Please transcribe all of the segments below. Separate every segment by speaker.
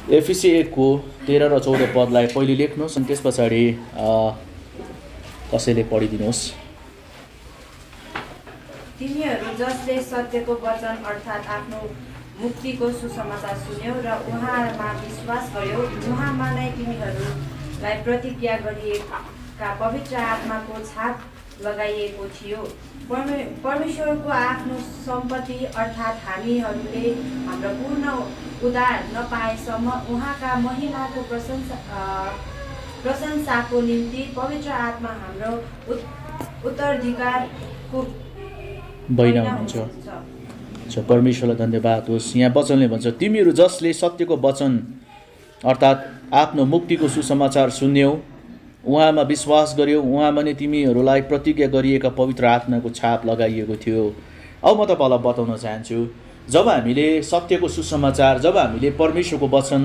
Speaker 1: एफिसी 1 को 13 र 14 पदलाई पहिले लेख्नुहोस् अनि त्यस पछाडि कसैले पढिदिनुहोस्।
Speaker 2: तिमीहरू जसले सत्यको वचन अर्थात् आफ्नो मुक्तिको सुसमाचार सुन्यौ र उहाँमा विश्वास गर्यौ, उहाँमा नै तिमीहरूलाई प्रतिज्ञा गरिएका पवित्र आत्माको छाप लगाइएको थियो। परमेश्वरको आफ्नो सम्पत्ति अर्थात् हामीहरूले हाम्रो पूर्ण उद्धार नपाएसम्म उहाँका महिमाको प्रशंसाको निम्ति पवित्र आत्मा हाम्रो उत्तराधिकारको
Speaker 1: बैना हुन्छ। परमेश्वरलाई धन्यवाद होस्। यहाँ वचनले भन्छ, तिमीहरू जसले सत्यको वचन अर्थात् आफ्नो मुक्तिको सुसमाचार सुन्यौ, उहाँमा विश्वास गर्यौ, उहाँमा नै तिमीहरूलाई प्रतिज्ञा गरिएका पवित्र आत्माको छाप लगाइएको थियो। अब म तपाईँलाई बताउन चाहन्छु, जब हामीले सत्यको सुसमाचार, जब हामीले परमेश्वरको वचन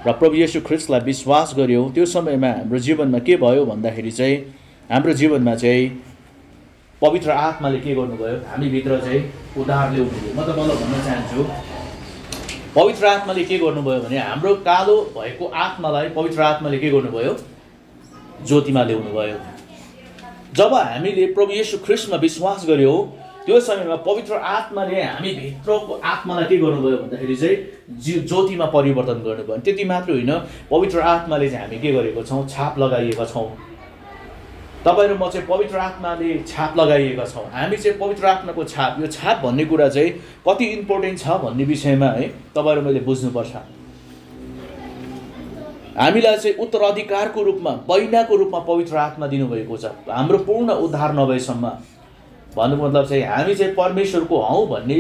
Speaker 1: र प्रभु येशू ख्रीष्टलाई विश्वास गर्यौँ, त्यो समयमा हाम्रो जीवनमा के भयो भन्दाखेरि चाहिँ हाम्रो जीवनमा चाहिँ पवित्र आत्माले के गर्नुभयो, हामीभित्र चाहिँ उद्धार ल्याउनुभयो। म तपाईँलाई भन्न चाहन्छु, पवित्र आत्माले के गर्नुभयो भने हाम्रो कालो भएको आत्मालाई पवित्र आत्माले के गर्नुभयो, ज्योतिमा ल्याउनुभयो। जब हामीले प्रभु येशू ख्रीष्टमा विश्वास गर्यौँ, त्यो समयमा पवित्र आत्माले हामीभित्रको आत्मालाई के गर्नुभयो भन्दाखेरि चाहिँ ज्योतिमा परिवर्तन गर्नुभयो। त्यति मात्र होइन, पवित्र आत्माले चाहिँ हामी के गरेको छौँ, छाप लगाइएका छौँ। तपाईँ र म चाहिँ पवित्र आत्माले छाप लगाइएका छौँ। हामी चाहिँ पवित्र आत्माको छाप, यो छाप भन्ने कुरा चाहिँ कति इम्पोर्टेन्ट छ भन्ने विषयमा है तपाईँ र मैले बुझ्नुपर्छ। हामीलाई चाहिँ उत्तराधिकारको रूपमा, बैनाको रूपमा पवित्र आत्मा दिनुभएको छ। हाम्रो पूर्ण उद्धार नभएसम्म, भन्नुको मतलब चाहिँ हामी चाहिँ परमेश्वरको हौँ भन्ने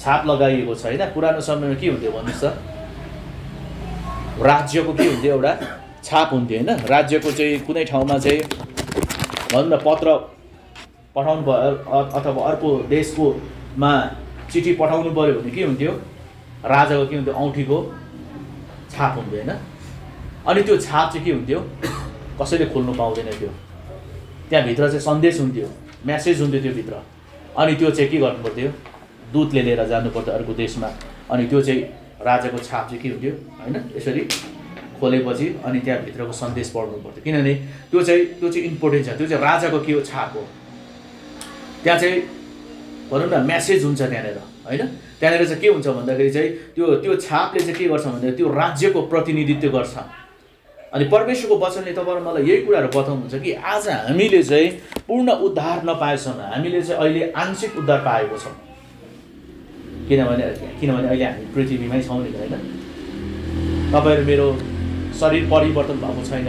Speaker 1: छाप लगाइएको छ होइन। पुरानो समयमा के हुन्थ्यो भन्नुहोस् त, राज्यको के हुन्थ्यो, एउटा छाप हुन्थ्यो होइन। राज्यको चाहिँ कुनै ठाउँमा चाहिँ भनौँ न पत्र पठाउनु भयो अथवा अर्को देशकोमा चिठी पठाउनु पऱ्यो भने के हुन्थ्यो, राजाको के हुन्थ्यो, औँठीको छाप हुन्थ्यो होइन। अनि त्यो छाप चाहिँ के हुन्थ्यो, कसैले खोल्नु पाउँदैन थियो। त्यहाँभित्र चाहिँ सन्देश हुन्थ्यो, म्यासेज हुन्थ्यो त्योभित्र। अनि त्यो चाहिँ के गर्नु पर्थ्यो, दूतले लिएर जानु पर्थ्यो अर्को देशमा। अनि त्यो चाहिँ राजाको छाप चाहिँ के हुन्थ्यो होइन, यसरी खोलेपछि अनि त्यहाँभित्रको सन्देश पढ्नु पर्थ्यो। किनभने त्यो चाहिँ इम्पोर्टेन्ट छ, त्यो चाहिँ राजाको के हो, छाप हो। त्यहाँ चाहिँ भनौँ न म्यासेज हुन्छ त्यहाँनिर होइन। त्यहाँनिर चाहिँ के हुन्छ भन्दाखेरि चाहिँ त्यो छापले चाहिँ के गर्छ भन्दाखेरि त्यो राज्यको प्रतिनिधित्व गर्छ। अनि परमेश्वरको वचनले तपाईँ मलाई यही कुराहरू बताउनुहुन्छ कि आज हामीले चाहिँ पूर्ण उद्धार नपाएसम्म हामीले चाहिँ अहिले आंशिक उद्धार पाएको छौँ। किनभने अहिले हामी पृथ्वीमै छौँ नि होइन। तपाईँहरू मेरो शरीर परिवर्तन भएको छैन,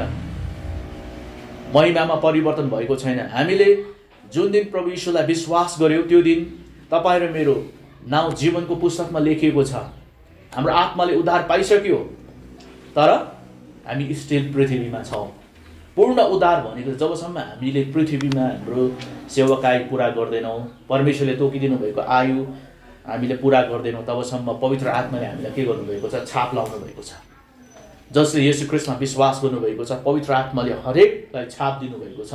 Speaker 1: महिमामा परिवर्तन भएको छैन। हामीले जुन दिन प्रभु यीशुलाई विश्वास गर्यौँ त्यो दिन तपाईँ र मेरो नाउँ जीवनको पुस्तकमा लेखिएको छ। हाम्रो आत्माले उद्धार पाइसक्यो, तर हामी स्टिल पृथ्वीमा छौँ। पूर्ण उद्धार भनेको जबसम्म हामीले पृथ्वीमा हाम्रो सेवाकाई पुरा गर्दैनौँ, परमेश्वरले तोकिदिनु भएको आयु हामीले पुरा गर्दैनौँ, तबसम्म पवित्र आत्माले हामीलाई के गर्नुभएको छ, छाप लाउनु भएको छ। जसले येशू ख्रीष्टमा विश्वास गर्नुभएको छ, पवित्र आत्माले हरेकलाई छाप दिनुभएको छ।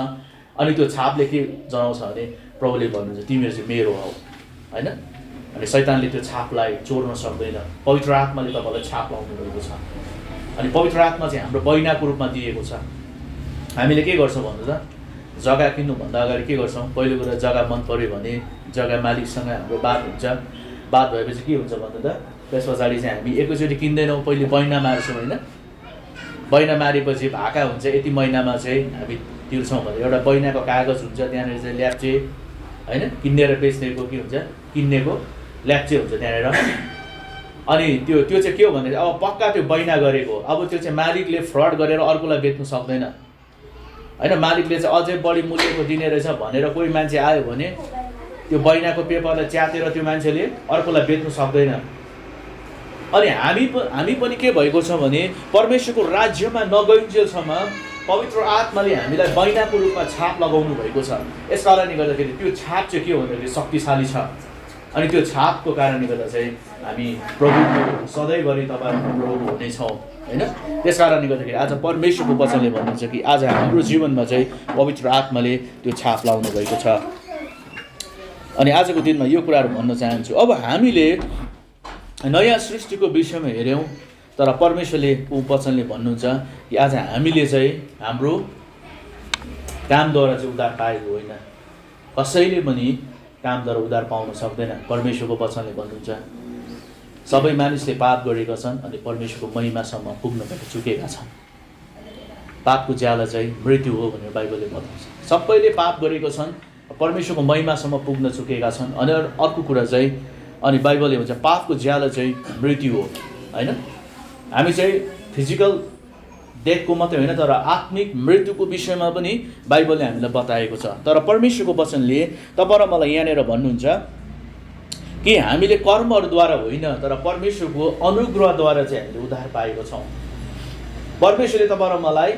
Speaker 1: अनि त्यो छापले के जनाउँछ भने प्रभुले भन्नुहुन्छ तिमीहरू चाहिँ मेरो हौ होइन। अनि शैतानले त्यो छापलाई चोर्न सक्दैन। पवित्र आत्माले तपाईँलाई छाप लाउनु भएको छ। अनि पवित्र आत्मा चाहिँ हाम्रो बैनाको रूपमा दिएको छ। हामीले के गर्छौँ भन्नु त, जग्गा किन्नुभन्दा अगाडि के गर्छौँ, पहिलो कुरा जग्गा मन पऱ्यो भने जग्गा मालिकसँग हाम्रो बात हुन्छ। बात भएपछि के हुन्छ भन्नु त, त्यस पछाडि चाहिँ हामी एकैचोटि किन्दैनौँ, पहिले बैना मार्छौँ होइन। बैना मारेपछि भाका हुन्छ, यति महिनामा चाहिँ हामी तिर्छौँ भने एउटा बैनाको कागज हुन्छ, त्यहाँनिर चाहिँ ल्याप्चे होइन, किन्ने र बेच्नेको के हुन्छ, किन्नेको ल्याप्चे हुन्छ त्यहाँनिर। अनि त्यो चाहिँ के हो भने अब पक्का त्यो बैना गरेको, अब त्यो चाहिँ मालिकले फ्रड गरेर अर्कोलाई बेच्नु सक्दैन होइन। मालिकले चाहिँ अझै बढी मूल्यको दिने रहेछ भनेर कोही मान्छे आयो भने त्यो बैनाको पेपरलाई च्यातेर त्यो मान्छेले अर्कोलाई बेच्नु सक्दैन। अनि हामी पनि के भएको छ भने परमेश्वरको राज्यमा नगइन्जेलसम्म पवित्र आत्माले हामीलाई बैनाको रूपमा छाप लगाउनु भएको छ। यस कारणले गर्दाखेरि त्यो छाप चाहिँ के हो भन्दाखेरि शक्तिशाली छ। अनि त्यो छापको कारणले गर्दा चाहिँ हामी प्रभुको सधैँभरि तपाईँहरू प्रभु हुनेछौँ होइन। त्यस कारणले गर्दाखेरि आज परमेश्वरको वचनले भन्नुहुन्छ कि आज हाम्रो जीवनमा चाहिँ पवित्र आत्माले त्यो छाप लाउनु भएको छ। अनि आजको दिनमा यो कुराहरू भन्न चाहन्छु। अब हामीले नयाँ सृष्टिको विषयमा हेऱ्यौँ, तर परमेश्वरले वचनले भन्नुहुन्छ कि आज हामीले चाहिँ हाम्रो कामद्वारा चाहिँ उद्धार पाएको होइन। कसैले पनि कामद्वारा उद्धार पाउन सक्दैन। परमेश्वरको वचनले भन्नुहुन्छ सबै मानिसले पाप गरेका छन् अनि परमेश्वरको महिमासम्म पुग्नबाट चुकेका छन्। पापको ज्याला चाहिँ मृत्यु हो भनेर बाइबलले बताउँछ। सबैले पाप गरेको छन्, परमेश्वरको महिमासम्म पुग्न चुकेका छन्। अनि अर्को कुरा चाहिँ अनि बाइबलले भन्छ पापको ज्याला चाहिँ मृत्यु हो, होइन? हामी चाहिँ फिजिकल डेथको मात्रै होइन तर आत्मिक मृत्युको विषयमा पनि बाइबलले हामीलाई बताएको छ। तर परमेश्वरको वचनले तपाईँ र मलाई यहाँनिर भन्नुहुन्छ कि हामीले कर्महरूद्वारा होइन तर परमेश्वरको अनुग्रहद्वारा चाहिँ हामीले उद्धार पाएको छौँ। परमेश्वरले तपाईँ र मलाई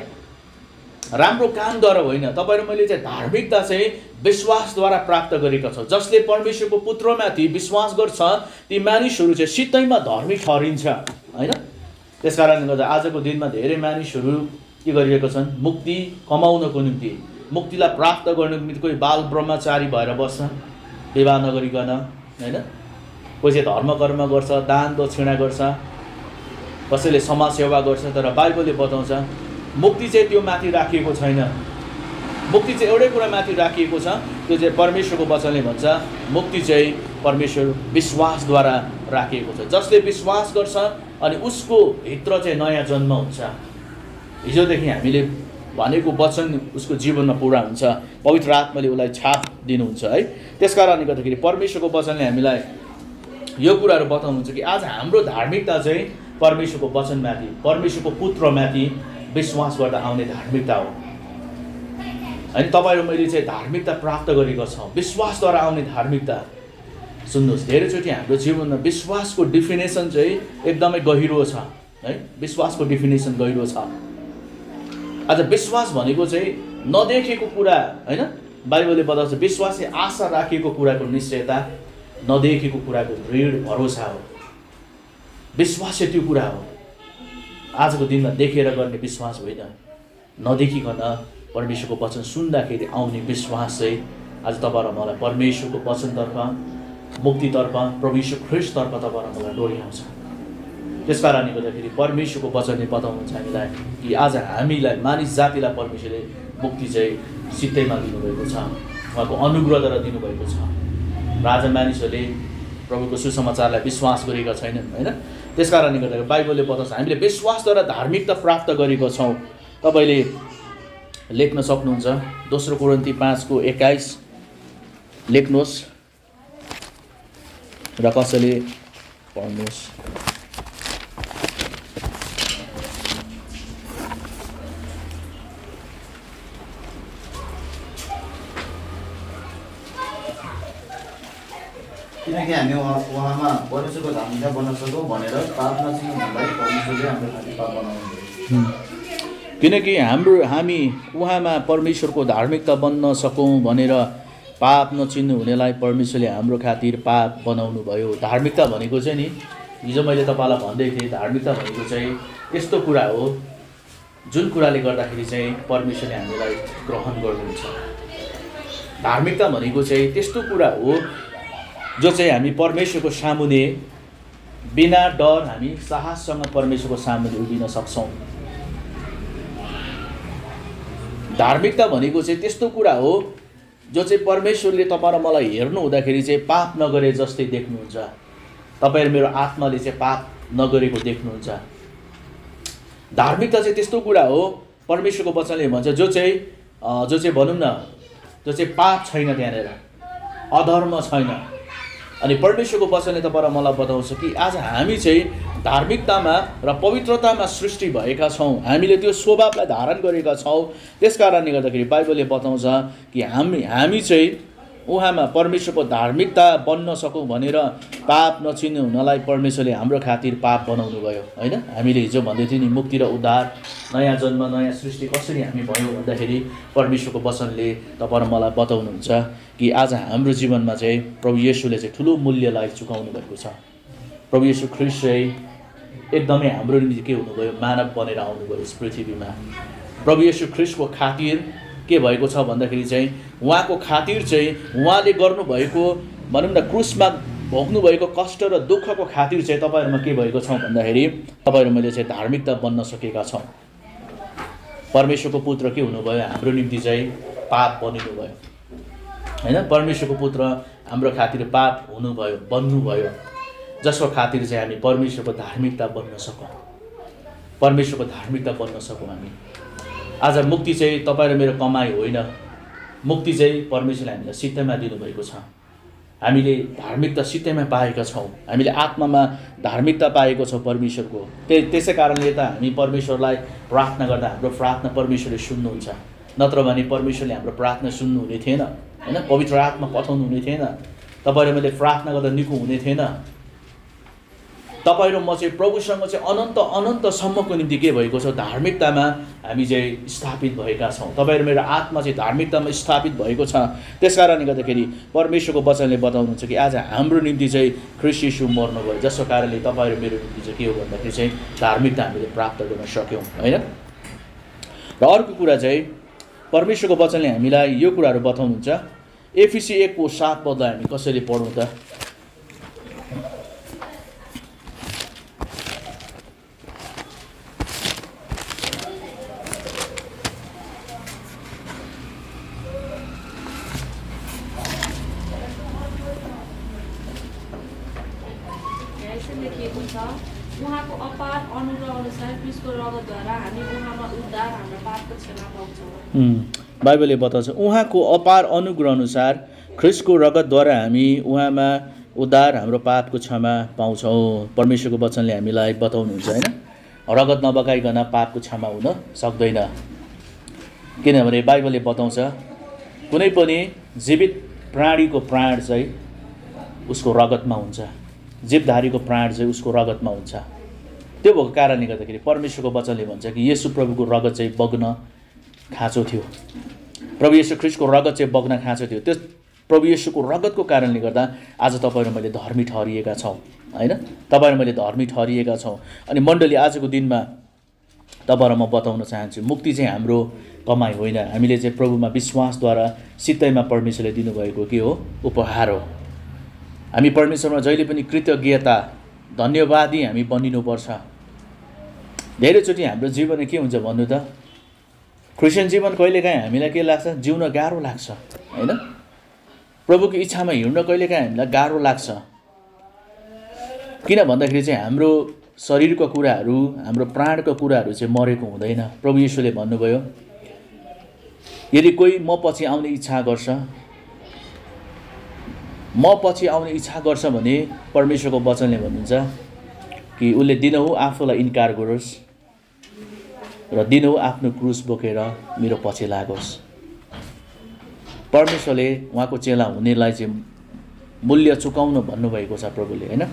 Speaker 1: राम्रो कामद्वारा होइन, तपाईँ र मैले चाहिँ धार्मिकता चाहिँ विश्वासद्वारा प्राप्त गरेका छौँ। जसले परमेश्वरको पुत्रमाथि विश्वास गर्छ ती मानिसहरू चाहिँ सित्तैमा धार्मिक ठहरिन्छ, होइन? त्यस कारणले गर्दा आजको दिनमा धेरै मानिसहरू के गरिरहेका छन्? मुक्ति कमाउनको निम्ति, मुक्तिलाई प्राप्त गर्नको निम्ति कोही बाल ब्रह्मचारी भएर बस्छ विवाह नगरिकन, होइन? कोही चाहिँ धर्म कर्म गर्छ, दान दक्षिणा गर्छ, कसैले समाज सेवा गर्छ। तर बाइबलले बताउँछ मुक्ति चाहिँ त्यो माथि राखिएको छैन। मुक्ति चाहिँ एउटै कुरा माथि राखिएको छ, त्यो चाहिँ परमेश्वरको वचनले भन्छ मुक्ति चाहिँ परमेश्वर विश्वासद्वारा राखिएको छ। जसले विश्वास गर्छ अनि उसको भित्र चाहिँ नयाँ जन्म हुन्छ। हिजोदेखि हामीले भनेको वचन उसको जीवनमा पुरा हुन्छ, पवित्र आत्माले उसलाई छाप दिनुहुन्छ, है? त्यस कारणले गर्दाखेरि परमेश्वरको वचनले हामीलाई यो कुराहरू बताउनुहुन्छ कि आज हाम्रो धार्मिकता चाहिँ परमेश्वरको वचनमाथि, परमेश्वरको पुत्रमाथि विश्वासबाट आउने धार्मिकता हो, होइन? तपाईँ र मैले चाहिँ धार्मिकता प्राप्त गरेको छौँ, विश्वासद्वारा आउने धार्मिकता। सुन्नुहोस्, धेरैचोटि हाम्रो जीवनमा विश्वासको डिफिनेसन चाहिँ एकदमै गहिरो छ, है? विश्वासको डिफिनेसन गहिरो छ। आज विश्वास भनेको चाहिँ नदेखेको कुरा, होइन? बाइबलले बताउँछ विश्वास चाहिँ आशा राखेको कुराको निश्चयता, नदेखेको कुराको दृढ भरोसा हो। विश्वास चाहिँ त्यो कुरा हो। आजको दिनमा देखेर गर्ने विश्वास होइन, नदेखिकन परमेश्वरको वचन सुन्दाखेरि आउने विश्वास चाहिँ आज तपाईँ र मलाई परमेश्वरको वचनतर्फ, मुक्तितर्फ, प्रभु यीशु ख्रीष्टतर्फ तपाईँ र मलाई डोर्याउँछ। त्यस कारणले गर्दाखेरि परमेश्वरको वचनले बताउनुहुन्छ हामीलाई कि आज हामीलाई मानिस जातिलाई परमेश्वरले मुक्ति चाहिँ सित्तैमा दिनुभएको छ, उहाँको अनुग्रहद्वारा दिनुभएको छ। राजा मानिसहरूले प्रभुको सुसमाचारलाई विश्वास गरेका छैनन्, होइन? त्यस कारणले गर्दाखेरि बाइबलले बताउँछ हामीले विश्वासद्वारा धार्मिकता प्राप्त गरेको छौँ। तपाईँले लेख्न सक्नुहुन्छ 2 कोरिन्थी 5:21 लेख्नुहोस् र कसैले पढ्नुहोस्।
Speaker 3: किनकि हामी उहाँमा परमेश्वरको धार्मिकता बन्न सकौँ भनेर पाप नचिन्नुलाई परमेश्वरले हाम्रो खातिर पाप बनाउनुभयो।
Speaker 1: किनकि हामी उहाँमा परमेश्वरको धार्मिकता बन्न सकौँ भनेर पाप नचिन्नु हुनेलाई परमेश्वरले हाम्रो खातिर पाप बनाउनु भयो। धार्मिकता भनेको चाहिँ नि हिजो मैले तपाईँलाई भन्दै थिएँ, धार्मिकता भनेको चाहिँ यस्तो कुरा हो जुन कुराले गर्दाखेरि चाहिँ परमेश्वरले हामीलाई ग्रहण गर्नुहुन्छ। धार्मिकता भनेको चाहिँ त्यस्तो कुरा हो जो चाहिँ हामी परमेश्वरको सामुने बिना डर हामी साहससँग परमेश्वरको सामुने उभिन सक्छौँ। धार्मिकता भनेको चाहिँ त्यस्तो कुरा हो जो चाहिँ परमेश्वरले तपाईँ र मलाई हेर्नु हुँदाखेरि चाहिँ पाप नगरे जस्तै देख्नुहुन्छ। तपाईँ र मेरो आत्माले चाहिँ पाप नगरेको देख्नुहुन्छ। धार्मिकता चाहिँ त्यस्तो कुरा हो परमेश्वरको वचनले भन्छ जो चाहिँ भनौँ न जो चाहिँ पाप छैन, त्यहाँनिर अधर्म छैन। अनि परमेश्वरको वचनले तपाईँ र मलाई बताउँछ कि आज हामी चाहिँ धार्मिकतामा र पवित्रतामा सृष्टि भएका छौँ, हामीले त्यो स्वभावलाई धारण गरेका छौँ। त्यस कारणले गर्दाखेरि बाइबलले बताउँछ कि हामी चाहिँ उहाँमा परमेश्वरको धार्मिकता बन्न सकौँ भनेर पाप नचिन्ने हुनलाई परमेश्वरले हाम्रो खातिर पाप बनाउनु भयो, होइन? हामीले हिजो भन्दै थियौँ नि मुक्ति र उद्धार, नयाँ जन्म, नयाँ सृष्टि कसरी हामी भयौँ भन्दाखेरि परमेश्वरको वचनले तपाईँ र मलाई बताउनुहुन्छ कि आज हाम्रो जीवनमा चाहिँ प्रभु येशूले चाहिँ ठुलो मूल्यलाई चुकाउनु भएको छ। प्रभु येशू ख्रीष्ट चाहिँ एकदमै हाम्रो निम्ति के हुनुभयो? मानव बनेर आउनुभयो यस पृथ्वीमा। प्रभु येशू ख्रीष्टको खातिर के भएको छ भन्दाखेरि चाहिँ उहाँको खातिर चाहिँ उहाँले गर्नुभएको भनौँ न क्रुसमा भोग्नुभएको कष्ट र दुःखको खातिर चाहिँ तपाईँहरूमा के भएको छ भन्दाखेरि तपाईँहरूले चाहिँ धार्मिकता बन्न सकेका छौँ। परमेश्वरको पुत्र के हुनुभयो? हाम्रो निम्ति चाहिँ पाप बनिनुभयो होइन। परमेश्वरको पुत्र हाम्रो खातिर पाप हुनुभयो, बन्नुभयो, जसको खातिर चाहिँ हामी परमेश्वरको धार्मिकता बन्न सकौँ, परमेश्वरको धार्मिकता बन्न सकौँ हामी। आज मुक्ति चाहिँ तपाईँ र मेरो कमाइ होइन, मुक्ति चाहिँ परमेश्वरले हामीलाई सित्तैमा दिनुभएको छ। हामीले धार्मिकता सित्तैमा पाएका छौँ, हामीले आत्मामा धार्मिकता पाएको छौँ परमेश्वरको। त्यसै कारणले त हामी परमेश्वरलाई प्रार्थना गर्दा हाम्रो प्रार्थना परमेश्वरले सुन्नुहुन्छ, नत्र भने परमेश्वरले हाम्रो प्रार्थना सुन्नुहुने थिएन होइन। पवित्र आत्मा पठाउनु हुने थिएन, तपाईँ र मैले प्रार्थना गर्दा निको हुने थिएन। तपाईँ र म चाहिँ प्रभुसँग चाहिँ अनन्त अनन्तसम्मको निम्ति के भएको छ? धार्मिकतामा हामी चाहिँ स्थापित भएका छौँ। तपाईँ र मेरो आत्मा चाहिँ धार्मिकतामा स्थापित भएको छ। त्यस कारणले गर्दाखेरि परमेश्वरको वचनले बताउनुहुन्छ कि आज हाम्रो निम्ति चाहिँ ख्रीष्ट येशू मर्नुभयो, जसको कारणले तपाईँ र मेरो निम्ति चाहिँ के हो भन्दाखेरि चाहिँ धार्मिकता हामीले प्राप्त गर्न सक्यौँ होइन। र अर्को कुरा चाहिँ परमेश्वरको वचनले हामीलाई यो कुराहरू बताउनुहुन्छ। एफिसी 1:7 हामी कसरी पढौँ त?
Speaker 4: उहाँको अपार अनुग्रह अनुसार क्रिस्टको रगतद्वारा हामी उहाँमा उद्धार हाम्रो पापको क्षमा पाउँछौँ।
Speaker 1: बाइबलले बताउँछ उहाँको अपार अनुग्रह अनुसार ख्रीष्टको रगतद्वारा हामी उहाँमा उद्धार हाम्रो पापको क्षमा पाउँछौँ। परमेश्वरको वचनले हामीलाई बताउनुहुन्छ होइन। रगत नबगाइकन पापको क्षमा हुन सक्दैन, किनभने बाइबलले बताउँछ कुनै पनि जीवित प्राणीको प्राण चाहिँ उसको रगतमा हुन्छ, जीवधारीको प्राण चाहिँ उसको रगतमा हुन्छ। त्यो भएको कारणले गर्दाखेरि परमेश्वरको वचनले भन्छ कि येशू प्रभुको रगत चाहिँ बग्न खाँचो थियो, प्रभु येशू ख्रीष्टको रगत चाहिँ बग्न खाँचो थियो। त्यस प्रभु येशूको रगतको कारणले गर्दा आज तपाईँ र मैले धर्मी ठहरिएका छौँ होइन। तपाईँ र मैले धर्मी ठहरिएका छौँ। अनि मण्डली आजको दिनमा तपाईँ र म बताउन चाहन्छु मुक्ति चाहिँ हाम्रो कमाइ होइन, हामीले चाहिँ प्रभुमा विश्वासद्वारा सित्तैमा परमेश्वरले दिनुभएको के हो? उपहार हो। हामी परमेश्वरमा जहिले पनि कृतज्ञता धन्यवादी हामी बनिनुपर्छ। धेरैचोटि हाम्रो जीवन के हुन्छ भन्नु त? क्रिस्चियन जीवन कहिलेकाहीँ हामीलाई के लाग्छ? जिउन गाह्रो लाग्छ होइन। प्रभुको इच्छामा हिँड्न कहिलेकाहीँ हामीलाई गाह्रो लाग्छ। किन भन्दाखेरि चाहिँ हाम्रो शरीरको कुराहरू, हाम्रो प्राणको कुराहरू चाहिँ मरेको हुँदैन। प्रभु येशूले भन्नुभयो यदि कोही म पछि आउने इच्छा गर्छ, म पछि आउने इच्छा गर्छ भने परमेश्वरको वचनले भन्नुहुन्छ कि उसले दिनहुँ आफूलाई इन्कार गरोस् र दिनहुँ आफ्नो क्रुस बोकेर मेरो पछि लागोस्। परमेश्वरले उहाँको चेला हुनेलाई चाहिँ मूल्य चुकाउनु भन्नुभएको छ प्रभुले होइन।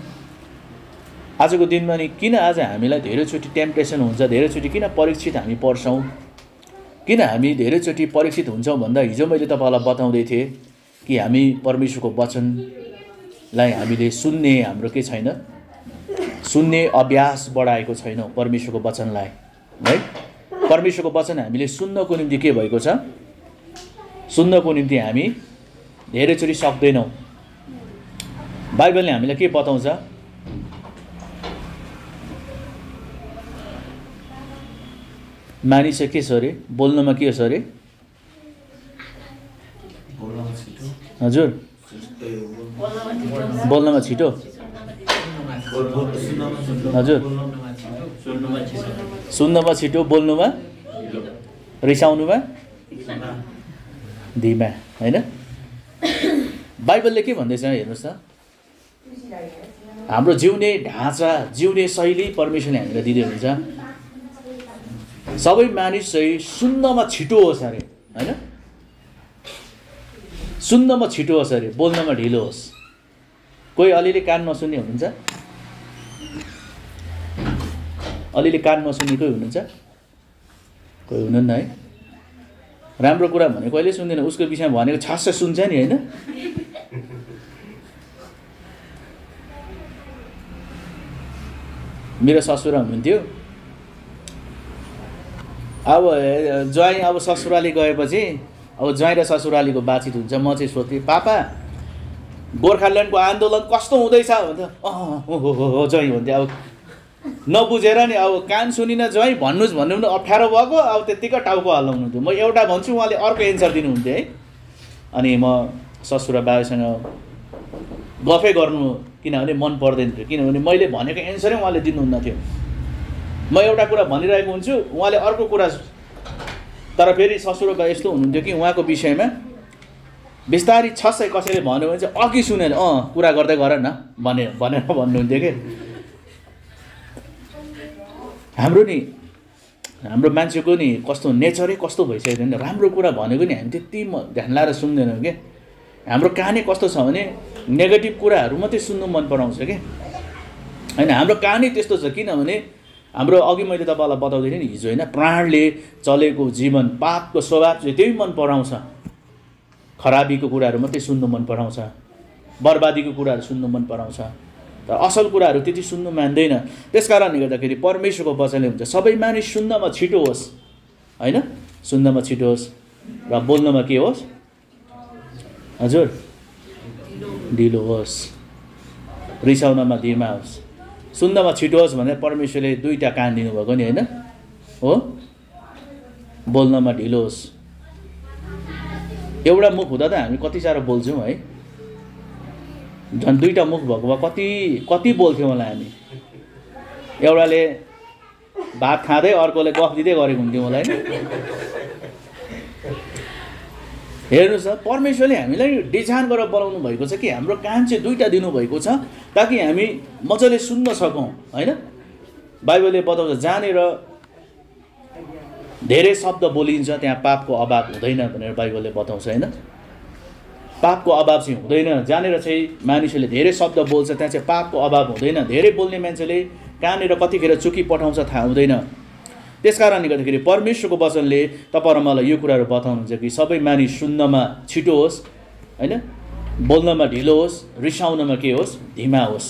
Speaker 1: आजको दिनमा नि किन आज हामीलाई धेरैचोटि टेम्पटेसन हुन्छ, धेरैचोटि किन परीक्षित हामी पर्छौँ, किन हामी धेरैचोटि परीक्षित हुन्छौँ भन्दा हिजो मैले तपाईँलाई बताउँदै थिएँ कि हामी परमेश्वरको वचनलाई हामीले सुन्ने हाम्रो के छैन, सुन्ने अभ्यास बढाएको छैनौँ परमेश्वरको वचनलाई है। परमेश्वरको वचन हामीले सुन्नको निम्ति के भएको छ? सुन्नको निम्ति हामी धेरैचोटि सक्दैनौँ। बाइबलले हामीलाई के बताउँछ? मानिस के छ अरे? बोल्नमा के छ अरे? हजुर बोल्नमा छिटो, हजुर सुन्नमा छिटो, बोल्नुमा रिसाउनुमा धिमा होइन। बाइबलले के भन्दैछ हेर्नुहोस् त, हाम्रो जिउने ढाँचा, जिउने शैली परमेश्वरले हामीलाई दिँदै हुन्छ। सबै मानिस चाहिँ सुन्नमा छिटो होस् अरे होइन, सुन्नमा छिटो होस् अरे, बोल्नमा ढिलो होस्। कोही अलिअलि कान नसुन्ने हुनुहुन्छ? अलिअलि कान नसुन्ने कोही हुनुहुन्छ? कोही हुनुहुन्न है। राम्रो कुरा भनेको कहिले सुन्दैन, उसको विषयमा भनेको छास्स सुन्छ नि होइन। मेरो ससुरा हुनुहुन्थ्यो, अब ज्वाइँ अब ससुराली गएपछि अब ज्वाइँ र ससुरालीको बातचित हुन्छ। म चाहिँ सोध्थेँ पापा गोर्खाल्यान्डको आन्दोलन कस्तो हुँदैछ भन्दा हो चाहिँ भन्थ्यो। अब नबुझेर नि अब कान सुनिन चाहिँ भन्नु पनि अप्ठ्यारो भएको, अब त्यत्तिकै टाउको हल्लाउनु थियो। म एउटा भन्छु उहाँले अर्को एन्सर दिनुहुन्थ्यो है। अनि म ससुरा बाबुसँग गफै गर्नु किनभने मन पर्दैन थियो, किनभने मैले भनेको एन्सरै उहाँले दिनुहुन्न थियो। म एउटा कुरा भनिरहेको हुन्छु, उहाँले अर्को कुरा। तर फेरि ससुराबा यस्तो हुनुहुन्थ्यो कि उहाँको विषयमा बिस्तारी छसै कसैले भन्यो भने चाहिँ अघि सुनेर कुरा गर्दै गर न भनेर भन्नुहुन्थ्यो कि। हाम्रो मान्छेको नि कस्तो नेचरै कस्तो भइसकेको थियो नि, राम्रो कुरा भनेको नि हामी त्यति ध्यान लाएर सुन्दैनौँ कि। हाम्रो कहानी कस्तो छ भने नेगेटिभ कुराहरू मात्रै सुन्नु मन पराउँछ कि होइन। हाम्रो कहानी त्यस्तो छ किनभने हाम्रो अघि मैले तपाईँलाई बताउँदै थिएँ नि हिजो होइन, प्राणले चलेको जीवन पापको स्वभाव चाहिँ त्यही मन पराउँछ। खराबीको कुराहरू मात्रै सुन्नु मन पराउँछ, बर्बादीको कुराहरू सुन्नु मन पराउँछ, तर असल कुराहरू त्यति सुन्नु मान्दैन। त्यस कारणले गर्दाखेरि परमेश्वरको वचनले हुन्छ सबै मानिस सुन्नमा छिटो होस् होइन, सुन्नमा छिटो होस् र बोल्नमा के होस् हजुर ढिलो होस्, रिसाउनमा धीमा होस्। सुन्नमा छिटो होस् भनेर परमेश्वरले दुईवटा कान दिनुभएको नि होइन हो। बोल्नमा ढिलो होस्। एउटा मुख हुँदा त हामी कति साह्रो बोल्छौँ है, झन् दुईवटा मुख भएको भए कति बोल्थ्यौँ होला हामी। एउटाले भात खाँदै अर्कोले गफ दिँदै गरेको हुन्थ्यौँ होला होइन। हेर्नुहोस् न, परमेश्वरले हामीलाई डिजाइन गरेर बनाउनु भएको छ कि हाम्रो कान चाहिँ दुईवटा दिनुभएको छ ताकि हामी मजाले सुन्न सकौँ होइन। बाइबलले बताउँछ जहाँनिर धेरै शब्द बोलिन्छ त्यहाँ पापको अभाव हुँदैन भनेर बाइबलले बताउँछ होइन। पापको अभाव चाहिँ हुँदैन। जहाँनिर चाहिँ मानिसहरूले धेरै शब्द बोल्छ त्यहाँ चाहिँ पापको अभाव हुँदैन। धेरै बोल्ने मान्छेले कहाँनिर कतिखेर चुकी पठाउँछ थाहा हुँदैन। त्यस कारणले गर्दाखेरि परमेश्वरको वचनले तपाईँ र मलाई यो कुराहरू बताउनुहुन्छ कि सबै मानिस सुन्नमा छिटो होस् होइन, बोल्नमा ढिलो होस्, रिसाउनमा के होस् धीमा होस्।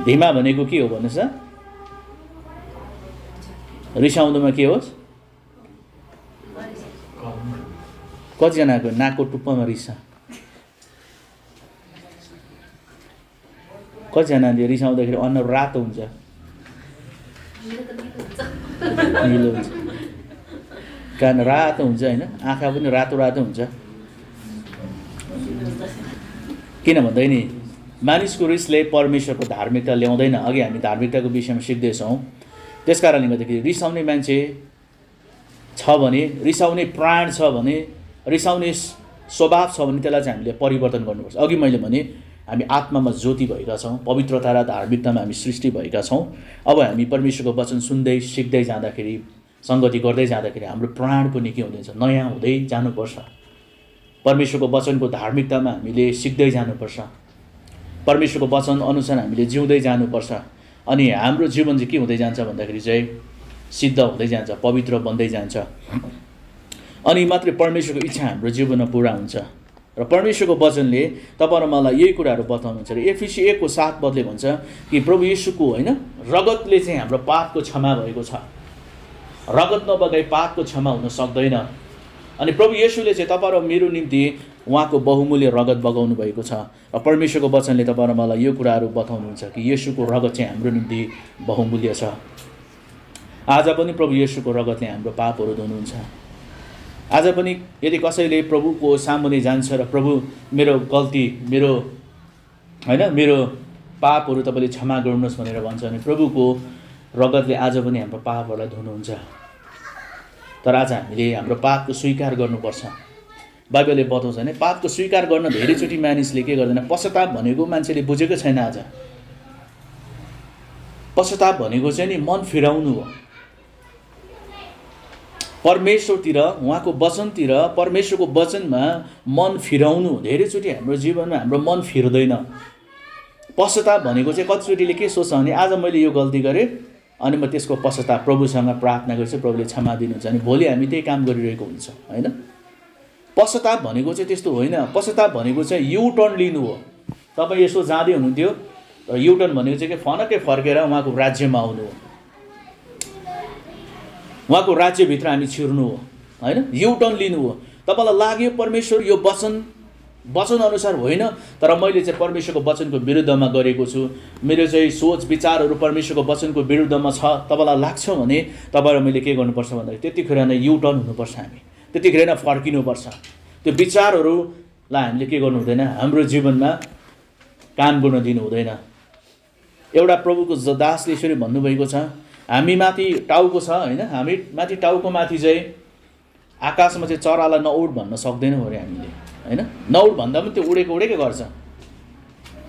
Speaker 1: धीमा भनेको के हो भन्नुहोस् त, रिसाउनुमा के होस्। कतिजनाको नाकको टुप्पामा रिसा, कतिजनाले रिसाउँदाखेरि अनुहार रातो हुन्छ, निलो हुन्छ, कान रातो हुन्छ होइन, आँखा पनि रातो रातो हुन्छ। किन भन्दै नि मानिसको रिसले परमेश्वरको धार्मिकता ल्याउँदैन। अघि हामी धार्मिकताको विषयमा सिक्दैछौँ। त्यस कारणले गर्दाखेरि रिसाउने मान्छे छ भने, रिसाउने प्राण छ भने, रिसाउने स्वभाव छ भने त्यसलाई चाहिँ हामीले परिवर्तन गर्नुपर्छ। अघि मैले भने हामी आत्मामा ज्योति भएका छौँ, पवित्रता र धार्मिकतामा हामी सृष्टि भएका छौँ। अब हामी परमेश्वरको वचन सुन्दै सिक्दै जाँदाखेरि, सङ्गति गर्दै जाँदाखेरि हाम्रो प्राण पनि के हुँदैछ, नयाँ हुँदै जानुपर्छ। परमेश्वरको वचनको धार्मिकतामा हामीले सिक्दै जानुपर्छ। परमेश्वरको वचन अनुसार हामीले जिउँदै जानुपर्छ। अनि हाम्रो जीवन चाहिँ के हुँदै जान्छ भन्दाखेरि चाहिँ सिद्ध हुँदै जान्छ, पवित्र बन्दै जान्छ। अनि मात्रै परमेश्वरको इच्छा हाम्रो जीवनमा पुरा हुन्छ। र परमेश्वरको वचनले तपाईँ र मलाई यही कुराहरू बताउनुहुन्छ। र एफिसी 1:7 भन्छ कि प्रभु येशूको होइन रगतले चाहिँ हाम्रो पापको क्षमा भएको छ। रगत नबगाई पापको क्षमा हुन सक्दैन। अनि प्रभु येशूले चाहिँ तपाईँ र मेरो निम्ति उहाँको बहुमूल्य रगत बगाउनु भएको छ। र परमेश्वरको वचनले तपाईँ र मलाई यो कुराहरू बताउनुहुन्छ कि येशूको रगत चाहिँ हाम्रो निम्ति बहुमूल्य छ। आज पनि प्रभु येशूको रगतले हाम्रो पापहरू धुनुहुन्छ। आज पनि यदि कसैले प्रभुको सामुने जान्छ र प्रभु मेरो गल्ती, मेरो पापहरू तपाईँले क्षमा गर्नुहोस् भनेर भन्छ भने प्रभुको रगतले आज पनि हाम्रो पापहरूलाई धुनुहुन्छ। तर आज हामीले हाम्रो पापको स्वीकार गर्नुपर्छ। बाइबलले बताउँछ भने पापको स्वीकार गर्न धेरैचोटि मानिसले के गर्दैन, पश्चाताप भनेको मान्छेले बुझेको छैन। आज पश्चाताप भनेको चाहिँ नि मन फिराउनु हो। परमेश्वरतिर, उहाँको वचनतिर, परमेश्वरको वचनमा मन फिराउनु। धेरैचोटि हाम्रो जीवनमा हाम्रो मन फिर्दैन। पश्चाताप भनेको चाहिँ कतिचोटिले के सोच्छ भने आज मैले यो गल्ती गरेँ अनि म त्यसको पश्चाताप प्रभुसँग प्रार्थना गर्छु, प्रभुले क्षमा दिनुहुन्छ। अनि भोलि हामी त्यही काम गरिरहेको हुन्छ होइन। पश्चाताप भनेको चाहिँ त्यस्तो होइन। पश्चाताप भनेको चाहिँ युटर्न लिनु हो। तपाईँ यसो जाँदै हुनुहुन्थ्यो र युटर्न भनेको चाहिँ के फनक्कै फर्केर उहाँको राज्यमा आउनु हो। उहाँको राज्यभित्र हामी छिर्नु हो होइन। युटर्न लिनु हो। तपाईँलाई लाग्यो परमेश्वर यो वचन वचन अनुसार होइन, तर मैले चाहिँ परमेश्वरको वचनको विरुद्धमा गरेको छु, मेरो चाहिँ सोच विचारहरू परमेश्वरको वचनको विरुद्धमा छ तपाईँलाई लाग्छ भने तपाईँ र मैले के गर्नुपर्छ भन्दाखेरि त्यतिखेर नै युटर्न हुनुपर्छ। हामी त्यतिखेर नै फर्किनुपर्छ। त्यो विचारहरूलाई हामीले के गर्नु हुँदैन, हाम्रो जीवनमा काम गर्न दिनु हुँदैन। एउटा प्रभुको दासले यसरी भन्नुभएको छ, हामी माथि टाउको छ होइन, हामी माथि टाउको माथि चाहिँ आकाशमा चाहिँ चरालाई नउड भन्न सक्दैनौँ अरे हामीले होइन। नउड भन्दा पनि त्यो उडेकै गर्छ,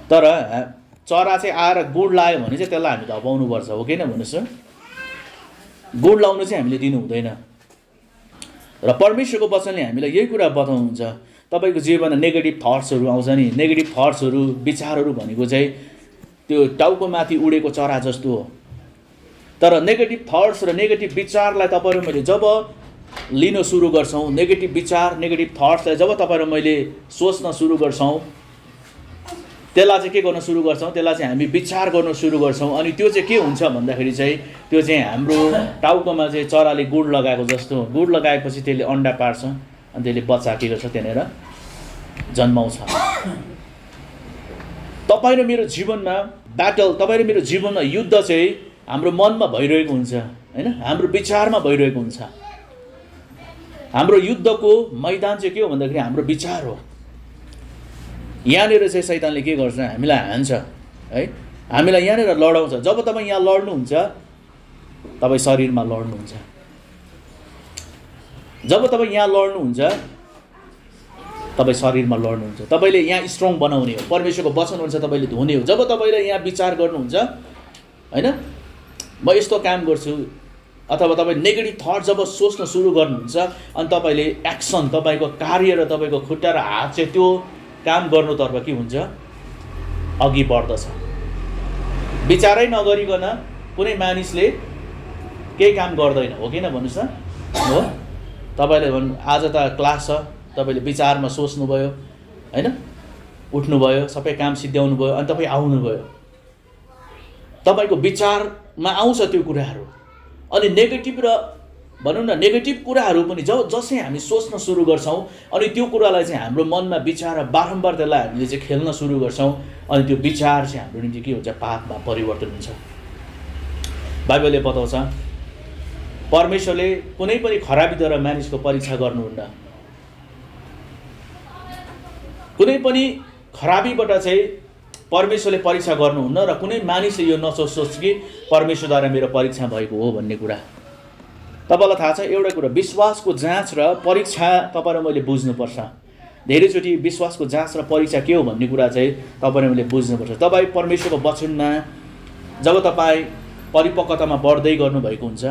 Speaker 1: तर चरा चाहिँ आएर गुड लाग्यो भने चाहिँ त्यसलाई हामी धपाउनुपर्छ, हो कि न भन्नुहोस् त। गुड लाउनु चाहिँ हामीले दिनु हुँदैन। र परमेश्वरको वचनले हामीलाई यही कुरा बताउनुहुन्छ, तपाईँको जीवनमा नेगेटिभ थट्सहरू आउँछ नि, नेगेटिभ थट्सहरू विचारहरू भनेको चाहिँ त्यो टाउकोमाथि उडेको चरा जस्तो हो। तर नेगेटिभ थट्स र नेगेटिभ विचारलाई तपाईँ र मैले जब लिन सुरु गर्छौँ, नेगेटिभ विचार नेगेटिभ थट्सलाई जब तपाईँ र मैले सोच्न सुरु गर्छौँ, त्यसलाई चाहिँ के गर्न सुरु गर्छौँ, त्यसलाई चाहिँ हामी विचार गर्न सुरु गर्छौँ। अनि त्यो चाहिँ के हुन्छ भन्दाखेरि चाहिँ त्यो चाहिँ हाम्रो टाउकोमा चाहिँ चराले गुड लगाएको जस्तो, गुड लगाएपछि त्यसले अन्डा पार्छ अनि त्यसले बच्चा के गर्छ त्यहाँनिर जन्माउँछ। तपाईँ र मेरो जीवनमा ब्याटल, तपाईँ र मेरो जीवनमा युद्ध चाहिँ हाम्रो मनमा भइरहेको हुन्छ होइन, हाम्रो विचारमा भइरहेको हुन्छ। हाम्रो युद्धको मैदान चाहिँ के हो भन्दाखेरि हाम्रो विचार हो। यहाँनिर चाहिँ शैतानले के गर्छ, हामीलाई हान्छ है, हामीलाई यहाँनिर लडाउँछ। जब तपाईँ यहाँ लड्नुहुन्छ तपाईँ शरीरमा लड्नुहुन्छ, जब तपाईँ यहाँ लड्नुहुन्छ तपाईँ शरीरमा लड्नुहुन्छ। तपाईँले यहाँ स्ट्रङ बनाउने हो, परमेश्वरको वचन हुन्छ तपाईँले धुने हो। जब तपाईँले यहाँ विचार गर्नुहुन्छ होइन, म यस्तो काम गर्छु, अथवा तपाईँ नेगेटिभ थट जब सोच्न सुरु गर्नुहुन्छ अनि तपाईँले एक्सन, तपाईँको कार्य र तपाईँको खुट्टा र हात चाहिँ त्यो काम गर्नुतर्फ के हुन्छ, अघि बढ्दछ। विचारै नगरिकन कुनै मानिसले केही काम गर्दैन, हो कि न भन्नुहोस् त। हो, तपाईँले भन्नु आज त क्लास छ, तपाईँले विचारमा सोच्नुभयो होइन, उठ्नुभयो, सबै काम सिद्ध्याउनु भयो अनि तपाईँ आउनुभयो, तपाईँको विचारमा आउँछ त्यो कुराहरू। अनि नेगेटिभ र भनौँ न नेगेटिभ कुराहरू पनि जसै हामी सोच्न सुरु गर्छौँ अनि त्यो कुरालाई चाहिँ हाम्रो मनमा विचार बारम्बार त्यसलाई हामीले चाहिँ खेल्न सुरु गर्छौँ अनि त्यो विचार चाहिँ हाम्रो निम्ति के हुन्छ, पापमा परिवर्तन हुन्छ। बाइबलले बताउँछ परमेश्वरले कुनै पनि खराबीद्वारा मानिसको परीक्षा गर्नुहुन्न। कुनै पनि खराबीबाट चाहिँ परमेश्वरले परीक्षा गर्नुहुन्न र कुनै मानिसले यो नसोच्छ कि परमेश्वरद्वारा मेरो परीक्षा भएको हो भन्ने कुरा। तपाईँलाई थाहा छ एउटा कुरा, विश्वासको जाँच र परीक्षा तपाईँ र मैले बुझ्नुपर्छ। धेरैचोटि विश्वासको जाँच र परीक्षा के हो भन्ने कुरा चाहिँ तपाईँ र मैले बुझ्नुपर्छ। तपाईँ परमेश्वरको वचनमा जब तपाईँ परिपक्वतामा बढ्दै गर्नुभएको हुन्छ,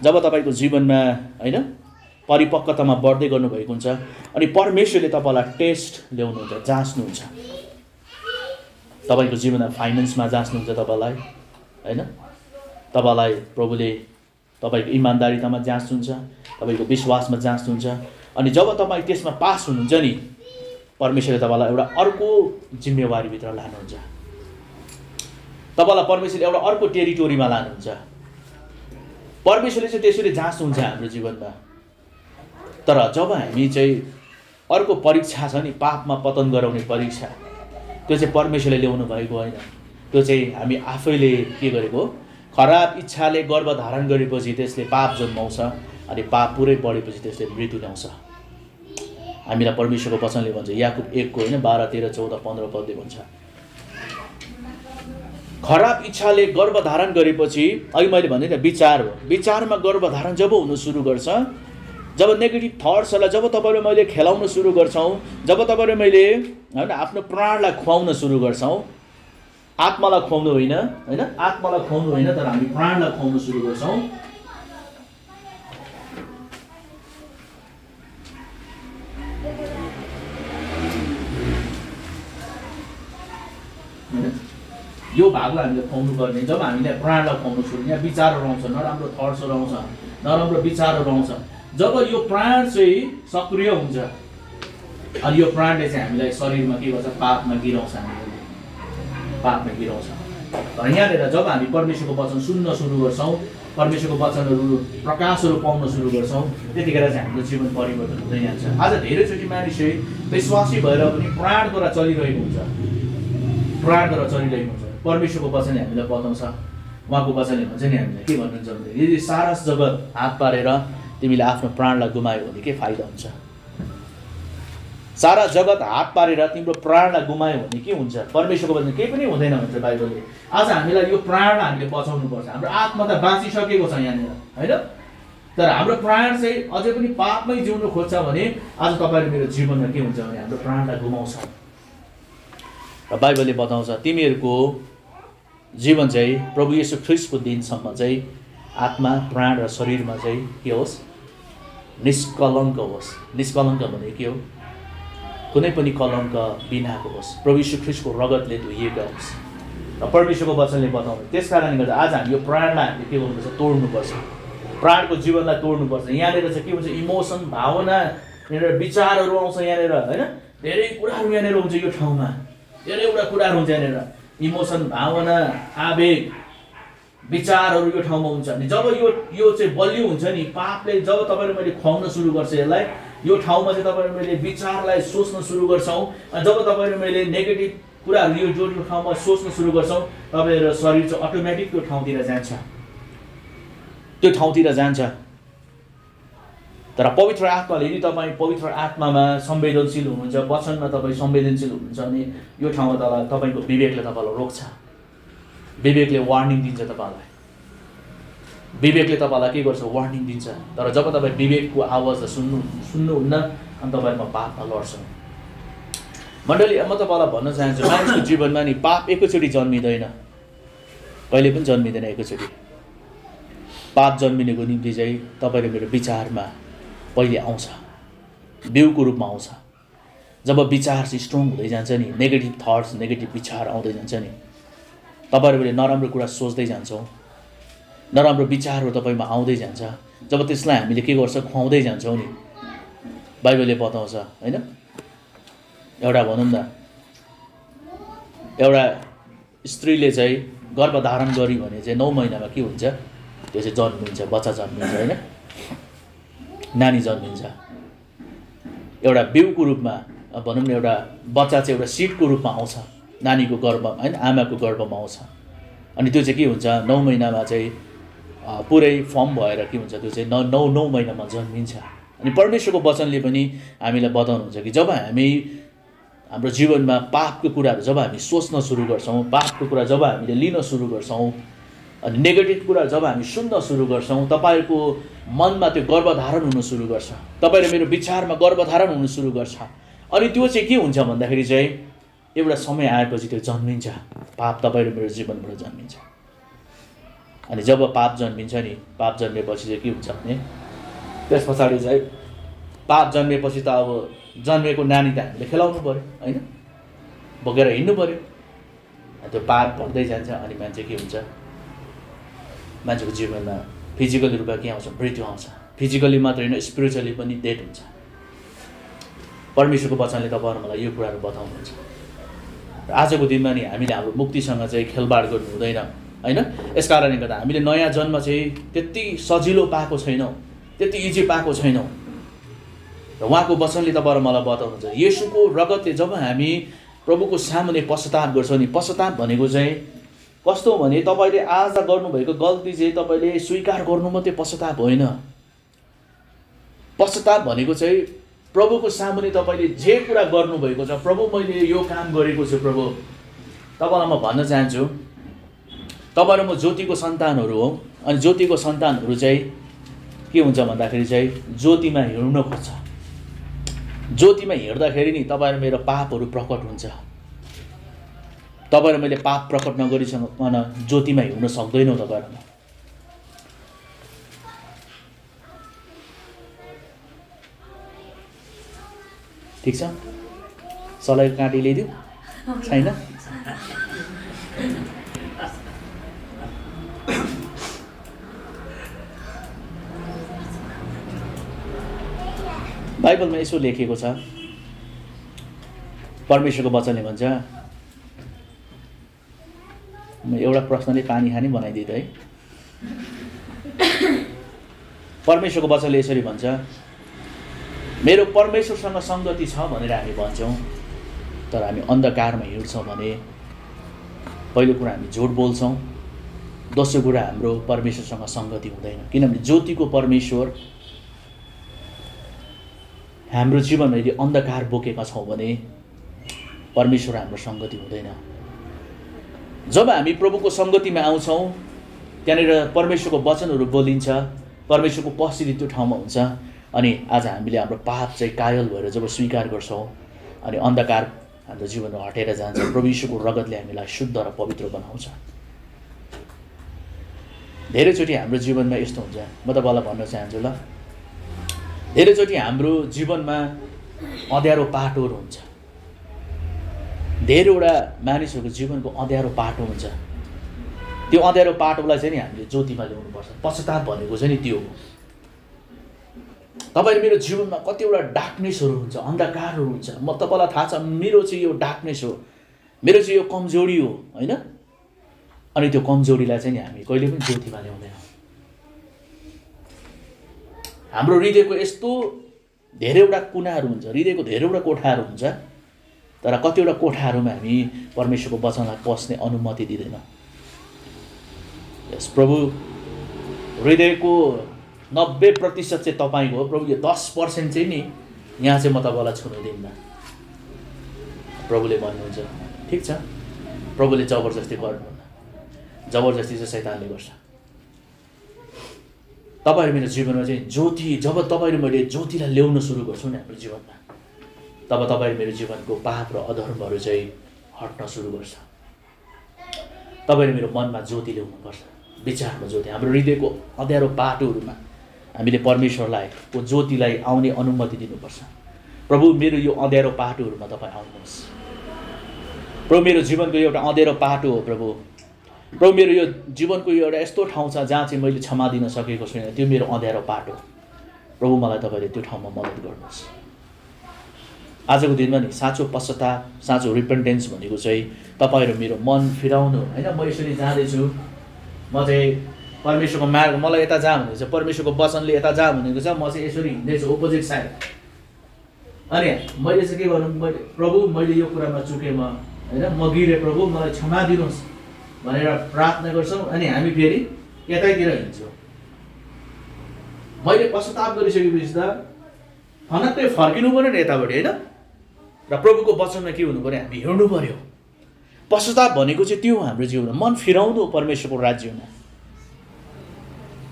Speaker 1: जब तपाईँको जीवनमा होइन परिपक्वतामा बढ्दै गर्नुभएको हुन्छ अनि परमेश्वरले तपाईँलाई टेस्ट ल्याउनुहुन्छ, जाँच्नुहुन्छ। तपाईँको जीवनमा फाइनेन्समा जाँच्नुहुन्छ तपाईँलाई होइन, तपाईँलाई प्रभुले तपाईँको इमान्दारितामा जाँच्नुहुन्छ, तपाईँको विश्वासमा जाँच्नुहुन्छ। अनि जब तपाईँ त्यसमा पास हुनुहुन्छ नि, परमेश्वरले तपाईँलाई एउटा अर्को जिम्मेवारीभित्र लानुहुन्छ, तपाईँलाई परमेश्वरले एउटा अर्को टेरिटोरीमा लानुहुन्छ। परमेश्वरले चाहिँ त्यसरी जाँच्नुहुन्छ हाम्रो जीवनमा। तर जब हामी चाहिँ अर्को परीक्षा छ नि, पापमा पतन गराउने परीक्षा, त्यो चाहिँ परमेश्वरले ल्याउनु भएको होइन, त्यो चाहिँ हामी आफैले के गरेको, खराब इच्छाले गर्भ धारण गरेपछि त्यसले पाप जन्माउँछ अनि पाप पुरै बढेपछि त्यसले मृत्यु ल्याउँछ। हामीलाई परमेश्वरको वचनले भन्छ, याकुब 1 होइन 12, 13, 14, 15 पदले भन्छ, खराब इच्छाले गर्भ धारण गरेपछि, अघि मैले भने नि विचार हो, विचारमा गर्भ धारण जब हुनु सुरु गर्छ, जब नेगेटिभ थट्सहरूलाई जब तपाईँ र मैले खेलाउन सुरु गर्छौँ, जब तपाईँ र मैले होइन आफ्नो प्राणलाई खुवाउन सुरु गर्छौँ, आत्मालाई खुवाउनु होइन होइन, आत्मालाई खुवाउनु होइन, तर हामी प्राणलाई खुवाउन सुरु गर्छौँ, यो भागलाई हामीले खुवाउनु पर्ने। जब हामीले प्राणलाई खुवाउनु सुरु, यहाँ विचारहरू आउँछ, नराम्रो थट्सहरू आउँछ, नराम्रो विचारहरू आउँछ, जब यो प्राण चाहिँ सक्रिय हुन्छ अनि यो प्राणले चाहिँ हामीलाई शरीरमा के गर्छ, पापमा गिराउँछ, हामीले पापमा गिराउँछ। तर यहाँनिर जब हामी परमेश्वरको वचन सुन्न सुरु गर्छौँ परमेश्वरको वचनहरू प्रकाशहरू पाउन सुरु गर्छौँ त्यतिखेर चाहिँ हाम्रो जीवन परिवर्तन हुँदै जान्छ। आज धेरैचोटि मानिस विश्वासी भएर पनि प्राणद्वारा चलिरहेको हुन्छ, प्राणद्वारा चलिरहेको हुन्छ। परमेश्वरको वचनले हामीलाई बताउँछ, उहाँको वचनले भन्छ नि हामीलाई के भन्नुहुन्छ भने यदि सारा जगत हात पारेर तिमीले आफ्नो प्राणलाई गुमायो भने के फाइदा हुन्छ? सारा जगत हात पारेर तिम्रो प्राणलाई गुमायो भने के हुन्छ? परमेश्वरको वचन केही पनि हुँदैन भन्छ बाइबलले। आज हामीलाई यो प्राणलाई हामीले बचाउनुपर्छ। हाम्रो आत्मा त बाँचिसकेको छ यहाँनिर, होइन? तर हाम्रो प्राण चाहिँ अझै पनि पापमै जिउनु खोज्छ भने आज तपाईँले मेरो जीवनमा के हुन्छ भने हाम्रो प्राणलाई गुमाउँछ। र बाइबलले बताउँछ तिमीहरूको जीवन चाहिँ प्रभु येशू ख्रीष्टको दिनसम्म चाहिँ आत्मा, प्राण र शरीरमा चाहिँ के होस्? निष्कलङ्क होस्। निष्कलङ्क भने के हो? कुनै पनि कलङ्क बिनाको होस्, प्रभु यीशु ख्रीष्टको रगतले धोइएको होस्। र परमेश्वरको वचनले बताउँछ त्यस कारणले गर्दा आज हामी यो प्राणलाई हामीले के गर्नुपर्छ? तोड्नुपर्छ। प्राणको जीवनलाई तोड्नुपर्छ। यहाँनिर चाहिँ के हुन्छ? इमोसन, भावना, यहाँनिर विचारहरू आउँछ यहाँनिर, होइन? धेरै कुराहरू यहाँनिर हुन्छ यो ठाउँमा, धेरैवटा कुराहरू हुन्छ यहाँनिर। इमोसन, भावना, आवेग, विचारहरू यो ठाउँमा हुन्छ। अनि जब यो चाहिँ बलियो हुन्छ नि, पापले जब तपाईँले मैले खुवाउन सुरु गर्छ यसलाई, यो ठाउँमा चाहिँ तपाईँले मैले विचारलाई सोच्न सुरु गर्छौँ। अनि जब तपाईँले मैले नेगेटिभ कुराहरू यो ठाउँमा सोच्न सुरु गर्छौँ, तपाईँको शरीर चाहिँ अटोमेटिक त्यो ठाउँतिर जान्छ, त्यो ठाउँतिर जान्छ। तर पवित्र आत्माले यदि तपाईँ पवित्र आत्मामा संवेदनशील हुनुहुन्छ, वचनमा तपाईँ संवेदनशील हुनुहुन्छ भने यो ठाउँमा तपाईँको विवेकले तपाईँलाई रोक्छ। विवेकले वार्निङ दिन्छ तपाईँलाई। विवेकले तपाईँलाई के गर्छ? वार्निङ दिन्छ। तर जब तपाईँ विवेकको आवाजलाई सुन्नुहुन्न अनि तपाईँमा पापमा लड्छ। मण्डली, म तपाईँलाई भन्न चाहन्छु मानिसको जीवनमा नि पाप एकैचोटि जन्मिँदैन, कहिले पनि जन्मिँदैन एकैचोटि। पाप जन्मिनेको निम्ति चाहिँ तपाईँले मेरो विचारमा पहिले आउँछ, बिउको रूपमा आउँछ। जब विचार चाहिँ स्ट्रङ हुँदै जान्छ नि, नेगेटिभ थट्स, नेगेटिभ विचार आउँदै जान्छ नि, तपाईँहरूले नराम्रो कुरा सोच्दै जान्छौँ, नराम्रो विचारहरू तपाईँमा आउँदै जान्छ। जब त्यसलाई हामीले के गर्छ? खुवाउँदै जान्छौँ नि। बाइबलले बताउँछ, होइन? एउटा भनौँ न, एउटा स्त्रीले चाहिँ गर्भधारण गरी भने चाहिँ 9 महिनामा के हुन्छ? त्यो चाहिँ जन्मिन्छ, बच्चा जन्मिन्छ, होइन? नानी जन्मिन्छ। एउटा बिउको रूपमा भनौँ न, एउटा बच्चा चाहिँ एउटा सिडको रूपमा आउँछ नानीको गर्भमा, होइन? आमाको गर्भमा आउँछ। अनि त्यो चाहिँ के हुन्छ? 9 महिनामा चाहिँ पुरै फर्म भएर के हुन्छ? त्यो चाहिँ 9 महिनामा जन्मिन्छ। अनि परमेश्वरको वचनले पनि हामीलाई बताउनुहुन्छ कि जब हामी हाम्रो जीवनमा पापको कुराहरू जब हामी सोच्न सुरु गर्छौँ, पापको कुरा जब हामीले लिन सुरु गर्छौँ, अनि नेगेटिभ कुरा जब हामी सुन्न सुरु गर्छौँ, तपाईँको मनमा त्यो गर्भधारण हुन सुरु गर्छ। तपाईँले मेरो विचारमा गर्भधारण हुन सुरु गर्छ। अनि त्यो चाहिँ के हुन्छ भन्दाखेरि चाहिँ एउटा समय आएपछि त्यो जन्मिन्छ। पाप तपाईँले मेरो जीवनबाट जन्मिन्छ। अनि जब पाप जन्मिन्छ नि, पाप जन्मेपछि चाहिँ के हुन्छ भने त्यस पछाडि चाहिँ पाप जन्मेपछि त अब जन्मेको नानी त हामीले खेलाउनु पऱ्यो, होइन? बोकेर हिँड्नु पऱ्यो। त्यो पाप बढ्दै जान्छ। अनि मान्छे के हुन्छ? मान्छेको जीवनमा फिजिकली रूपमा के आउँछ? मृत्यु आउँछ। फिजिकली मात्र होइन, स्पिरिचुअली पनि डेथ हुन्छ। परमेश्वरको वचनले तपाईँहरू मलाई यो कुराहरू बताउनुहुन्छ। र आजको दिनमा नि हामीले हाम्रो मुक्तिसँग चाहिँ खेलबाड गर्नु हुँदैन, होइन? यस कारणले गर्दा हामीले नयाँ जन्म चाहिँ त्यति सजिलो पाएको छैनौँ, त्यति इजी पाएको छैनौँ। र उहाँको वचनले तपाईँहरू मलाई बताउनुहुन्छ येशूको रगतले जब हामी प्रभुको सामुने पश्चाताप गर्छौँ नि, पश्चाताप भनेको चाहिँ कस्तो हो भने तपाईँले आज गर्नुभएको गल्ती चाहिँ तपाईँले स्वीकार गर्नु मात्रै पश्चाताप होइन। पश्चाताप भनेको चाहिँ प्रभुको सामुने तपाईँले जे कुरा गर्नुभएको छ, प्रभु मैले यो काम गरेको छु, प्रभु तपाईँलाई म भन्न चाहन्छु, तपाईँहरू म ज्योतिको सन्तानहरू हो। अनि ज्योतिको सन्तानहरू चाहिँ के हुन्छ भन्दाखेरि चाहिँ ज्योतिमा हिँड्न खोज्छ। ज्योतिमा हिँड्दाखेरि नि तपाईँहरू मेरो पापहरू प्रकट हुन्छ। तपाईँहरू मैले पाप प्रकट नगरिसकन ज्योतिमा हिँड्न सक्दैनौँ तपाईँहरू। ठिक छ? सलाइको काँटी ल्याइदिउँ? छैन? बाइबलमा यसो लेखेको छ, परमेश्वरको वचनले भन्छ, म एउटा प्रश्नले पानी खानी बनाइदिँदै है। परमेश्वरको वचनले यसरी भन्छ, मेरो परमेश्वरसँग सङ्गति छ भनेर हामी भन्छौँ, तर हामी अन्धकारमा हिँड्छौँ भने पहिलो कुरा हामी झुट बोल्छौँ, दोस्रो कुरा हाम्रो परमेश्वरसँग सङ्गति हुँदैन। किनभने ज्योतिको परमेश्वर हाम्रो जीवनमा यदि अन्धकार बोकेका छौँ भने परमेश्वर हाम्रो सङ्गति हुँदैन। जब हामी प्रभुको सङ्गतिमा आउँछौँ त्यहाँनिर परमेश्वरको वचनहरू बोलिन्छ, परमेश्वरको उपस्थिति त्यो ठाउँमा हुन्छ, अनि आज हामीले हाम्रो पाप चाहिँ कायल भएर जब स्वीकार गर्छौँ अनि अन्धकार हाम्रो जीवनमा हटेर जान्छ। प्रभु यीशुको रगतले हामीलाई शुद्ध र पवित्र बनाउँछ। धेरैचोटि हाम्रो जीवनमा यस्तो हुन्छ, म तपाईँलाई भन्न चाहन्छु ल, धेरैचोटि हाम्रो जीवनमा अँध्यारो पाटोहरू हुन्छ। धेरैवटा मानिसहरूको जीवनको अँध्यारो पाटो हुन्छ। त्यो अँध्यारो पाटोलाई चाहिँ नि हामीले ज्योतिमा ल्याउनुपर्छ। पश्चाताप भनेको चाहिँ नि त्यो हो। तपाईँले मेरो जीवनमा कतिवटा डार्कनेसहरू हुन्छ, अन्धकारहरू हुन्छ, म तपाईँलाई थाहा छ मेरो चाहिँ यो डार्कनेस हो, मेरो चाहिँ यो कमजोरी हो, होइन? अनि त्यो कमजोरीलाई चाहिँ नि हामी कहिले पनि ज्योतिमा ल्याउँदैनौँ। हाम्रो हृदयको यस्तो धेरैवटा कुनाहरू हुन्छ, हृदयको धेरैवटा कोठाहरू हुन्छ, तर कतिवटा कोठाहरूमा हामी परमेश्वरको वचनलाई पस्ने अनुमति दिँदैनौँ। यस प्रभु हृदयको 90% चाहिँ तपाईँको हो। प्रभु यो 10% चाहिँ नि यहाँ चाहिँ म तपाईँलाई छुनु दिन्न। प्रभुले भन्नुहुन्छ, ठिक छ, प्रभुले जबरजस्ती गर्नुहुन्न। जबरजस्ती चाहिँ शैतानले गर्छ। तपाईँहरू मेरो जीवनमा चाहिँ ज्योति, जब तपाईँहरू मैले ज्योतिलाई ल्याउन सुरु गर्छु नि हाम्रो जीवनमा, तब तपाईँहरू मेरो जीवनको पाप र अधर्महरू चाहिँ हट्न सुरु गर्छ। तपाईँहरू मेरो मनमा ज्योति ल्याउनुपर्छ, विचारमा ज्योति। हाम्रो हृदयको अँध्यारो बाटोहरूमा हामीले परमेश्वरलाई को ज्योतिलाई आउने अनुमति दिनुपर्छ। प्रभु मेरो यो अँध्यारो बाटोहरूमा तपाईँ आउनुहोस्। प्रभु मेरो जीवनको एउटा अँध्यारो बाटो हो प्रभु। प्रभु मेरो यो जीवनको एउटा यस्तो ठाउँ छ जहाँ चाहिँ मैले क्षमा दिन सकेको छुइनँ, त्यो मेरो अँध्यारो बाटो। प्रभु मलाई तपाईँले त्यो ठाउँमा मद्दत गर्नुहोस्। आजको दिनमा नि साँचो पश्चाताप, साँचो रिपेन्टेन्स भनेको चाहिँ तपाईँहरू मेरो मन फिराउनु, होइन? म यसरी जाँदैछु, म चाहिँ परमेश्वरको मार्ग, मलाई यता जा भनेको छ, परमेश्वरको वचनले यता जा भनेको छ, म चाहिँ यसरी हिँड्दैछु अपोजिट साइड। अनि मैले चाहिँ के गर्नु, मैले प्रभु मैले यो कुरामा चुकेँ, म होइन म गिरेँ, प्रभु मलाई क्षमा दिनुहोस् भनेर प्रार्थना गर्छौँ। अनि हामी फेरि यतैतिर हिँड्छौँ। मैले पश्चाताप गरिसकेपछि त फनक्कै फर्किनु पऱ्यो नि यताबाट, होइन? र प्रभुको वचनमा के हुनु पऱ्यो, हामी हिँड्नु पऱ्यो। पश्चाताप भनेको चाहिँ त्यो हो हाम्रो जीवनमा, मन फिराउनु हो परमेश्वरको राज्यमा।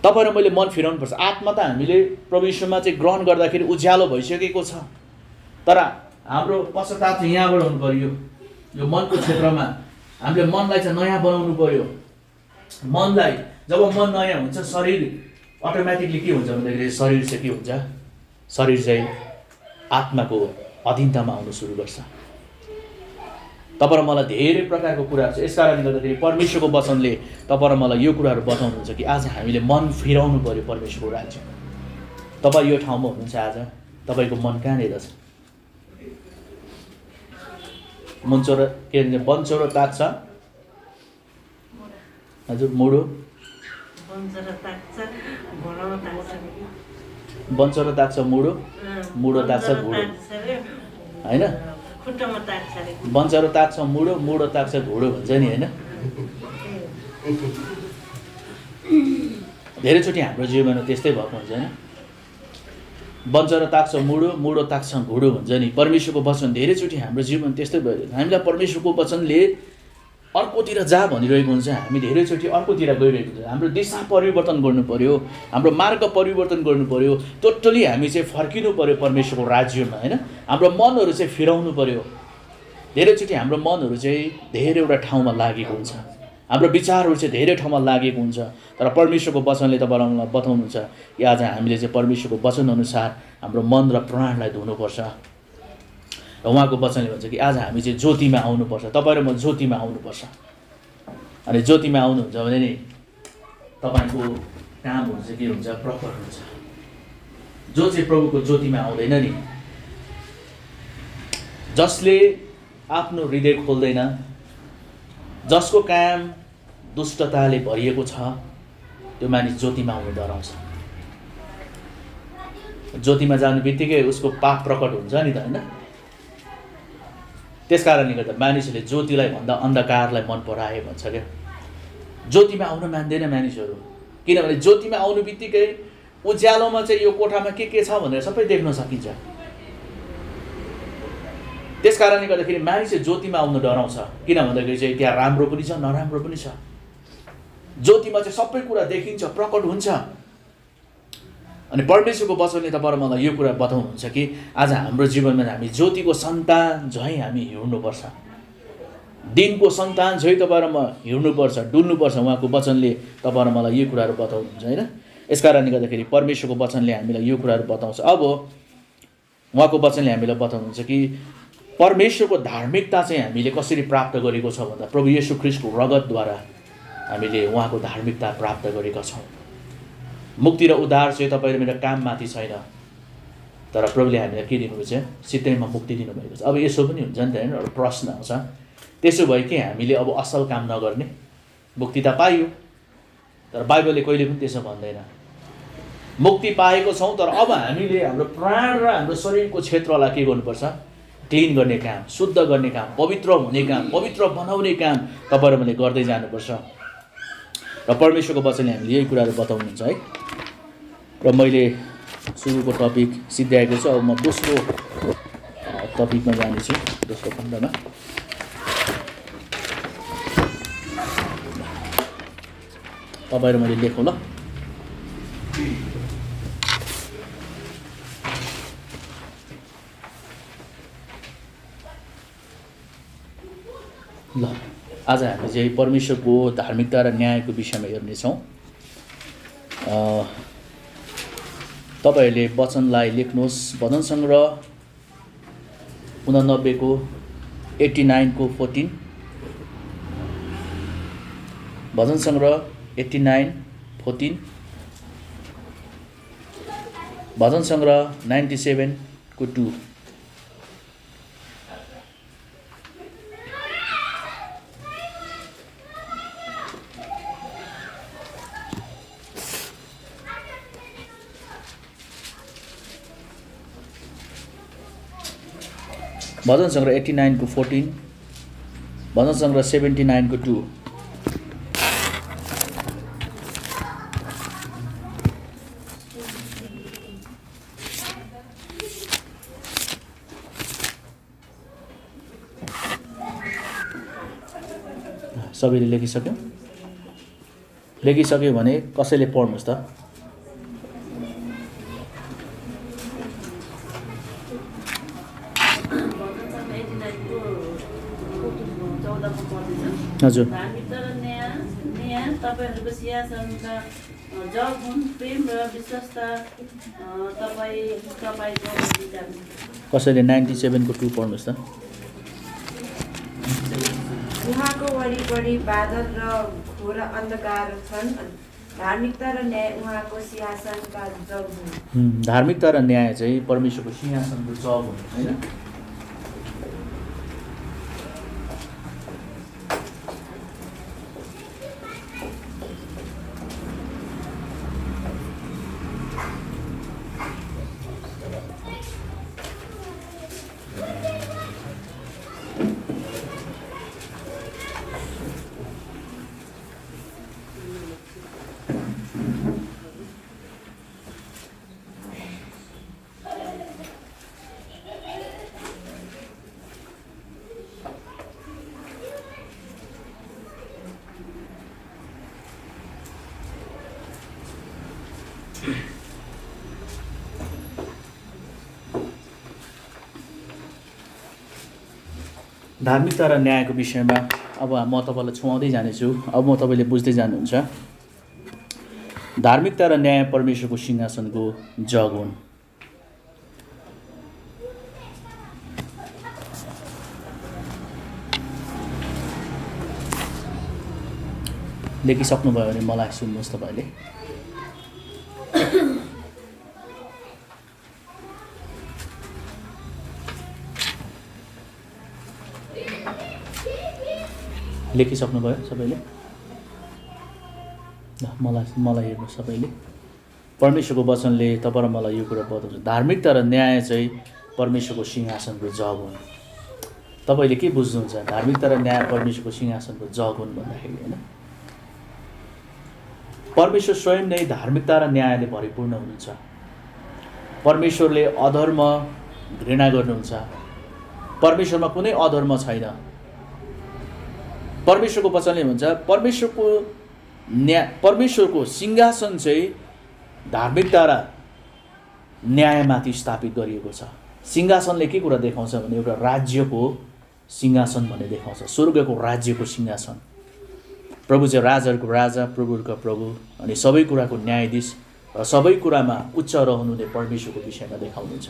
Speaker 1: तपाईँ र मैले मन फिराउनुपर्छ। आत्मा त हामीले प्रभु यीशुमा चाहिँ ग्रहण गर्दाखेरि उज्यालो भइसकेको छ, तर हाम्रो पश्चाताप चाहिँ यहाँबाट हुनु पऱ्यो। यो मनको क्षेत्रमा हामीले मनलाई चाहिँ नयाँ बनाउनु पऱ्यो। मनलाई जब मन नयाँ हुन्छ, शरीर अटोमेटिकली के हुन्छ भन्दाखेरि शरीर चाहिँ के हुन्छ, शरीर चाहिँ आत्माको अधीनतामा आउनु सुरु गर्छ। तपाईँ र मलाई धेरै प्रकारको कुराहरू छ। यस कारणले गर्दाखेरि परमेश्वरको वचनले तपाईँ र मलाई यो कुराहरू बताउनुहुन्छ कि आज हामीले मन फिराउनु पऱ्यो परमेश्वरको राज्यमा। तपाईँ यो ठाउँमा हुनुहुन्छ, आज तपाईँको मन कहाँनिर छ? मुन्चोरो के भन्छ, बन्चोरो ताक्छ, हजुर मुडो बन्चोरो ताक्छ, मुडो मुडो ताक्छ घुडो, होइन? बन्चरो ताक्छ मुडो, मुडो ताक्छ घुडो भन्छ नि, होइन? धेरैचोटि हाम्रो जीवनमा त्यस्तै भएको हुन्छ, होइन? बन्चरो ताक्छ मुडो, मुडो ताक्छ घुडो भन्छ नि। परमेश्वरको वचन धेरैचोटि हाम्रो जीवन त्यस्तै भइरहेको छ। हामीलाई परमेश्वरको वचनले अर्कोतिर जा भनिरहेको हुन्छ, हामी धेरैचोटि अर्कोतिर गइरहेको हुन्छ। हाम्रो दिशा परिवर्तन गर्नु पऱ्यो, हाम्रो मार्ग परिवर्तन गर्नु पऱ्यो, टोटली हामी चाहिँ फर्किनु पऱ्यो परमेश्वरको राज्यमा, होइन? हाम्रो मनहरू चाहिँ फिराउनु पऱ्यो। धेरैचोटि हाम्रो मनहरू चाहिँ धेरैवटा ठाउँमा लागेको हुन्छ, हाम्रो विचारहरू चाहिँ धेरै ठाउँमा लागेको हुन्छ, तर परमेश्वरको वचनले तपाईँलाई बताउनुहुन्छ कि आज हामीले चाहिँ परमेश्वरको वचनअनुसार हाम्रो मन र प्राणलाई धुनुपर्छ। र उहाँको वचनले भन्छ कि आज हामी चाहिँ ज्योतिमा आउनुपर्छ। तपाईँ र म ज्योतिमा आउनुपर्छ। अनि ज्योतिमा आउनुहुन्छ भने नि तपाईँको काम हुन्छ के हुन्छ, प्रपर हुन्छ। जो चाहिँ प्रभुको ज्योतिमा आउँदैन नि, जसले आफ्नो हृदय खोल्दैन, जसको काम दुष्टताले भरिएको छ, त्यो मानिस ज्योतिमा आउनु डराउँछ। ज्योतिमा जानु बित्तिकै उसको पाप प्रकट हुन्छ नि त होइन। त्यस कारणले गर्दा मानिसहरूले ज्योतिलाई भन्दा अन्धकारलाई मन पराए भन्छ क्या। ज्योतिमा आउन मान्दैन मानिसहरू, किनभने ज्योतिमा आउनु बित्तिकै उज्यालोमा चाहिँ यो कोठामा के छ भनेर सबै देख्न सकिन्छ। त्यस कारणले गर्दाखेरि मानिसले ज्योतिमा आउन डराउँछ, किन भन्दाखेरि चाहिँ त्यहाँ राम्रो पनि छ नराम्रो पनि छ। ज्योतिमा चाहिँ सबै कुरा देखिन्छ, प्रकट हुन्छ। अनि परमेश्वरको वचनले तपाईहरु मलाई यो कुरा बताउनुहुन्छ कि आज हाम्रो जीवनमा हामी ज्योतिको सन्तान झैँ हामी हिँड्नुपर्छ, दिनको सन्तान झैँ तपाईहरु म हिँड्नुपर्छ, डुल्नुपर्छ। उहाँको वचनले तपाईहरु मलाई यो कुराहरू बताउनुहुन्छ हैन। यसकारणले गर्दाखेरि परमेश्वरको वचनले हामीलाई यो कुराहरू बताउँछ। अब उहाँको वचनले हामीलाई बताउनुहुन्छ कि परमेश्वरको धार्मिकता चाहिँ हामीले कसरी प्राप्त गरेको छ भन्दा प्रभु येशू ख्रीष्टको रगतद्वारा हामीले उहाँको धार्मिकता प्राप्त गरेका छौँ। मुक्ति र उद्धार चाहिँ तपाईहरु मेरो काममाथि छैन, तर प्रभुले हामीलाई के दिनुभएको छ, सित्तैमा मुक्ति दिनुभएको छ। अब यसो पनि हुन्छ नि त हैन, एउटा प्रश्न आउँछ, त्यसो भए के हामीले अब असल काम नगर्ने? मुक्ति त पाइयो, तर बाइबलले कहिले पनि त्यसो भन्दैन। मुक्ति पाएको छौँ, तर अब हामीले हाम्रो प्राण र हाम्रो शरीरको क्षेत्रलाई के गर्नुपर्छ? क्लिन गर्ने काम, शुद्ध गर्ने काम, पवित्र हुने काम, पवित्र बनाउने काम तपाईहरु मैले गर्दै जानुपर्छ। र परमेश्वरको वचनले हामीले यही कुराहरू बताउनुहुन्छ है। र मैले सुरुको टपिक सिद्ध्याएको छु। अब म दोस्रो टपिकमा जानेछु, दोस्रो खण्डमा। तपाईहरु मैले लेखौँ ल। ल आज हामी चाहिँ परमेश्वरको धार्मिकता र न्यायको विषयमा हेर्नेछौँ। तपाईहरूले वचनलाई लेख्नुहोस्। भजन सङ्ग्रह 89 को 89 को 14, भजन सङ्ग्रह 89 14, भजन सङ्ग्रह 97 को 2। भजन सङ्ग्रह 89 को 14, भजन सङ्ग्रह 79 को 2। सबैले लेखिसक्यो? लेखिसक्यो भने कसैले पढ्नुहोस् त। हजुर।
Speaker 5: धार्मिकता र न्याय तपाईहरूको सिंहासनका जग हुन्, प्रेम र विश्वासता तपाईँको विचार।
Speaker 1: कसैले 97 को 2 पढ्नुहोस् त।
Speaker 2: उहाँको वरिपरि बादल र घोर अन्धकार छन्, धार्मिकता र न्याय उहाँको सिंहासनका जग हुन्।
Speaker 1: धार्मिकता र न्याय चाहिँ परमेश्वरको सिंहासनको जग हुन् हैन। धार्मिकता र न्यायको विषयमा अब म तपाईलाई छुवाउँदै जानेछु। अब म तपाईले बुझ्दै जानुहुन्छ। धार्मिकता र न्याय परमेश्वरको सिंहासनको जग हुन्। लेखिसक्नुभयो भने मलाई सुन्नुहोस् तपाईले। लेखिसक्नुभयो सबैले? ल मलाई हेर्नु सबैले। परमेश्वरको वचनले तपाईँ र मलाई यो कुरा बताउँछ, धार्मिकता र न्याय चाहिँ परमेश्वरको सिंहासनको जग हुन्। तपाईँले के बुझ्नुहुन्छ? धार्मिकता र न्याय परमेश्वरको सिंहासनको जग हुन् भन्दाखेरि होइन, परमेश्वर स्वयं नै धार्मिकता र न्यायले भरिपूर्ण हुनुहुन्छ। परमेश्वरले अधर्म घृणा गर्नुहुन्छ। परमेश्वरमा कुनै अधर्म छैन। परमेश्वरको वचनले भन्छ परमेश्वरको सिंहासन चाहिँ धार्मिकता र न्यायमाथि स्थापित गरिएको छ। सिंहासनले के कुरा देखाउँछ भने एउटा राज्यको सिंहासन भन्ने देखाउँछ, स्वर्गको राज्यको सिंहासन। प्रभु चाहिँ राजाहरूको राजा, प्रभुहरूका प्रभु अनि सबै कुराको न्यायाधीश र सबै कुरामा उच्च रहनुहुने परमेश्वरको विषयमा देखाउनुहुन्छ।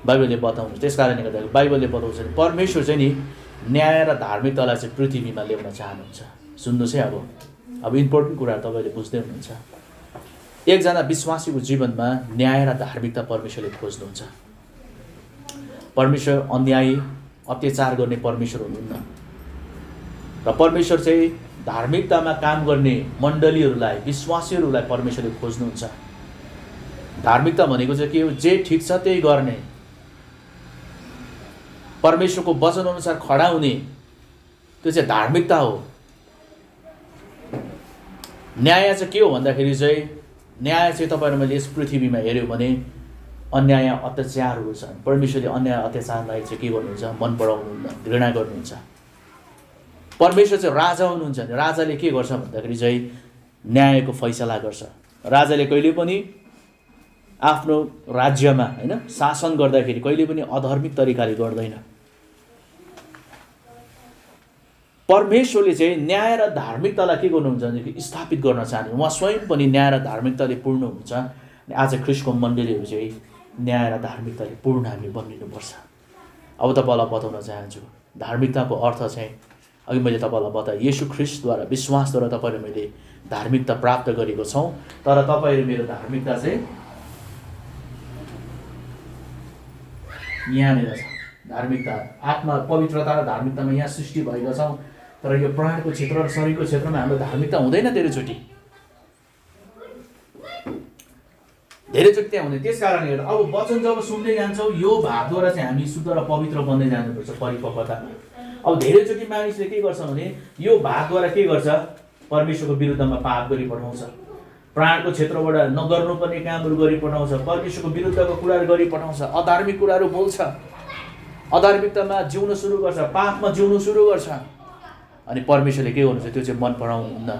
Speaker 1: बाइबलले बताउनुहुन्छ। त्यस कारणले गर्दा बाइबलले बताउँछ परमेश्वर चाहिँ नि न्याय र धार्मिकतालाई चाहिँ पृथ्वीमा ल्याउन चाहनुहुन्छ। सुन्नुहोस् है, अब इम्पोर्टेन्ट कुरा तपाईँले बुझ्दै हुनुहुन्छ। एकजना विश्वासीको जीवनमा न्याय र धार्मिकता परमेश्वरले खोज्नुहुन्छ। परमेश्वर अन्यायी अत्याचार गर्ने परमेश्वर हुनुहुन्न र परमेश्वर चाहिँ धार्मिकतामा काम गर्ने मण्डलीहरूलाई, विश्वासीहरूलाई परमेश्वरले खोज्नुहुन्छ। धार्मिकता भनेको चाहिँ के हो? जे ठिक छ त्यही गर्ने, परमेश्वरको वचन अनुसार खडा हुने, त्यो चाहिँ धार्मिकता हो। न्याय चाहिँ के हो भन्दाखेरि चाहिँ न्याय चाहिँ तपाईँ मैले यस पृथ्वीमा हेऱ्यो भने अन्याय अत्याचारहरू छन्। परमेश्वरले अन्याय अत्याचारलाई चाहिँ के गर्नुहुन्छ? मन पराउनुहुन्न, घृणा गर्नुहुन्छ। परमेश्वर चाहिँ राजा हुनुहुन्छ नि, राजाले के गर्छ भन्दाखेरि चाहिँ न्यायको फैसला गर्छ। राजाले कहिले पनि आफ्नो राज्यमा होइन शासन गर्दाखेरि कहिले पनि अधार्मिक तरिकाले गर्दैन। परमेश्वरले चाहिँ न्याय र धार्मिकतालाई के गर्नुहुन्छ भने स्थापित गर्न चाहन्छ। उहाँ स्वयं पनि न्याय र धार्मिकताले पूर्ण हुन्छ। अनि आज ख्रिस्टको मण्डलीहरू चाहिँ न्याय र धार्मिकताले पूर्ण हामी बनिनुपर्छ। अब तपाईँलाई बताउन चाहन्छु धार्मिकताको अर्थ चाहिँ अघि मैले तपाईँलाई बताएँ, येशू ख्रिस्टद्वारा विश्वासद्वारा तपाईँले मैले धार्मिकता प्राप्त गरेको छौँ। तर तपाईँले मेरो धार्मिकता चाहिँ यहाँनिर छ। धार्मिकता आत्मा पवित्रता र धार्मिकतामा यहाँ सृष्टि भएका छौँ, तर यो प्राणको क्षेत्र र शरीरको क्षेत्रमा हाम्रो धार्मिकता हुँदैन धेरैचोटि त्यहाँ हुँदैन। त्यस कारणले गर्दा अब वचन जब सुन्दै जान्छौँ यो भागद्वारा चाहिँ हामी शुद्ध र पवित्र बन्दै जानुपर्छ परिपक्वतामा। अब धेरैचोटि मानिसले के गर्छ भने यो भागद्वारा के गर्छ? परमेश्वरको विरुद्धमा पाप गरी पठाउँछ, प्राणको क्षेत्रबाट नगर्नुपर्ने कामहरू गरी पठाउँछ, परमेश्वरको विरुद्धको कुराहरू गरी पठाउँछ, अधार्मिक कुराहरू बोल्छ, अधार्मिकतामा जिउन सुरु गर्छ, पापमा जिउन सुरु गर्छ। अनि परमेश्वरले के गर्नुहुन्छ? त्यो चाहिँ मन पराउनुहुन्न।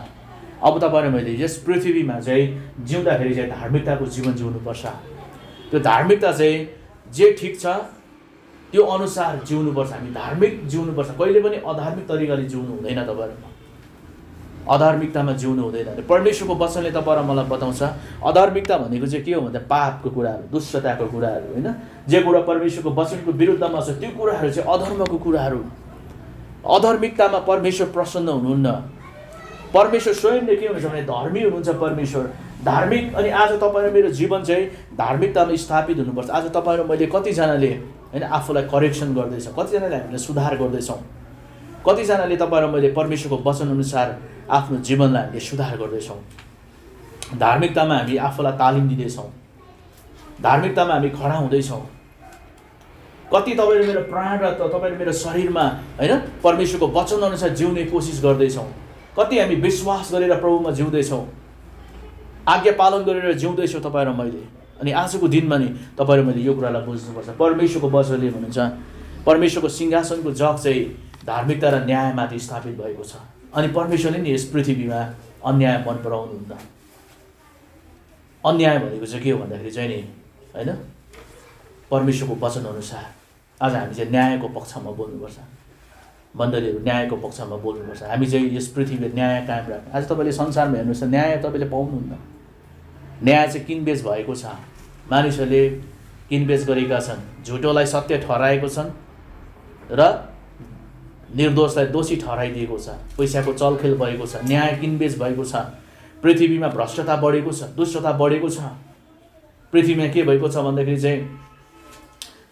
Speaker 1: अब तपाईँ र मैले यस पृथ्वीमा चाहिँ जिउँदाखेरि चाहिँ धार्मिकताको जीवन जिउनुपर्छ। त्यो धार्मिकता चाहिँ जे ठिक छ त्यो अनुसार जिउनुपर्छ। हामी धार्मिक जिउनुपर्छ, कहिले पनि अधार्मिक तरिकाले जिउनु हुँदैन। तपाईँहरूमा अधार्मिकतामा जिउनु हुँदैन। परमेश्वरको वचनले तपाईँ र मलाई बताउँछ अधार्मिकता भनेको चाहिँ के हो भन्दा पापको कुराहरू, दुष्टताको कुराहरू होइन। जे कुरा परमेश्वरको वचनको विरुद्धमा छ त्यो कुराहरू चाहिँ अधर्मको कुराहरू। अधार्मिकतामा परमेश्वर प्रसन्न हुनुहुन्न। परमेश्वर स्वयंले के हुनुहुन्छ भने धर्मी हुनुहुन्छ परमेश्वर, धार्मिक। अनि आज तपाईँ र मेरो जीवन चाहिँ धार्मिकतामा स्थापित हुनुपर्छ। आज तपाईँ र मैले कतिजनाले होइन आफूलाई करेक्सन गर्दैछ, कतिजनाले हामीले सुधार गर्दैछौँ, कतिजनाले तपाईँ र मैले परमेश्वरको वचनअनुसार आफ्नो जीवनलाई हामीले सुधार गर्दैछौँ। धार्मिकतामा हामी आफूलाई तालिम दिँदैछौँ, धार्मिकतामा हामी खडा हुँदैछौँ। कति तपाईँले मेरो प्राण र तपाईँले मेरो शरीरमा होइन परमेश्वरको वचनअनुसार जिउने कोसिस गर्दैछौँ। कति हामी विश्वास गरेर प्रभुमा जिउँदैछौँ, आज्ञा पालन गरेर जिउँदैछौँ तपाईँ र मैले। अनि आजको दिनमा नि तपाईँ र मैले यो कुरालाई बुझ्नुपर्छ। परमेश्वरको वचनले भन्नुहुन्छ परमेश्वरको सिंहासनको जग चाहिँ धार्मिकता र न्यायमाथि स्थापित भएको छ। अनि परमेश्वरले नि यस पृथ्वीमा अन्याय मन पराउनुहुन्न। अन्याय भनेको चाहिँ के हो भन्दाखेरि चाहिँ नि होइन परमेश्वरको वचनअनुसार आज हामी चाहिँ न्यायको पक्षमा बोल्नुपर्छ। मण्डलीहरू न्यायको पक्षमा बोल्नुपर्छ। हामी चाहिँ यस पृथ्वीमा न्याय कायम राख्नु। आज तपाईँले संसारमा हेर्नुहोस् न्याय तपाईँले पाउनुहुन्न। न्याय चाहिँ किनबेच भएको छ। मानिसहरूले किनबेच गरेका छन्, झुटोलाई सत्य ठहराएको छन् र निर्दोषलाई दोषी ठहराइदिएको छ। पैसाको चलखेल भएको छ, न्याय किनबेच भएको छ। पृथ्वीमा भ्रष्टता बढेको छ, दुष्टता बढेको छ। पृथ्वीमा के भएको छ भन्दाखेरि चाहिँ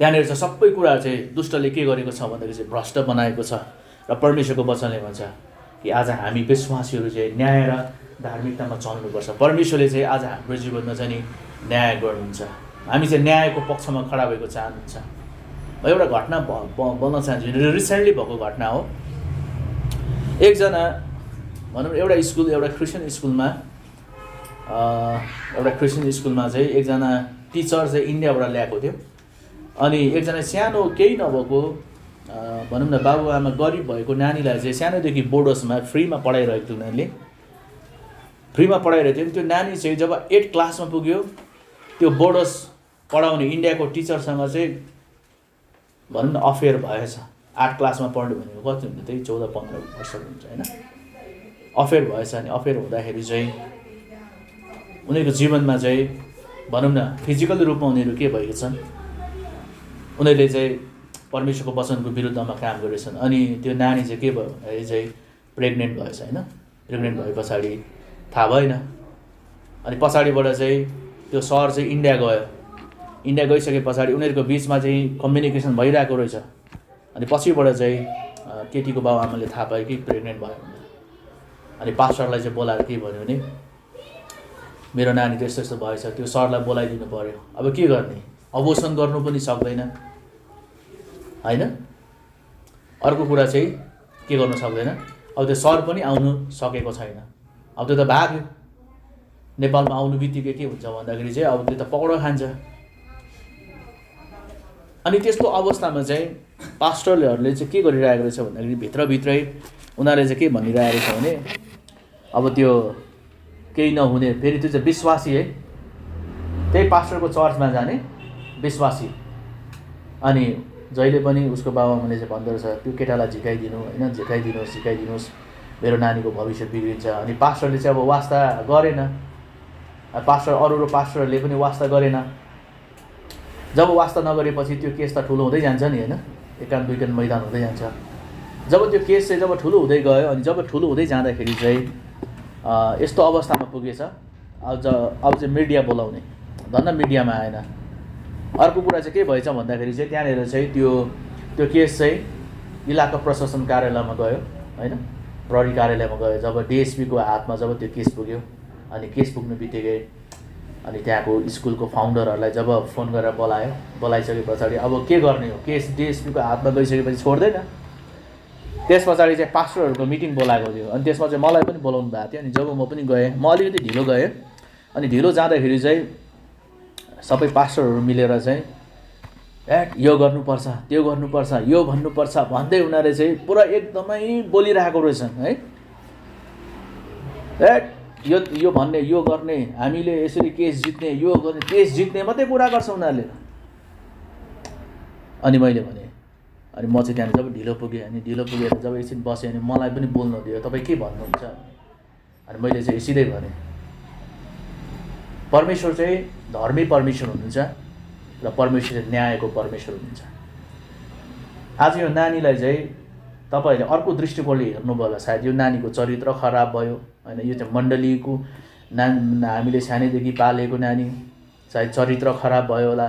Speaker 1: त्यहाँनिर चाहिँ सबै कुरा चाहिँ दुष्टले के गरेको छ भन्दाखेरि चाहिँ भ्रष्ट बनाएको छ। र परमेश्वरको वचनले भन्छ कि आज हामी विश्वासीहरू चाहिँ न्याय र धार्मिकतामा चल्नुपर्छ। परमेश्वरले चाहिँ आज हाम्रो जीवनमा चाहिँ नि न्याय गर्नुहुन्छ। हामी चाहिँ न्यायको पक्षमा खडा भएको चाहनुहुन्छ। म एउटा घटना बोल्न चाहन्छु, रिसेन्टली भएको घटना हो। एकजना भनौँ एउटा स्कुल, एउटा क्रिस्चियन स्कुलमा चाहिँ एकजना टिचर चाहिँ इन्डियाबाट ल्याएको थियो। अनि एकजना सानो केही नभएको भनौँ न बाबुआमा गरिब भएको नानीलाई चाहिँ सानोदेखि बोर्डर्समा फ्रीमा पढाइरहेको थियो। उनीहरूले फ्रीमा पढाइरहेको थियो। त्यो नानी चाहिँ जब 8 क्लासमा पुग्यो, त्यो बोर्डर्स पढाउने इन्डियाको टिचरसँग चाहिँ भनौँ न अफेयर भएछ। 8 क्लासमा पढ्नु भनेको कति हुन्छ, त्यही 14-15 वर्षको हुन्छ होइन। अफेयर भएछ। अनि अफेयर हुँदाखेरि चाहिँ उनीहरूको जीवनमा चाहिँ भनौँ न फिजिकल रूपमा उनीहरू के भएको छन्, उनीहरूले चाहिँ परमेश्वरको वचनको विरुद्धमा काम गरेछन्। अनि त्यो नानी चाहिँ के भयो भन्दाखेरि चाहिँ प्रेग्नेन्ट भएछ होइन। प्रेग्नेन्ट भए पछाडि थाहा भएन। अनि पछाडिबाट चाहिँ त्यो सर चाहिँ इन्डिया गयो। इन्डिया गइसके पछाडि उनीहरूको बिचमा चाहिँ कम्युनिकेसन भइरहेको रहेछ। अनि पछिबाट चाहिँ केटीको बाबुआमाले थाहा पायो कि प्रेग्नेन्ट भयो भनेर। अनि पास्टरलाई चाहिँ बोलाएर के भन्यो भने मेरो नानी त यस्तो यस्तो भएछ। त्यो सरलाई बोलाइदिनु पर्यो। अब के गर्ने, अबोर्सन गर्नु पनि सक्दैन होइन। अर्को कुरा चाहिँ के गर्नु सक्दैन, अब त्यो सर पनि आउनु सकेको छैन। अब त्यो त भाग्यो। नेपालमा आउनु बित्तिकै के हुन्छ भन्दाखेरि चाहिँ अब त्यो त पक्रो खान्छ। अनि त्यस्तो अवस्थामा चाहिँ पास्टरहरूले चाहिँ के गरिरहेको रहेछ भन्दाखेरि भित्रभित्रै उनीहरूले चाहिँ के भनिरहेको रहेछ भने अब त्यो केही नहुने, फेरि त्यो चाहिँ विश्वासी है, त्यही पास्टरको चर्चमा जाने विश्वासी। अनि जहिले पनि उसको बाबुआमाले चाहिँ भन्दो रहेछ त्यो केटालाई झिकाइदिनु होइन, झिकाइदिनुहोस्, मेरो नानीको भविष्य बिग्रिन्छ। अनि पास्टरले चाहिँ अब वास्ता गरेन। अरू पास्टरहरूले पनि वास्ता गरेन। जब वास्ता नगरेपछि त्यो केस त ठुलो हुँदै जान्छ नि होइन, एकान दुईकान मैदान हुँदै जान्छ। जब त्यो केस चाहिँ जब ठुलो हुँदै गयो, अनि जब ठुलो हुँदै जाँदाखेरि चाहिँ यस्तो अवस्थामा पुगेछ। अब चाहिँ मिडिया बोलाउने, धन्न मिडियामा आएन। अर्को कुरा चाहिँ के भएछ भन्दाखेरि चाहिँ त्यहाँनिर चाहिँ त्यो केस चाहिँ इलाका प्रशासन कार्यालयमा गयो होइन, प्रहरी कार्यालयमा गयो। जब डिएसपीको हातमा जब त्यो केस पुग्यो, अनि केस पुग्नु बित्तिकै अनि त्यहाँको स्कुलको फाउन्डरहरूलाई जब फोन गरेर बोलाइसके पछाडि अब के गर्ने हो, केस डिएसपीको हातमा गइसकेपछि छोड्दैन। त्यस पछाडि चाहिँ पास्टरहरूको मिटिङ बोलाएको थियो। अनि त्यसमा चाहिँ मलाई पनि बोलाउनु भएको थियो। अनि जब म पनि गएँ, म अलिकति ढिलो गएँ। अनि ढिलो जाँदाखेरि चाहिँ सबै पास्टरहरू मिलेर चाहिँ यो गर्नुपर्छ, त्यो गर्नुपर्छ, यो भन्नुपर्छ भन्दै उनीहरूले चाहिँ पुरा एकदमै बोलिरहेको रहेछन् है। यो भन्ने, यो गर्ने, हामीले यसरी केस जित्ने, यो गर्ने, केस जित्ने मात्रै कुरा गर्छ उनीहरूले। अनि मैले भने, अनि म चाहिँ त्यहाँनिर जब ढिलो पुगेँ, अनि ढिलो पुगेर जब एकछिन बसेँ, अनि मलाई पनि बोल्न दियो, तपाईँ के भन्नुहुन्छ। अनि मैले चाहिँ सिधै भनेँ परमेश्वर चाहिँ धर्मी परमेश्वर हुनुहुन्छ र परमेश्वर चाहिँ न्यायको परमेश्वर हुनुहुन्छ। आज यो नानीलाई चाहिँ तपाईँहरूले अर्को दृष्टिकोणले हेर्नुभयो होला। सायद यो नानीको चरित्र खराब भयो होइन, यो चाहिँ मण्डलीको हामीले सानैदेखि पालेको नानी, सायद चरित्र खराब भयो होला।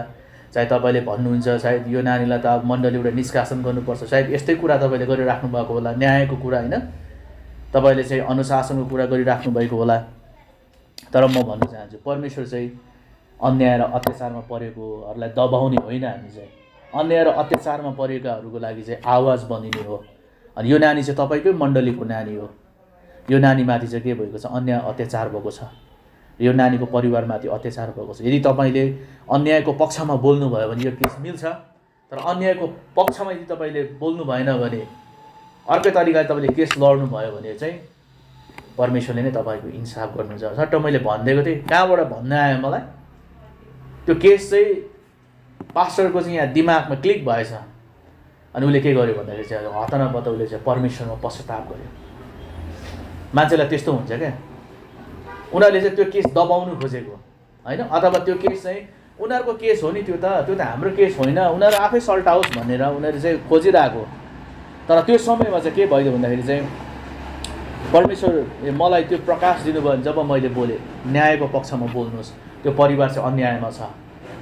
Speaker 1: चाहे तपाईँले भन्नुहुन्छ सायद यो नानीलाई त अब मण्डलीबाट निष्कासन गर्नुपर्छ, सायद यस्तै कुरा तपाईँले गरिराख्नु भएको होला, न्यायको कुरा होइन, तपाईँले चाहिँ अनुशासनको कुरा गरिराख्नु भएको होला। तर म भन्न चाहन्छु परमेश्वर चाहिँ अन्याय र अत्याचारमा परेकोहरूलाई दबाउने होइन। हामी चाहिँ अन्याय र अत्याचारमा परेकाहरूको लागि चाहिँ आवाज बनिने हो। अनि यो नानी चाहिँ तपाईँकै मण्डलीको नानी हो। यो नानीमाथि चाहिँ के भएको छ, अन्याय अत्याचार भएको छ। यो नानीको परिवारमाथि अत्याचार भएको छ। यदि तपाईँले अन्यायको पक्षमा बोल्नुभयो भने यो केस मिल्छ। तर अन्यायको पक्षमा यदि तपाईँले बोल्नु भएन भने, अर्कै तरिकाले तपाईँले केस लड्नुभयो भने चाहिँ परमेश्वरले नै तपाईँको इन्साफ गर्नुहुन्छ। सट्ट मैले भनिदिएको थिएँ, कहाँबाट भन्न आयो मलाई, त्यो केस चाहिँ पास्टरको चाहिँ यहाँ दिमागमा क्लिक भएछ। अनि उसले के गर्यो भन्दाखेरि चाहिँ हतनपत उसले चाहिँ परमेश्वरमा पश्चाताप गर्यो। मान्छेलाई त्यस्तो हुन्छ क्या, उनीहरूले चाहिँ त्यो केस दबाउनु खोजेको होइन, अथवा त्यो केस चाहिँ उनीहरूको केस हो नि, त्यो त हाम्रो केस होइन, उनीहरू आफै सल्ट आओस् भनेर उनीहरू चाहिँ खोजिरहेको। तर त्यो समयमा चाहिँ के भइदियो भन्दाखेरि चाहिँ परमेश्वर मलाई त्यो प्रकाश दिनुभयो भने जब मैले बोलेँ न्यायको पक्षमा बोल्नुहोस्, त्यो परिवार चाहिँ अन्यायमा छ,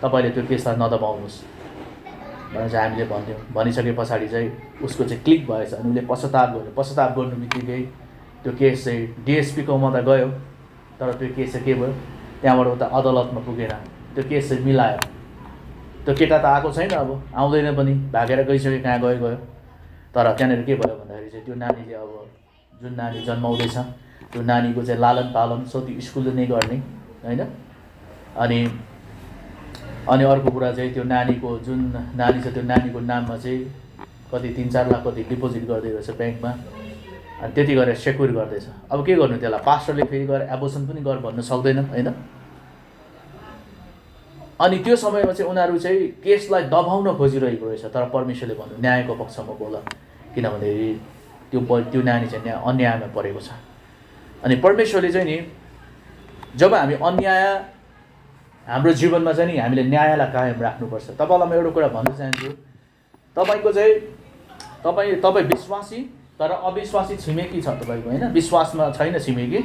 Speaker 1: तपाईँले त्यो केसलाई नदबाउनुहोस् भनेर चाहिँ हामीले भन्थ्यौँ। भनिसके पछाडि चाहिँ उसको चाहिँ क्लिक भएछ। अनि उसले पश्चाताप गर्नु बित्तिकै त्यो केस चाहिँ डिएसपीकोमा त गयो, तर त्यो केस चाहिँ के भयो, त्यहाँबाट उता अदालतमा पुगेर त्यो केस चाहिँ मिलायो। त्यो केटा त आएको छैन, अब आउँदैन पनि, भागेर गइसक्यो, कहाँ गयो। तर त्यहाँनिर के भयो भन्दाखेरि चाहिँ त्यो नानीले अब जुन नानी जन्माउँदैछ त्यो नानीको चाहिँ लालन पालन सोती स्कुलले नै गर्ने होइन। अनि अर्को कुरा चाहिँ त्यो नानीको जुन नानी छ त्यो नानीको नाममा चाहिँ कति 3-4 लाख कति डिपोजिट गर्दै रहेछ ब्याङ्कमा, अनि त्यति गरेर सेक्युर गर्दैछ। अब के गर्नु त्यसलाई? पास्टरले फेरि गएर एबोर्सन पनि गर भन्नु सक्दैन होइन। अनि त्यो समयमा चाहिँ उनीहरू चाहिँ केसलाई दबाउन खोजिरहेको रहेछ, तर परमेश्वरले भन्नु न्यायको पक्षमा बोल, किनभनेदेखि त्यो नानी चाहिँ अन्यायमा परेको छ। अनि परमेश्वरले चाहिँ नि जब हामी अन्याय हाम्रो जीवनमा चाहिँ नि हामीले न्यायलाई कायम राख्नुपर्छ। तपाईँलाई म एउटा कुरा भन्न चाहन्छु, तपाईँको चाहिँ तपाईँ विश्वासी तर अविश्वासी छिमेकी छ तपाईँको होइन, विश्वासमा छैन छिमेकी।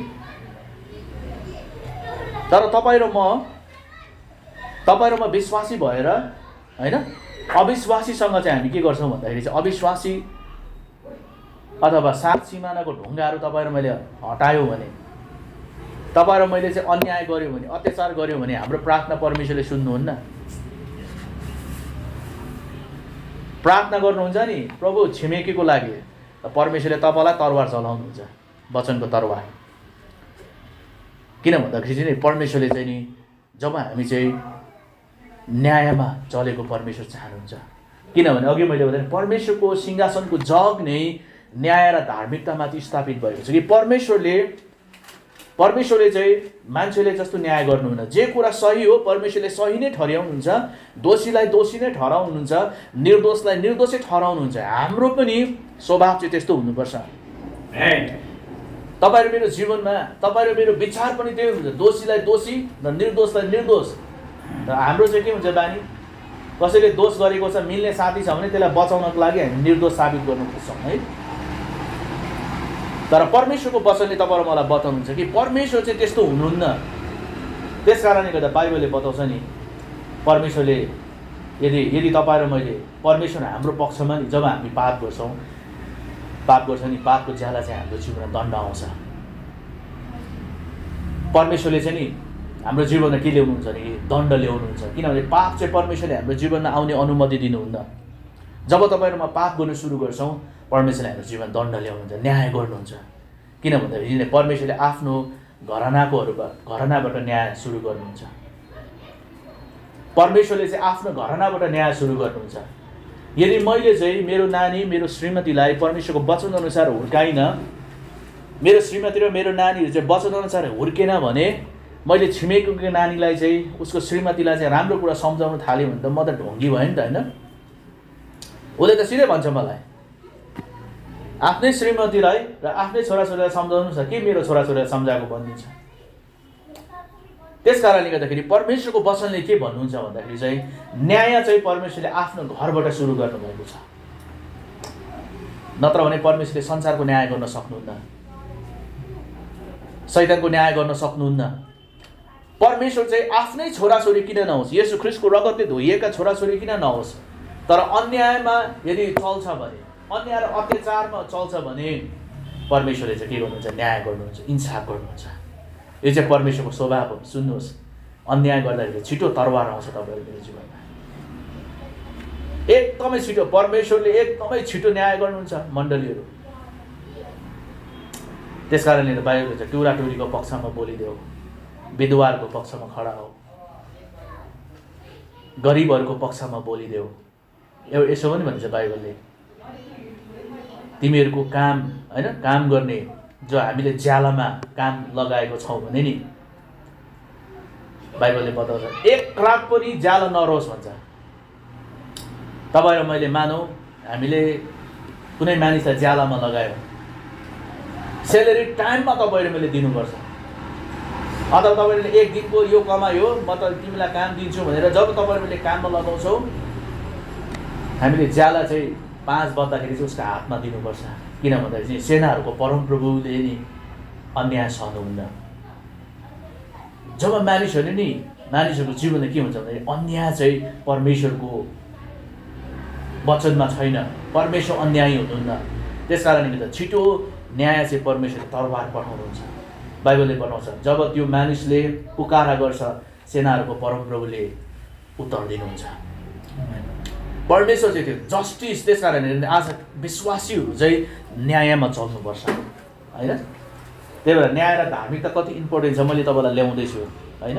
Speaker 1: तर तपाईँ र म विश्वासी भएर होइन अविश्वासीसँग चाहिँ हामी के गर्छौँ भन्दाखेरि चाहिँ अविश्वासी अथवा 7 सिमानाको ढुङ्गाहरू तपाईँ र मैले हटायो भने, तपाईँ र मैले चाहिँ अन्याय गऱ्यो भने, अत्याचार गऱ्यो भने हाम्रो प्रार्थना परमेश्वरले सुन्नुहुन्न। प्रार्थना गर्नुहुन्छ नि प्रभु छिमेकीको लागि, परमेश्वरले तपाईँलाई तरवार चलाउनुहुन्छ, वचनको तरवार। किन भन्दाखेरि चाहिँ परमेश्वरले चाहिँ नि जब हामी चाहिँ न्यायमा चलेको परमेश्वर चाहनुहुन्छ। किनभने अघि मैले भने परमेश्वरको सिंहासनको जग नै न्याय र धार्मिकतामाथि स्थापित भएको छ कि परमेश्वरले चाहिँ मान्छेले जस्तो न्याय गर्नुहुन्न। जे कुरा सही हो परमेश्वरले सही नै ठहराउनुहुन्छ, दोषीलाई दोषी नै ठहराउनुहुन्छ, निर्दोषलाई निर्दोषै ठहराउनुहुन्छ। हाम्रो पनि स्वभाव चाहिँ त्यस्तो हुनुपर्छ। तपाईँ र मेरो जीवनमा तपाईँ र मेरो विचार पनि त्यही हुन्छ, दोषीलाई दोषी र निर्दोषलाई निर्दोष। र हाम्रो चाहिँ के हुन्छ बानी, कसैले दोष गरेको छ, मिल्ने साथी छ भने त्यसलाई बचाउनको लागि हामी निर्दोष साबित गर्नु खोज्छौँ है। तर परमेश्वरको वचनले तपाईँ र मलाई बताउनुहुन्छ कि परमेश्वर चाहिँ त्यस्तो हुनुहुन्न। त्यस कारणले गर्दा बाइबलले बताउँछ नि, परमेश्वरले यदि तपाईँ र मैले परमेश्वर हाम्रो पक्षमा नि जब हामी पाप गर्छ नि पापको ज्याला चाहिँ हाम्रो जीवनमा दण्ड आउँछ। परमेश्वरले चाहिँ नि हाम्रो जीवनमा के ल्याउनुहुन्छ भने दण्ड ल्याउनुहुन्छ, किनभने पाप चाहिँ परमेश्वरले हाम्रो जीवनमा आउने अनुमति दिनुहुन्न। जब तपाईँ र म पाप गर्न सुरु गर्छौँ परमेश्वरले हाम्रो जीवन दण्ड ल्याउनुहुन्छ, न्याय गर्नुहुन्छ। किन भन्दाखेरि परमेश्वरले आफ्नो घरानाबाट न्याय सुरु गर्नुहुन्छ। परमेश्वरले चाहिँ आफ्नो घरानाबाट न्याय सुरु गर्नुहुन्छ। यदि मैले चाहिँ मेरो नानी मेरो श्रीमतीलाई परमेश्वरको वचन अनुसार हुर्काइन, मेरो श्रीमती र मेरो नानीहरू चाहिँ वचन अनुसार हुर्केन भने, मैले छिमेकीको नानीलाई चाहिँ उसको श्रीमतीलाई चाहिँ राम्रो कुरा सम्झाउन थालेँ भने त म त ढोङ्गी भयो नि त होइन। उसले त सिधै भन्छ मलाई आफ्नै श्रीमतीलाई र आफ्नै छोराछोरीलाई सम्झाउनु छ कि मेरो छोराछोरीलाई सम्झाएको भनिदिन्छ। त्यस कारणले गर्दाखेरि परमेश्वरको वचनले के भन्नुहुन्छ भन्दाखेरि चाहिँ न्याय चाहिँ परमेश्वरले आफ्नो घरबाट सुरु गर्नुभएको छ। नत्र भने परमेश्वरले संसारको न्याय गर्न सक्नुहुन्न, शैतानको न्याय गर्न सक्नुहुन्न। परमेश्वर चाहिँ आफ्नै छोराछोरी किन नहोस्, येशू ख्रीष्टको रगतले धोइएका छोराछोरी किन नहोस्, तर अन्यायमा यदि चल्छ भने, अन्याय र अत्याचारमा चल्छ भने परमेश्वरले चाहिँ के गर्नुहुन्छ, न्याय गर्नुहुन्छ, इन्साफ गर्नुहुन्छ। यो चाहिँ परमेश्वरको स्वभाव हो। सुन्नुहोस्, अन्याय गर्दाखेरि छिटो तरवार आउँछ तपाईँहरूको जीवनमा, एकदमै छिटो। परमेश्वरले एकदमै छिटो न्याय गर्नुहुन्छ मण्डलीहरू। त्यस कारणले बाइबलले चाहिँ टुराटुरीको पक्षमा बोलिदेऊ, विधवाहरूको पक्षमा खडा हो, गरिबहरूको पक्षमा बोलिदेऊ। यसो पनि भन्छ बाइबलले, तिमीहरूको काम होइन, काम गर्ने जो हामीले ज्यालामा काम लगाएको छौँ भने नि बाइबलले बताउँछ एक रात पनि ज्याला नरहोस् भन्छ। तपाईँ र मैले मानौ हामीले कुनै मानिसलाई ज्यालामा लगायो, सेलेरी टाइममा तपाईँ र मैले दिनुपर्छ। अथवा तपाईँले एक दिनको यो कमायो म त तिमीलाई काम दिन्छु भनेर जब तपाईँ मैले काममा लगाउँछौँ, हामीले ज्याला चाहिँ 5 बज्दाखेरि चाहिँ उसको हातमा दिनुपर्छ। किन भन्दाखेरि चाहिँ सेनाहरूको परमप्रभुले नि अन्याय सहनुहुन्न। जब मानिसहरूको जीवनमा के हुन्छ भन्दाखेरि अन्याय चाहिँ परमेश्वरको वचनमा छैन, परमेश्वर अन्यायी हुनुहुन्न। त्यस कारणले गर्दा छिटो न्याय चाहिँ परमेश्वरले तरवार पठाउनुहुन्छ। बाइबलले बताउँछ जब त्यो मानिसले पुकारा गर्छ सेनाहरूको परमप्रभुले उत्तर दिनुहुन्छ। परमेश्वर चाहिँ त्यो जस्टिस, त्यस कारणले आज विश्वासीहरू चाहिँ न्यायमा चल्नुपर्छ होइन। त्यही भएर न्याय र धार्मिकता कति इम्पोर्टेन्ट छ मैले तपाईँलाई ल्याउँदैछु होइन।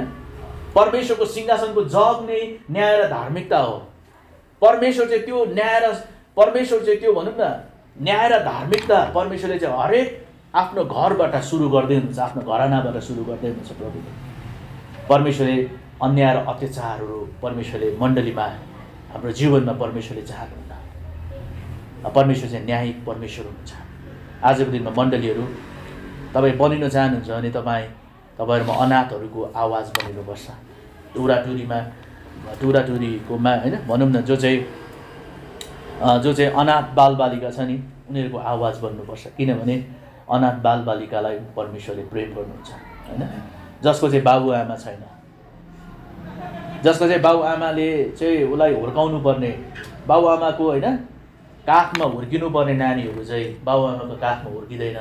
Speaker 1: परमेश्वरको सिंहासनको जग नै न्याय र धार्मिकता हो। परमेश्वर चाहिँ त्यो न्याय र परमेश्वर चाहिँ त्यो भनौँ न न्याय र धार्मिकता परमेश्वरले चाहिँ हरेक आफ्नो घरबाट सुरु गर्दै हुनुहुन्छ, आफ्नो घरानाबाट सुरु गर्दै हुनुहुन्छ। प्रभुले परमेश्वरले अन्याय र अत्याचारहरू परमेश्वरले मण्डलीमा हाम्रो जीवनमा परमेश्वरले चाहनुहुन्न। परमेश्वर चाहिँ न्यायिक परमेश्वर हुनुहुन्छ। आजको दिनमा मण्डलीहरू तपाईँ बनिन चाहनुहुन्छ भने तपाईँहरूमा अनाथहरूको आवाज बनिनुपर्छ। टुराटुरीकोमा होइन भनौँ न जो चाहिँ अनाथ बालबालिका छ नि उनीहरूको आवाज बन्नुपर्छ। किनभने अनाथ बालबालिकालाई परमेश्वरले प्रेम गर्नुहुन्छ होइन। जसको चाहिँ बाबुआमा छैन, जसको चाहिँ बाबुआमाले चाहिँ उसलाई हुर्काउनु पर्ने, बाबुआमाको होइन काखमा हुर्किनु पर्ने नानीहरू चाहिँ बाबुआमाको काखमा हुर्किँदैन।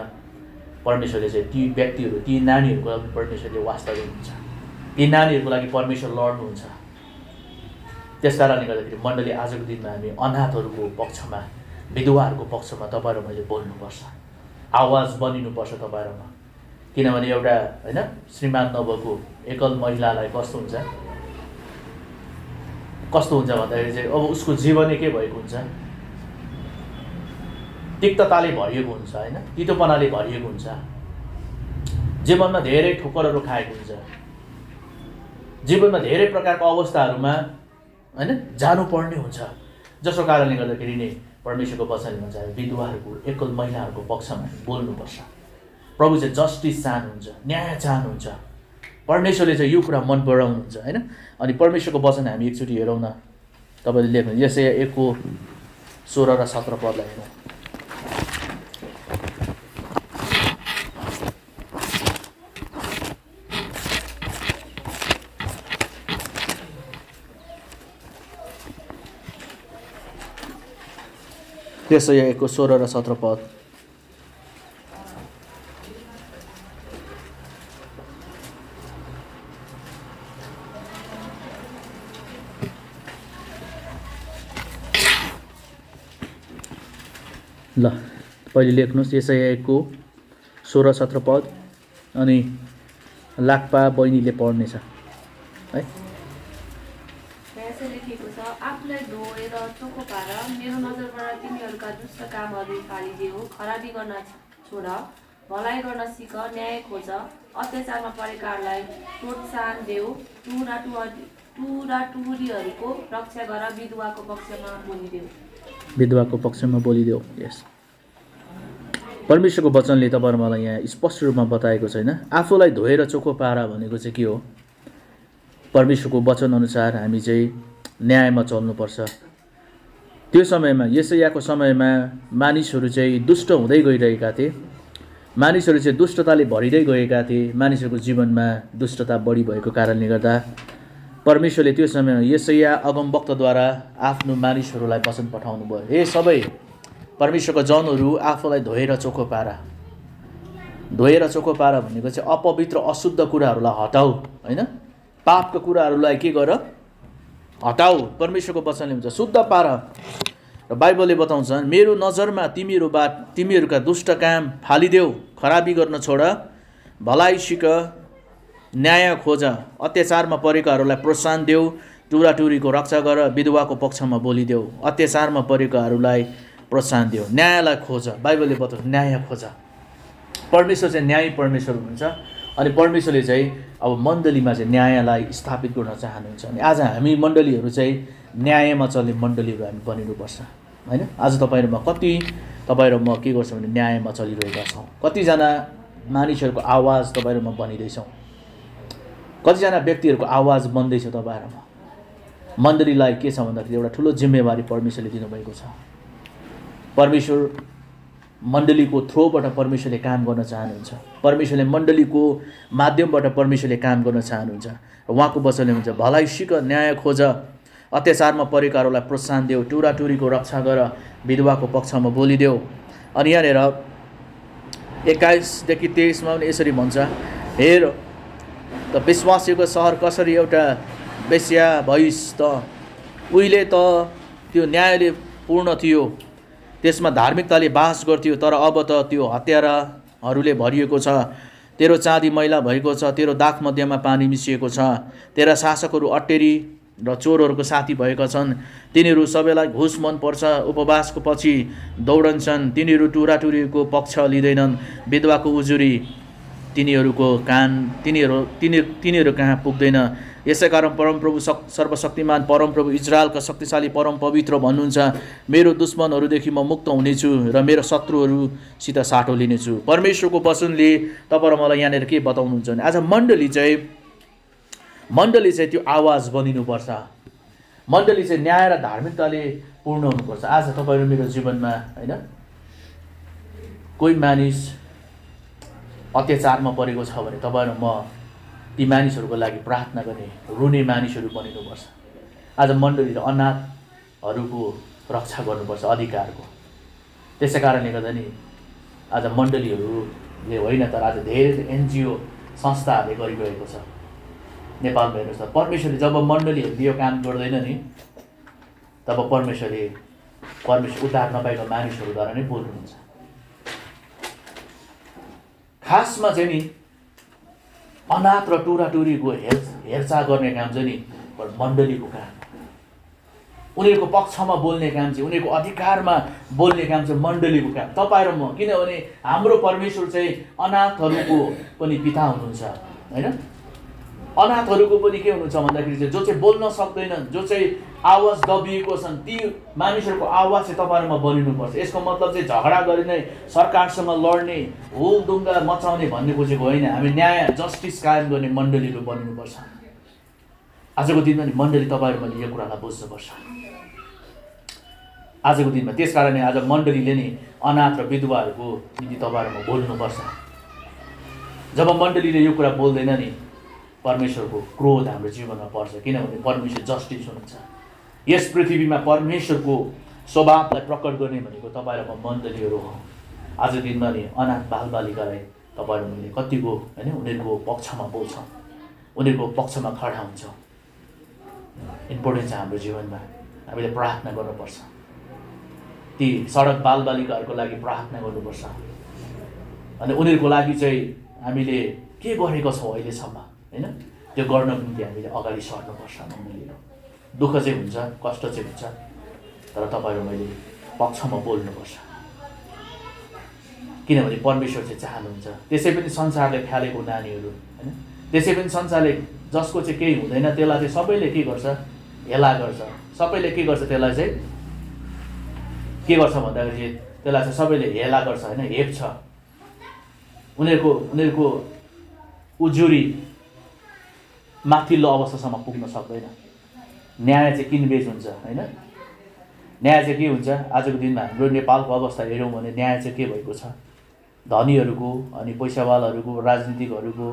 Speaker 1: परमेश्वरले चाहिँ ती व्यक्तिहरू, ती नानीहरूको लागि परमेश्वरले वास्ता गर्नुहुन्छ। ती नानीहरूको लागि परमेश्वर लड्नुहुन्छ। त्यस कारणले गर्दाखेरि मण्डली आजको दिनमा हामी अनाथहरूको पक्षमा, विधवाहरूको पक्षमा तपाईँहरू मैले बोल्नुपर्छ, आवाज बनिनुपर्छ तपाईँहरूमा। किनभने एउटा होइन श्रीमान नभएको एकल महिलालाई कस्तो हुन्छ भन्दाखेरि चाहिँ अब उसको जीवनै के भएको हुन्छ, तिक्तताले भरिएको हुन्छ होइन, तितोपनाले भरिएको हुन्छ, जीवनमा धेरै ठोकरहरू खाएको हुन्छ, जीवनमा धेरै प्रकारको अवस्थाहरूमा होइन जानुपर्ने हुन्छ। जसको कारणले गर्दाखेरि नै परमेश्वरको वचनले भन्छ विधवाहरूको, एकल महिलाहरूको पक्षमा बोल्नुपर्छ। प्रभु चाहिँ जस्टिस चाहनुहुन्छ, न्याय चाहनुहुन्छ। परमेश्वरले चाहिँ यो कुरा मन पराउनुहुन्छ होइन। अनि परमेश्वरको वचन हामी एकचोटि हेरौँ न। तपाईँले लेख्नु यशाया 1:16 र 17 पदलाई हेरौँ। यशाया 1:16 र 17 पद। ल पहिले लेख्नुहोस् यशाया 1:16-17 पद अनि लाक्पा बहिनीले पढ्नेछ है।
Speaker 4: यसो लेखेको छ, आफूलाई धोएर चोखो पार, मेरो नजरबाट तिमीहरूका दुष्ट कामहरू फालिदेऊ, खराबी गर्न छोड, भलाइ गर्न सिक, न्याय खोज, अत्याचारमा परेकाहरूलाई प्रोत्साहन देऊ, टुराटुरीहरूको रक्षा गर, विधवाको पक्षमा बोलिदेऊ।
Speaker 1: विधवाको पक्षमा बोलिदेऊ। यस परमेश्वरको वचनले तपाईँ मलाई यहाँ स्पष्ट रूपमा बताएको छैन। आफूलाई धोएर चोखो पार भनेको चाहिँ के हो? परमेश्वरको वचन अनुसार हामी चाहिँ न्यायमा चल्नुपर्छ। त्यो समयमा यशायाको समयमा मानिसहरू चाहिँ दुष्ट हुँदै गइरहेका थिए, मानिसहरू चाहिँ दुष्टताले भरिँदै गएका थिए, मानिसहरूको जीवनमा दुष्टता बढी भएको कारणले गर्दा परमेश्वरले त्यो समयमा यशाया अगमवक्ताद्वारा आफ्नो मानिसहरूलाई वचन पठाउनु भयो। हे सबै परमेश्वरको जनहरू, आफूलाई धोएर चोखो पार। धोएर चोखो पार भनेको चाहिँ अपवित्र अशुद्ध कुराहरूलाई हटाऊ होइन, पापका कुराहरूलाई के गर, हटाऊ। परमेश्वरको वचनले हुन्छ शुद्ध पार। र बाइबलले बताउँछ मेरो नजरमा तिमीहरूका दुष्ट काम फालिदेऊ, खराबी गर्न छोड, भलाइ सिक, न्याय खोज, अत्याचारमा परेकाहरूलाई प्रोत्साहन देऊ, टुराटुरीको रक्षा गर, विधवाको पक्षमा बोलिदेऊ, अत्याचारमा परेकाहरूलाई प्रोत्साहन देऊ, न्यायलाई खोज। बाइबलले बताउँछ न्याय खोज। परमेश्वर चाहिँ न्यायी परमेश्वर हुनुहुन्छ। अनि परमेश्वरले चाहिँ अब मण्डलीमा चाहिँ न्यायलाई स्थापित गर्न चाहनुहुन्छ। अनि आज हामी मण्डलीहरू चाहिँ न्यायमा चल्ने मण्डलीहरू हामी बनिनुपर्छ होइन। आज तपाईँहरूमा कति तपाईँहरू म के गर्छौँ भने न्यायमा चलिरहेका छौँ। कतिजना मानिसहरूको आवाज तपाईँहरूमा बनिँदैछौँ, कतिजना व्यक्तिहरूको आवाज बन्दैछ तपाईँहरूमा। मण्डलीलाई के छ भन्दाखेरि एउटा ठुलो जिम्मेवारी परमेश्वरले दिनुभएको छ। परमेश्वर मण्डलीको थ्रोबाट परमेश्वरले काम गर्न चाहनुहुन्छ। परमेश्वरले मण्डलीको माध्यमबाट परमेश्वरले काम गर्न चाहनुहुन्छ। र उहाँको वचनले हुन्छ भलाइ सिक, न्याय खोज, अत्याचारमा परेकाहरूलाई प्रोत्साहन देऊ, टुराटुरीको रक्षा गर, विधवाको पक्षमा बोलिदेऊ। अनि यहाँनिर 21देखि 23 पनि यसरी भन्छ, हेर त विश्वासीको सहर कसरी एउटा बेस्या भइस त, उहिले त त्यो न्यायले पूर्ण थियो, त्यसमा धार्मिकताले बास गर्थ्यो, तर अब त त्यो हत्याराहरूले भरिएको छ। तेरो चाँदी मैला भएको छ, तेरो दाख मध्यमा पानी मिसिएको छ। तेरा शासकहरू अट्टेरी र चोरहरूको साथी भएका छन्। तिनीहरू सबैलाई घुस मन पर्छ, उपवासको पछि दौडन्छन्। तिनीहरू टुराटुरीको पक्ष लिँदैनन्, विधवाको उजुरी तिनीहरू कहाँ पुग्दैन। यसै कारण परमप्रभु सर्वशक्तिमान परमप्रभु इजरायलका शक्तिशाली परम पवित्र भन्नुहुन्छ, मेरो दुश्मनहरूदेखि म मुक्त हुनेछु र मेरो शत्रुहरूसित साटो लिनेछु। परमेश्वरको वचनले तपाईँ र मलाई यहाँनिर के बताउनुहुन्छ भने आज मण्डली चाहिँ त्यो आवाज बनिनुपर्छ। मण्डली चाहिँ न्याय र धार्मिकताले पूर्ण हुनुपर्छ। आज तपाईँ र मेरो जीवनमा होइन कोही मानिस अत्याचारमा परेको छ भने तपाईँ र म ती मानिसहरूको लागि प्रार्थना गर्ने रुने मानिसहरू बनिनुपर्छ। आज मण्डलीले अनाथहरूको रक्षा गर्नुपर्छ, अधिकारको। त्यसै कारणले गर्दा नि आज मण्डलीहरूले होइन तर आज धेरै एनजिओ संस्थाहरूले गरिरहेको छ नेपालमा। हेर्नुहोस् त, परमेश्वरले जब मण्डलीहरूले यो काम गर्दैन नि तब परमेश्वर उद्धार नपाएका मानिसहरूद्वारा नै बोल्नुहुन्छ। खासमा चाहिँ नि अनाथ र टुराटुरीको हेरचाह गर्ने काम चाहिँ नि मण्डलीको काम, उनीहरूको पक्षमा बोल्ने काम चाहिँ, उनीहरूको अधिकारमा बोल्ने काम चाहिँ मण्डलीको काम। तपाईँ र म, किनभने हाम्रो परमेश्वर चाहिँ अनाथहरूको पनि पिता हुनुहुन्छ होइन। अनाथहरूको पनि के हुनुहुन्छ भन्दाखेरि चाहिँ जो चाहिँ बोल्न सक्दैनन्, जो चाहिँ आवाज दबिएको छन्, ती मानिसहरूको आवाज चाहिँ तपाईँहरूमा बनिनुपर्छ। यसको मतलब चाहिँ झगडा गरिने, सरकारसँग लड्ने, हुलदुङ्गा मचाउने भन्ने खोजेको होइन। हामी न्याय जस्टिस कायम गर्ने मण्डलीहरू बनिनुपर्छ। आजको दिनमा नि मण्डली तपाईँहरू मैले यो कुरालाई बुझ्नुपर्छ आजको दिनमा। त्यस कारणले आज मण्डलीले नि अनाथ र विधवाहरूको निम्ति तपाईँहरूमा बोल्नुपर्छ। जब मण्डलीले यो कुरा बोल्दैन नि परमेश्वरको क्रोध हाम्रो जीवनमा पर्छ, किनभने परमेश्वर जस्टिस हुनुहुन्छ। यस पृथ्वीमा परमेश्वरको स्वभावलाई प्रकट गर्ने भनेको तपाईँ र म मण्डलीहरू हो। आज दिनमा नि अनाथ बालबालिकालाई तपाईँहरूले कतिको होइन उनीहरूको पक्षमा बोल्छ, उनीहरूको पक्षमा खडा हुन्छ। इम्पोर्टेन्ट छ हाम्रो जीवनमा। हामीले प्रार्थना गर्नुपर्छ, ती सडक बालबालिकाहरूको लागि प्रार्थना गर्नुपर्छ। अनि उनीहरूको लागि चाहिँ हामीले के गरेको छौँ अहिलेसम्म होइन, त्यो गर्नको निम्ति हामीले अगाडि सर्नुपर्छ। मण्डलीहरू दुःख चाहिँ हुन्छ, कष्ट चाहिँ हुन्छ, तर तपाईँहरू मैले पक्षमा बोल्नुपर्छ, किनभने परमेश्वर चाहिँ चाहनुहुन्छ। त्यसै पनि संसारले फ्यालेको नानीहरू होइन, त्यसै पनि संसारले जसको चाहिँ केही हुँदैन त्यसलाई चाहिँ सबैले के गर्छ, हेला गर्छ। सबैले के गर्छ, त्यसलाई चाहिँ के गर्छ भन्दाखेरि चाहिँ त्यसलाई चाहिँ सबैले हेला गर्छ होइन, हेप्छ। उनीहरूको उजुरी माथिल्लो अवस्थासम्म पुग्न सक्दैन। न्याय चाहिँ किनबेच हुन्छ होइन। न्याय चाहिँ के हुन्छ, आजको दिनमा हाम्रो नेपालको अवस्था हेऱ्यौँ भने न्याय चाहिँ के भएको छ, धनीहरूको अनि पैसावालाहरूको, राजनीतिकहरूको,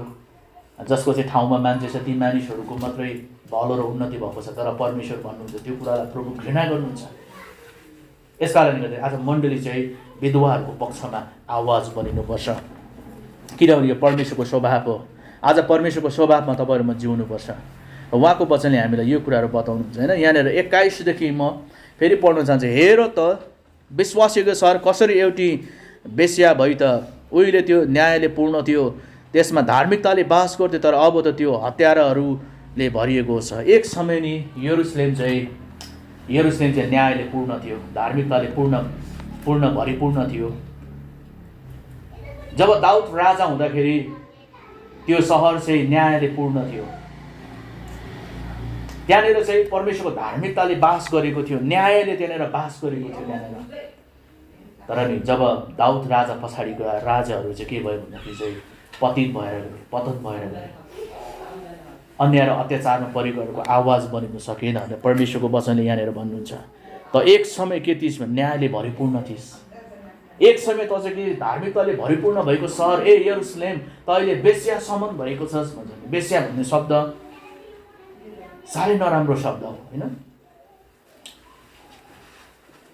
Speaker 1: जसको चाहिँ ठाउँमा मान्छे छ ती मानिसहरूको मात्रै भलो र उन्नति भएको छ। तर परमेश्वर भन्नुहुन्छ त्यो कुरालाई प्रभु घृणा गर्नुहुन्छ। यस कारणले गर्दा आज मण्डली चाहिँ विधवाहरूको पक्षमा आवाज बनिनुपर्छ, किनभने यो परमेश्वरको स्वभाव हो। आज परमेश्वरको स्वभावमा तपाईँहरूमा जिउनुपर्छ। उहाँको वचनले हामीलाई यो कुराहरू बताउनुहुन्छ होइन। यहाँनिर 21देखि म फेरि पढ्न चाहन्छु, हेर त विश्वासीको सहर कसरी एउटी बेस्या भई त, उहिले त्यो न्यायले पूर्ण थियो, त्यसमा धार्मिकताले बास गर्थ्यो, तर अब त त्यो हत्याराहरूले भरिएको छ। एक समय नि यरुसलेम चाहिँ न्यायले पूर्ण थियो, धार्मिकताले भरिपूर्ण थियो। जब दाउद राजा हुँदाखेरि त्यो सहर चाहिँ न्यायले पूर्ण थियो। त्यहाँनिर चाहिँ परमेश्वरको धार्मिकताले बास गरेको थियो, न्यायले त्यहाँनिर बास गरेको थियो त्यहाँनिर। तर नि जब दाउद राजा पछाडि गए राजाहरू चाहिँ के भयो भन्दाखेरि चाहिँ पतन भएर गए। अन्याय र अत्याचारमा परेकोहरूको आवाज बनिनु सकेन भनेर परमेश्वरको वचनले यहाँनिर भन्नुहुन्छ। त एक समय के थिइस् भने न्यायले भरिपूर्ण थिइस्। एक समय त चाहिँ कि धार्मिकताले भरिपूर्ण भएको सहर, ए यरुसलेम त अहिले बेस्यासम्म भएको छस् भन्छ। बेस्या भन्ने शब्द साह्रै नराम्रो शब्द हो होइन।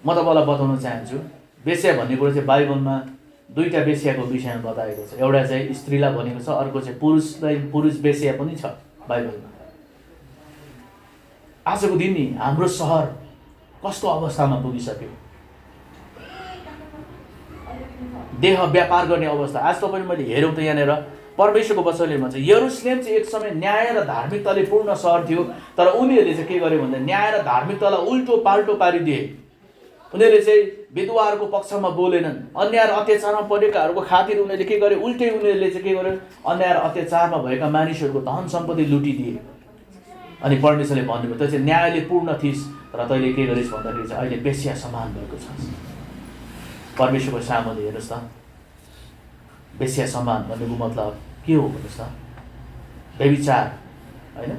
Speaker 1: म तपाईँलाई बताउन चाहन्छु, बेस्या भन्ने कुरो चाहिँ बाइबलमा दुईटा वेश्याको विषयमा बताएको छ। एउटा चाहिँ स्त्रीलाई भनेको छ, अर्को चाहिँ पुरुष वेश्या पनि छ बाइबलमा। आजको दिन नि हाम्रो सहर कस्तो अवस्थामा पुगिसक्यो, देह व्यापार गर्ने अवस्था। आज तपाईँले मैले हेरौँ त यहाँनिर परमेश्वरको वचनले भन्छ यरुशलेम चाहिँ एक समय न्याय र धार्मिकताले पूर्ण सहर थियो, तर उनीहरूले चाहिँ के गर्यो भन्दा न्याय र धार्मिकतालाई उल्टो पाल्टो पारिदिए। उनीहरूले चाहिँ विधवाहरूको पक्षमा बोलेनन्, अन्याय र अत्याचारमा परेकाहरूको खातिर उनीहरूले के गर्यो, उल्टै उनीहरूले चाहिँ के गर्यो, अन्याय र अत्याचारमा भएका मानिसहरूको धन सम्पत्ति लुटिदिए। अनि परमेश्वरले भन्नुभयो त्यो चाहिँ न्यायले पूर्ण थिइस्, तर तैँले के गरिस् भन्दाखेरि चाहिँ अहिले बेस्या समान भएको छस्। परमेश्वरको सामुन्ने हेर्नुहोस् त, बेस्या समान भन्नुको मतलब के हो भन्नुहोस् त? व्यभिचार, होइन?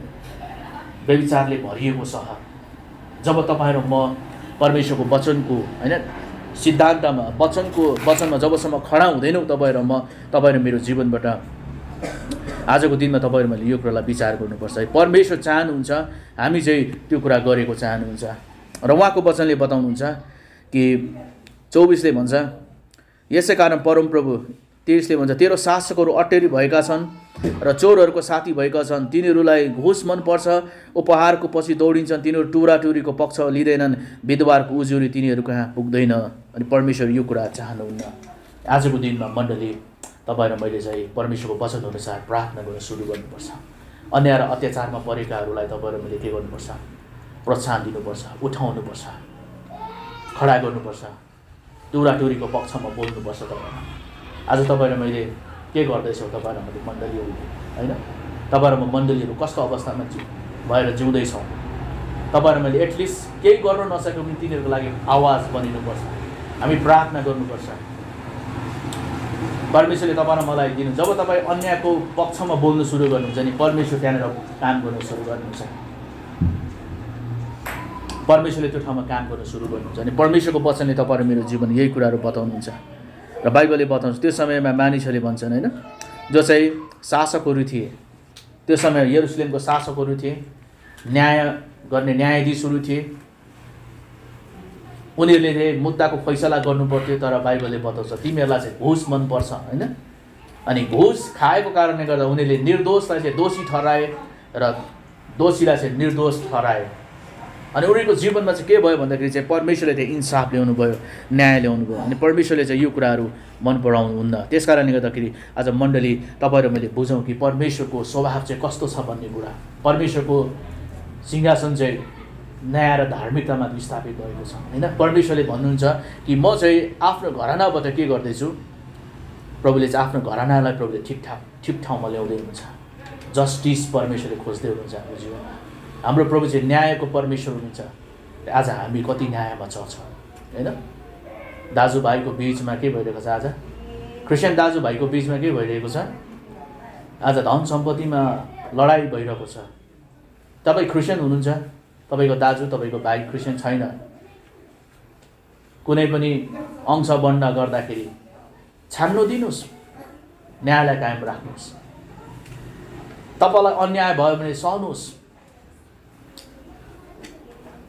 Speaker 1: व्यभिचारले भरिएको सहर। जब तपाईँ र म परमेश्वरको वचनको, होइन, सिद्धान्तमा वचनमा जबसम्म खडा हुँदैनौँ तपाईँ र म, तपाईँ र मेरो जीवनबाट आजको दिनमा तपाईँ र मैले यो कुरालाई विचार गर्नुपर्छ है। परमेश्वर चाहनुहुन्छ हामी चाहिँ त्यो कुरा गरेको चाहनुहुन्छ। र उहाँको वचनले बताउनुहुन्छ कि 24ले भन्छ यसै कारण परमप्रभु 23ले भन्छ तेरो शासकहरू अटेरी भएका छन् र चोरहरूको साथी भएका छन्, तिनीहरूलाई घुस मनपर्छ, उपहारको पछि दौडिन्छन्, तिनीहरू टुराटुरीको पक्ष लिँदैनन्, विधवाहरूको उजुरी तिनीहरू कहाँ पुग्दैन। अनि परमेश्वर यो कुरा चाहनुहुन्न। आजको दिनमा मण्डली तपाईँ र मैले चाहिँ परमेश्वरको वचन अनुसार प्रार्थना गर्न सुरु गर्नुपर्छ। अन्याय र अत्याचारमा परेकाहरूलाई तपाईँ र मैले के गर्नुपर्छ? प्रोत्साहन दिनुपर्छ, उठाउनुपर्छ, खडा गर्नुपर्छ, टुराटुरीको पक्षमा बोल्नुपर्छ। आज तपाईँ र मैले के गर्दैछौँ? तपाईँ र मैले मण्डलीहरू, होइन, तपाईँ र म मण्डलीहरू कस्तो अवस्थामा भएर जिउँदैछौँ? तपाईँ र मैले एटलिस्ट केही गर्न नसके पनि तिनीहरूको लागि आवाज बनिनुपर्छ, हामी प्रार्थना गर्नुपर्छ। परमेश्वरले तपाईँ र मलाई दिनु, जब तपाईँ अन्यायको पक्षमा बोल्नु सुरु गर्नुहुन्छ नि परमेश्वर त्यहाँनिर काम गर्न सुरु गर्नुहुन्छ। परमेश्वरले त्यो ठाउँमा काम गर्न सुरु गर्नुहुन्छ। अनि परमेश्वरको वचनले तपाईँ र मेरो जीवन यही कुराहरू बताउनुहुन्छ। र बाइबलले बताउँछ त्यो समयमा मानिसहरूले भन्छन्, होइन, जो चाहिँ शासकहरू थिए, त्यो समय यरुशलेमको शासकहरू थिए, न्याय गर्ने न्यायाधीशहरू थिए, उनीहरूले चाहिँ मुद्दाको फैसला गर्नुपर्थ्यो। तर बाइबलले बताउँछ तिमीहरूलाई चाहिँ घुस मनपर्छ, होइन, अनि घुस खाएको कारणले गर्दा उनीहरूले निर्दोषलाई चाहिँ दोषी ठहराए र दोषीलाई चाहिँ निर्दोष ठहराए। अनि उनीहरूको जीवनमा चाहिँ के भयो भन्दाखेरि चाहिँ परमेश्वरले चाहिँ इन्साफ ल्याउनु भयो, न्याय ल्याउनु भयो। अनि परमेश्वरले चाहिँ यो कुराहरू मन पराउनुहुन्न। त्यस कारणले गर्दाखेरि आज मण्डली तपाईँ र मैले बुझौँ कि परमेश्वरको स्वभाव चाहिँ कस्तो छ भन्ने कुरा। परमेश्वरको सिंहासन चाहिँ न्याय र धार्मिकतामा स्थापित भएको छ, होइन। परमेश्वरले भन्नुहुन्छ कि म चाहिँ आफ्नो घरानाबाट के गर्दैछु, प्रभुले चाहिँ आफ्नो घरानालाई प्रभुले ठिक ठाउँमा ल्याउँदै हुनुहुन्छ। जस्टिस परमेश्वरले खोज्दै हुनुहुन्छ हाम्रो जीवनमा। हाम्रो प्रभु चाहिँ न्यायको परमेश्वर हुनुहुन्छ। आज हामी कति न्यायमा छ, होइन? दाजुभाइको बिचमा के भइरहेको छ? आज क्रिस्चियन दाजुभाइको बिचमा के भइरहेको छ? आज धन सम्पत्तिमा लडाइँ भइरहेको छ। तपाईँ क्रिस्चियन हुनुहुन्छ, तपाईँको दाजु तपाईँको भाइ क्रिस्चियन छैन, कुनै पनि अंश बन्द गर्दाखेरि छान्नु दिनुहोस्, न्यायलाई कायम राख्नुहोस्। तपाईँलाई अन्याय भयो भने सहनुहोस्।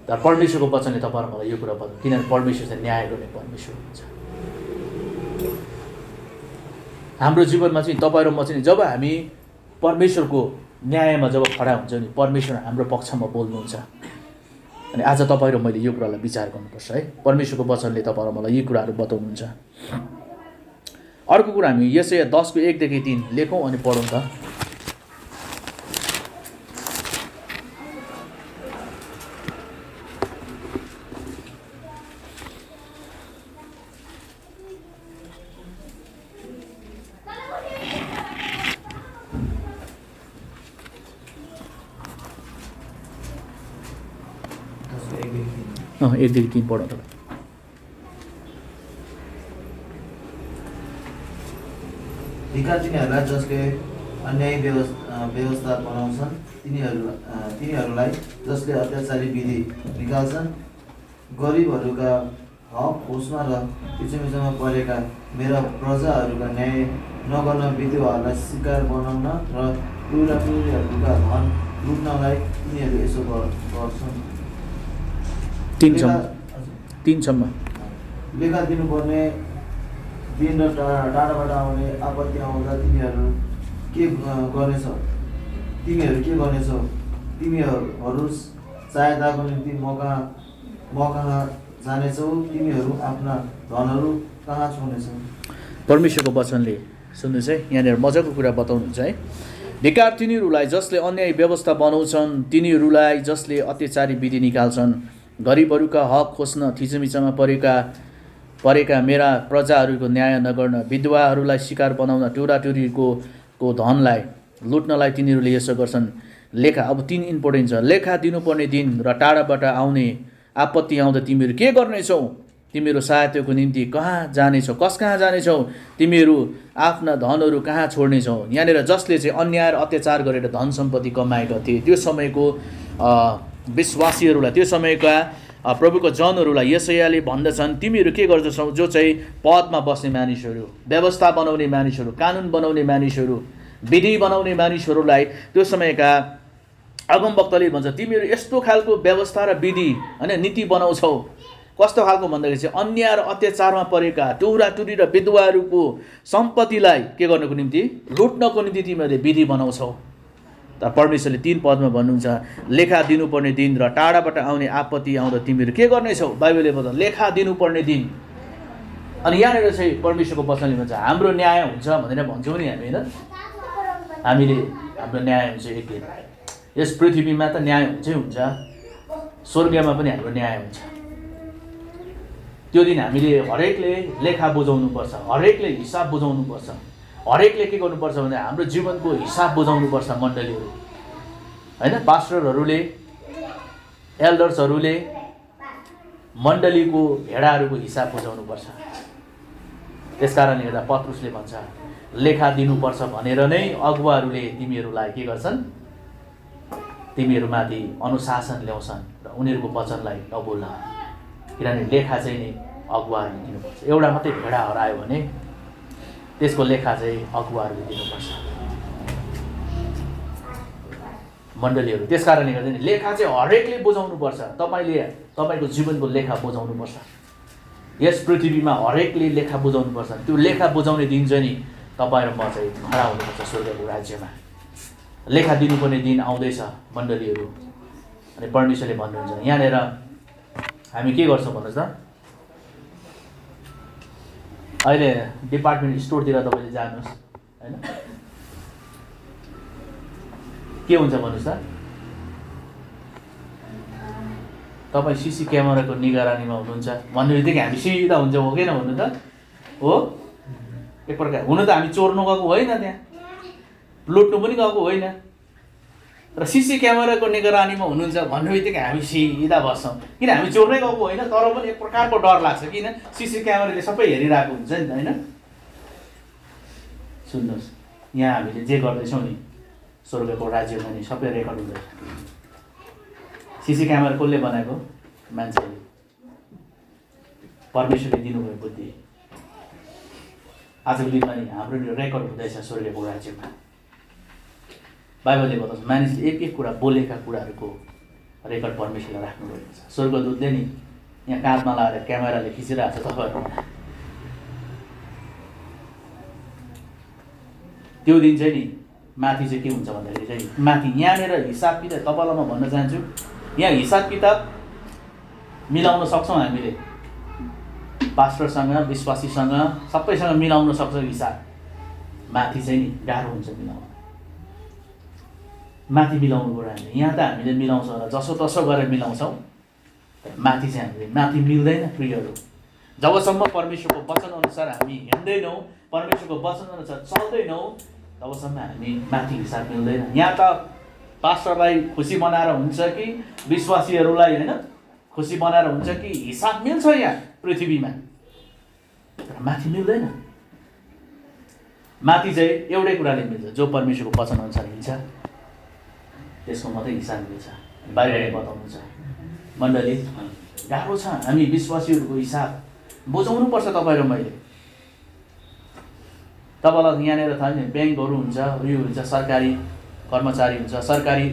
Speaker 1: तर परमेश्वरको वचनले तपाईँ र मलाई यो कुरा बताउनु, किनभने परमेश्वर चाहिँ न्याय गर्ने परमेश्वर हुन्छ। हाम्रो जीवनमा चाहिँ तपाईँ र म चाहिँ जब हामी परमेश्वरको न्यायमा जब खडा हुन्छ नि परमेश्वर हाम्रो पक्षमा बोल्नुहुन्छ। अनि आज तपाईँ र मैले यो कुरालाई विचार गर्नुपर्छ है। परमेश्वरको वचनले तपाईँ र मलाई यी कुराहरू बताउनुहुन्छ। अर्को कुरा हामी यसै 10:1-3 लेखौँ अनि पढौँ त। हाँ 1-3 पढौँ त।
Speaker 3: धिक्कार तिनीहरूलाई जसले अन्याय व्यवस्था बनाउँछन्, तिनीहरूलाई जसले अत्याचारी विधि निकाल्छन्, गरिबहरूका हक होसमा र पिछुमिचुमा परेका मेरा प्रजाहरूका न्याय नगर्न, विधवाहरूलाई शिकार बनाउन र टुराटुरीहरूका धन लुट्नलाई तिनीहरू यसो गर्छन्।
Speaker 1: 3 सम्म
Speaker 3: लेखा दिनुपर्ने दिन र टाढाबाट आउने आपत्ति आउँदा तिमीहरू के गर्नेछौ? तिमीहरू सहायताको निम्ति म कहाँ जानेछौ? तिमीहरू आफ्ना धनहरू कहाँ छोड्नेछौ?
Speaker 1: परमेश्वरको वचनले सुन्नुहोस् है, यहाँनिर मजाको कुरा बताउनुहुन्छ है। धिक्कार तिनीहरूलाई जसले अन्याय व्यवस्था बनाउँछन्, तिनीहरूलाई जसले अत्याचारी विधि निकाल्छन्, गरिबहरूका हक खोज्न थिचोमिचोमा परेका मेरा प्रजाहरूको न्याय नगर्न, विधवाहरूलाई शिकार बनाउन, टुराटुरीको धनलाई लुट्नलाई तिनीहरूले यसो गर्छन्। लेखा, अब 3 इम्पोर्टेन्ट छ। लेखा दिनुपर्ने दिन र टाढाबाट आउने आपत्ति आउँदा तिमीहरू के गर्नेछौ? तिमीहरू सहायताको निम्ति कहाँ जानेछौ? कस कहाँ जानेछौ? तिमीहरू आफ्ना धनहरू कहाँ छोड्नेछौ? यहाँनिर जसले चाहिँ अन्याय र अत्याचार गरेर धन सम्पत्ति कमाएका थिए, त्यो समयको विश्वासीहरूलाई, त्यो समयका प्रभुको जनहरूलाई यशायाले भन्दछन्, तिमीहरू के गर्दछौ? जो चाहिँ पदमा बस्ने मानिसहरू, व्यवस्था बनाउने मानिसहरू, कानुन बनाउने मानिसहरू, विधि बनाउने मानिसहरूलाई त्यो समयका अगमवक्ताले भन्छ, तिमीहरू यस्तो खालको व्यवस्था र विधि होइन नीति बनाउँछौ। कस्तो खालको भन्दाखेरि चाहिँ अन्याय र अत्याचारमा परेका टुराटुरी र विधवाहरूको सम्पत्तिलाई के गर्नको निम्ति, लुट्नको निम्ति तिमीहरूले विधि बनाउँछौ। तर परमेश्वरले 3 पदमा भन्नुहुन्छ, लेखा दिनुपर्ने दिन र टाढाबाट आउने आपत्ति आउँदा तिमीहरू के गर्नेछौ? बाइबलले भन्छ लेखा दिनुपर्ने दिन। अनि यहाँनिर चाहिँ परमेश्वरको वचनले भन्छ हाम्रो न्याय हुन्छ भनेर भन्छौँ नि हामी, होइन? हामीले हाम्रो न्याय हुन्छ एक दिन। यस पृथ्वीमा त न्याय हुन्छै हुन्छ, स्वर्गमा पनि हाम्रो न्याय हुन्छ। त्यो दिन हामीले हरेकले लेखा बुझाउनुपर्छ, हरेकले हिसाब बुझाउनुपर्छ, हरेकले के गर्नुपर्छ भने हाम्रो जीवनको हिसाब बुझाउनुपर्छ। मण्डलीहरू होइन, पास्टरहरूले, एल्डर्सहरूले मण्डलीको भेडाहरूको हिसाब बुझाउनुपर्छ। त्यस कारणले गर्दा पत्रुसले भन्छ लेखा दिनुपर्छ भनेर नै अगुवाहरूले तिमीहरूलाई के गर्छन्? तिमीहरूमाथि अनुशासन ल्याउँछन् र उनीहरूको वचनलाई नबोल्न। किनभने लेखा चाहिँ नि अगुवाहरूले दिनुपर्छ। एउटा मात्रै भेडा हरायो भने त्यसको लेखा चाहिँ अगुवाहरूले दिनुपर्छ। मण्डलीहरू, त्यस कारणले गर्दा नि लेखा चाहिँ हरेकले बुझाउनुपर्छ। तपाईँको जीवनको लेखा बुझाउनुपर्छ। यस पृथ्वीमा हरेकले लेखा बुझाउनुपर्छ। त्यो लेखा बुझाउने दिन चाहिँ नि तपाईँ र म चाहिँ खडा हुनुपर्छ स्वर्गको राज्यमा। लेखा दिनुपर्ने दिन आउँदैछ मण्डलीहरू। अनि परमेश्वरले भन्नुहुन्छ यहाँनिर हामी के गर्छौँ भन्नुहोस् त? अहिले डिपार्टमेन्ट स्टोरतिर तपाईँले जानुहोस् होइन, के हुन्छ भन्नुहोस् त? तपाईँ सिसी क्यामेराको निगरानीमा हुनुहुन्छ भन्ने बित्तिकै हामी सिधा हुन्छौँ, हो किन भन्नु त? हो, एक प्रकार हुनु त हामी चोर्नु गएको होइन, त्यहाँ लुट्नु पनि गएको होइन, र सिसी क्यामेराको निगरानीमा हुनुहुन्छ भन्ने बित्तिकै हामी सिधा बस्छौँ। किन हामी चोर्नै गएको होइन, तर पनि एक प्रकारको डर लाग्छ। किन? सिसी क्यामेराले सबै हेरिरहेको हुन्छ नि त, होइन? सुन्नुहोस्, यहाँ हामीले जे गर्दैछौँ नि स्वर्गको राज्यमा नि सबै रेकर्ड हुँदैछ। सिसी क्यामेरा कसले बनाएको? मान्छेले, परमेश्वरले दिनुभयो बुद्धि। आजको दिनमा नि हाम्रो रेकर्ड हुँदैछ स्वर्गको राज्यमा। बाइबलले बताउँछ मानिसले एक एक कुरा बोलेका कुराहरूको रेकर्ड परमेश्वरले राख्नुभएको छ। स्वर्गदूतले नि यहाँ काँधमा लगाएर क्यामेराले खिचिरहेको छ तपाईँहरू। त्यो दिन चाहिँ नि माथि चाहिँ के हुन्छ भन्दाखेरि चाहिँ माथि यहाँनिर हिसाब किताब तपाईँलाई म भन्न चाहन्छु, यहाँ हिसाब किताब मिलाउन सक्छौँ हामीले। पास्टरसँग, विश्वासीसँग, सबैसँग मिलाउन सक्छौँ हिसाब। माथि चाहिँ नि गाह्रो हुन्छ मिलाउन। माथि मिलाउनु पऱ्यो हामीले। यहाँ त हामीले मिलाउँछौँ र जसो तसो गरेर मिलाउँछौँ, माथि चाहिँ हामीले माथि मिल्दैन प्रियहरू। जबसम्म परमेश्वरको वचनअनुसार हामी हिँड्दैनौँ, परमेश्वरको वचनअनुसार चल्दैनौँ, तबसम्म हामी माथि हिसाब मिल्दैन। यहाँ त पास्टरलाई खुसी बनाएर हुन्छ कि विश्वासीहरूलाई होइन खुसी बनाएर हुन्छ कि हिसाब मिल्छ यहाँ पृथ्वीमा, तर माथि मिल्दैन। माथि चाहिँ एउटै कुराले मिल्छ, जो परमेश्वरको वचनअनुसार हिँड्छ त्यसको मात्रै हिसाब मिल्छ। बाइबलले बताउनुहुन्छ मण्डली गाह्रो छ। हामी विश्वासीहरूको हिसाब बुझाउनुपर्छ। तपाईँ र मैले, तपाईँलाई यहाँनिर थाहा नि ब्याङ्कहरू हुन्छ, उयो हुन्छ, सरकारी कर्मचारी हुन्छ, सरकारी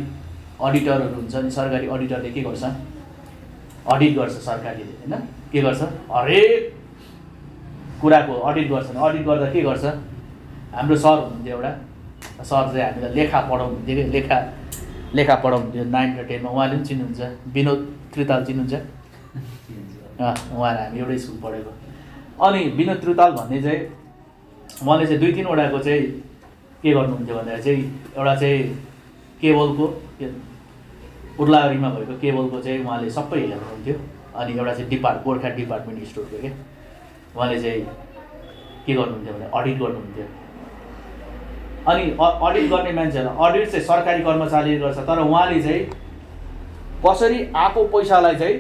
Speaker 1: अडिटरहरू हुन्छ नि। सरकारी अडिटरले के गर्छ? अडिट गर्छ सरकारीले, होइन? के गर्छ? हरेक कुराको अडिट गर्छन्। अडिट गर्दा के गर्छ, हाम्रो सर हुनुहुन्थ्यो एउटा सर चाहिँ हामीलाई लेखा पढाउनुहुन्थ्यो कि लेखा पढाउनुहुन्थ्यो 9 र 10 मा। उहाँले पनि चिन्नुहुन्छ, विनोद त्रिताल चिन्नुहुन्छ? उहाँले हामी एउटै स्कुल पढेको। अनि विनोद त्रिताल भन्ने चाहिँ उहाँले चाहिँ 2-3 वटाको चाहिँ के गर्नुहुन्थ्यो भन्दा चाहिँ एउटा चाहिँ केबलको उर्लागढीमा भएको केबलको चाहिँ उहाँले सबै हेर्नुहुन्थ्यो। अनि एउटा चाहिँ गोर्खा डिपार्टमेन्ट स्टोरको के उहाँले चाहिँ के गर्नुहुन्थ्यो भने अडिट गर्नुहुन्थ्यो। अनि अडिट गर्ने मान्छेहरूलाई अडिट चाहिँ सरकारी कर्मचारीले गर्छ, तर उहाँले चाहिँ कसरी आएको पैसालाई चाहिँ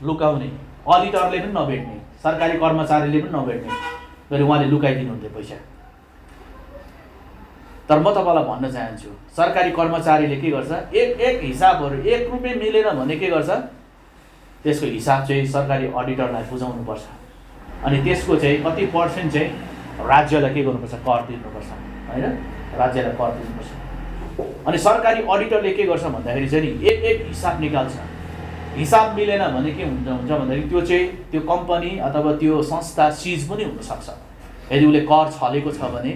Speaker 1: लुकाउने, अडिटरले पनि नभेट्ने, सरकारी कर्मचारीले पनि नभेट्ने गरी उहाँले लुकाइदिनुहुन्थ्यो पैसा। तर म तपाईँलाई भन्न चाहन्छु, सरकारी कर्मचारीले के गर्छ, एक हिसाबहरू 1 रुपियाँ मिलेन भने के गर्छ, त्यसको हिसाब चाहिँ सरकारी अडिटरलाई बुझाउनुपर्छ। अनि त्यसको चाहिँ कति पर्सेन्ट चाहिँ राज्यलाई के गर्नुपर्छ, कर तिर्नुपर्छ, होइन? राज्यलाई कर तिर्नुपर्छ। अनि सरकारी अडिटरले के गर्छ भन्दाखेरि चाहिँ नि एक हिसाब निकाल्छ। हिसाब मिलेन भने के हुन्छ भन्दाखेरि त्यो चाहिँ त्यो कम्पनी अथवा त्यो संस्था सिज पनि हुनसक्छ। यदि उसले कर छलेको छ भने,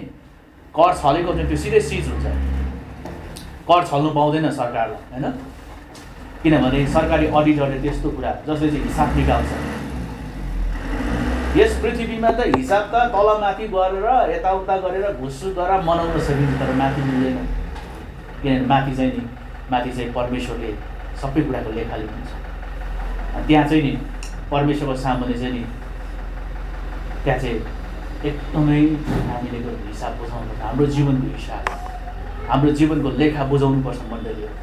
Speaker 1: कर छलेको भने त्यो सिधै सिज हुन्छ। कर छल्नु पाउँदैन सरकारलाई, होइन? किनभने सरकारी अडिटरले त्यस्तो कुरा जसले चाहिँ हिसाब निकाल्छ। यस पृथ्वीमा त हिसाब त तलमाथि गरेर यताउता गरेर घुसद्वारा मनाउन सकिन्छ, तर माथि मिल्दैन। किनभने माथि चाहिँ परमेश्वरले सबै कुराको लेखा लेख्नुहुन्छ। त्यहाँ चाहिँ नि परमेश्वरको सामुन्ने चाहिँ नि त्यहाँ चाहिँ एकदमै हामीले हिसाब बुझाउनुपर्छ। हाम्रो जीवनको हिसाब, हाम्रो जीवनको लेखा बुझाउनुपर्छ मण्डलीहरू।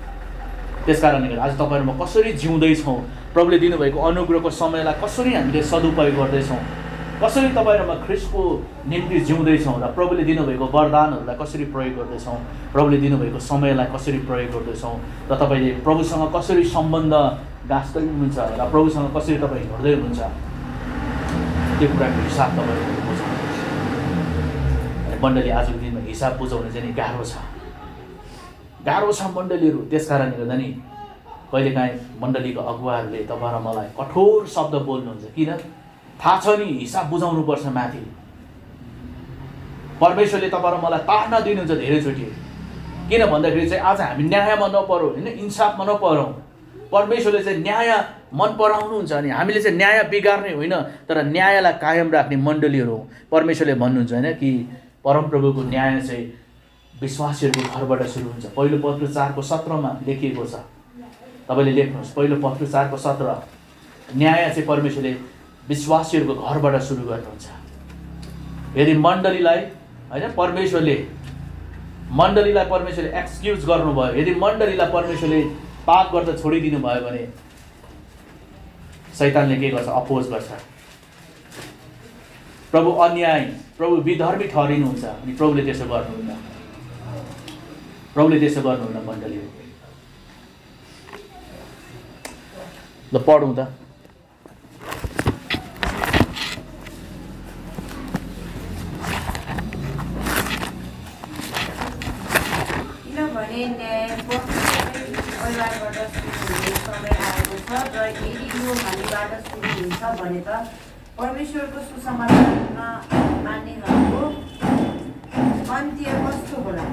Speaker 1: त्यस कारणले गर्दा आज तपाईँहरूमा कसरी जिउँदैछौँ, प्रभुले दिनुभएको अनुग्रहको समयलाई कसरी हामीले सदुपयोग गर्दैछौँ, कसरी तपाईँहरूमा ख्रीष्टको निम्ति जिउँदैछौँ र प्रभुले दिनुभएको वरदानहरूलाई कसरी प्रयोग गर्दैछौँ, प्रभुले दिनुभएको समयलाई कसरी प्रयोग गर्दैछौँ र तपाईँले प्रभुसँग कसरी सम्बन्ध गाँच्दै हुनुहुन्छ र प्रभुसँग कसरी तपाईँ हिँड्दै हुनुहुन्छ, त्यो कुराको हिसाब तपाईँहरूले बुझाउनुपर्छ। मण्डली आजको दिनमा हिसाब बुझाउन चाहिँ नि गाह्रो छ मण्डलीहरू। त्यस कारणले गर्दा नि कहिलेकाहीँ मण्डलीको अगुवाहरूले तपाईँ र मलाई कठोर शब्द बोल्नुहुन्छ। किन? थाहा छ नि हिसाब बुझाउनुपर्छ माथि। परमेश्वरले तपाईँ र मलाई ताडना दिनुहुन्छ धेरैचोटि। किन भन्दाखेरि चाहिँ आज हामी न्यायमा नपरौँ, होइन, इन्साफमा नपरौँ। परमेश्वरले चाहिँ न्याय मन पराउनुहुन्छ अनि हामीले चाहिँ न्याय बिगार्ने होइन, तर न्यायलाई कायम राख्ने मण्डलीहरू हौँ। परमेश्वरले भन्नुहुन्छ होइन कि परमप्रभुको न्याय चाहिँ विश्वासीहरूको घरबाट सुरु हुन्छ। पहिलो पत्र 4:17 लेखिएको छ, तपाईँले लेख्नुहोस्। पहिलो पत्र 4:17 न्याय चाहिँ परमेश्वरले विश्वासीहरूको घरबाट सुरु गर्नुहुन्छ। यदि मण्डलीलाई होइन परमेश्वरले एक्सक्युज गर्नुभयो, यदि मण्डलीलाई परमेश्वरले पाप गर्दा छोडिदिनु भयो भने शैतानले के गर्छ, अपोज गर्छ। प्रभु अन्याय, प्रभु विधर्मी ठहरिनुहुन्छ अनि प्रभुले त्यसो गर्नुहुन्न। मण्डली ल पढौँ त।
Speaker 2: किनभने न्याय परिवारबाट सुरु हुने समय आएको छ र यदि यो हामीबाट सुरु हुन्छ भने त परमेश्वरको सुसमाचार मान्नेहरूको अन्त्य कस्तो होला?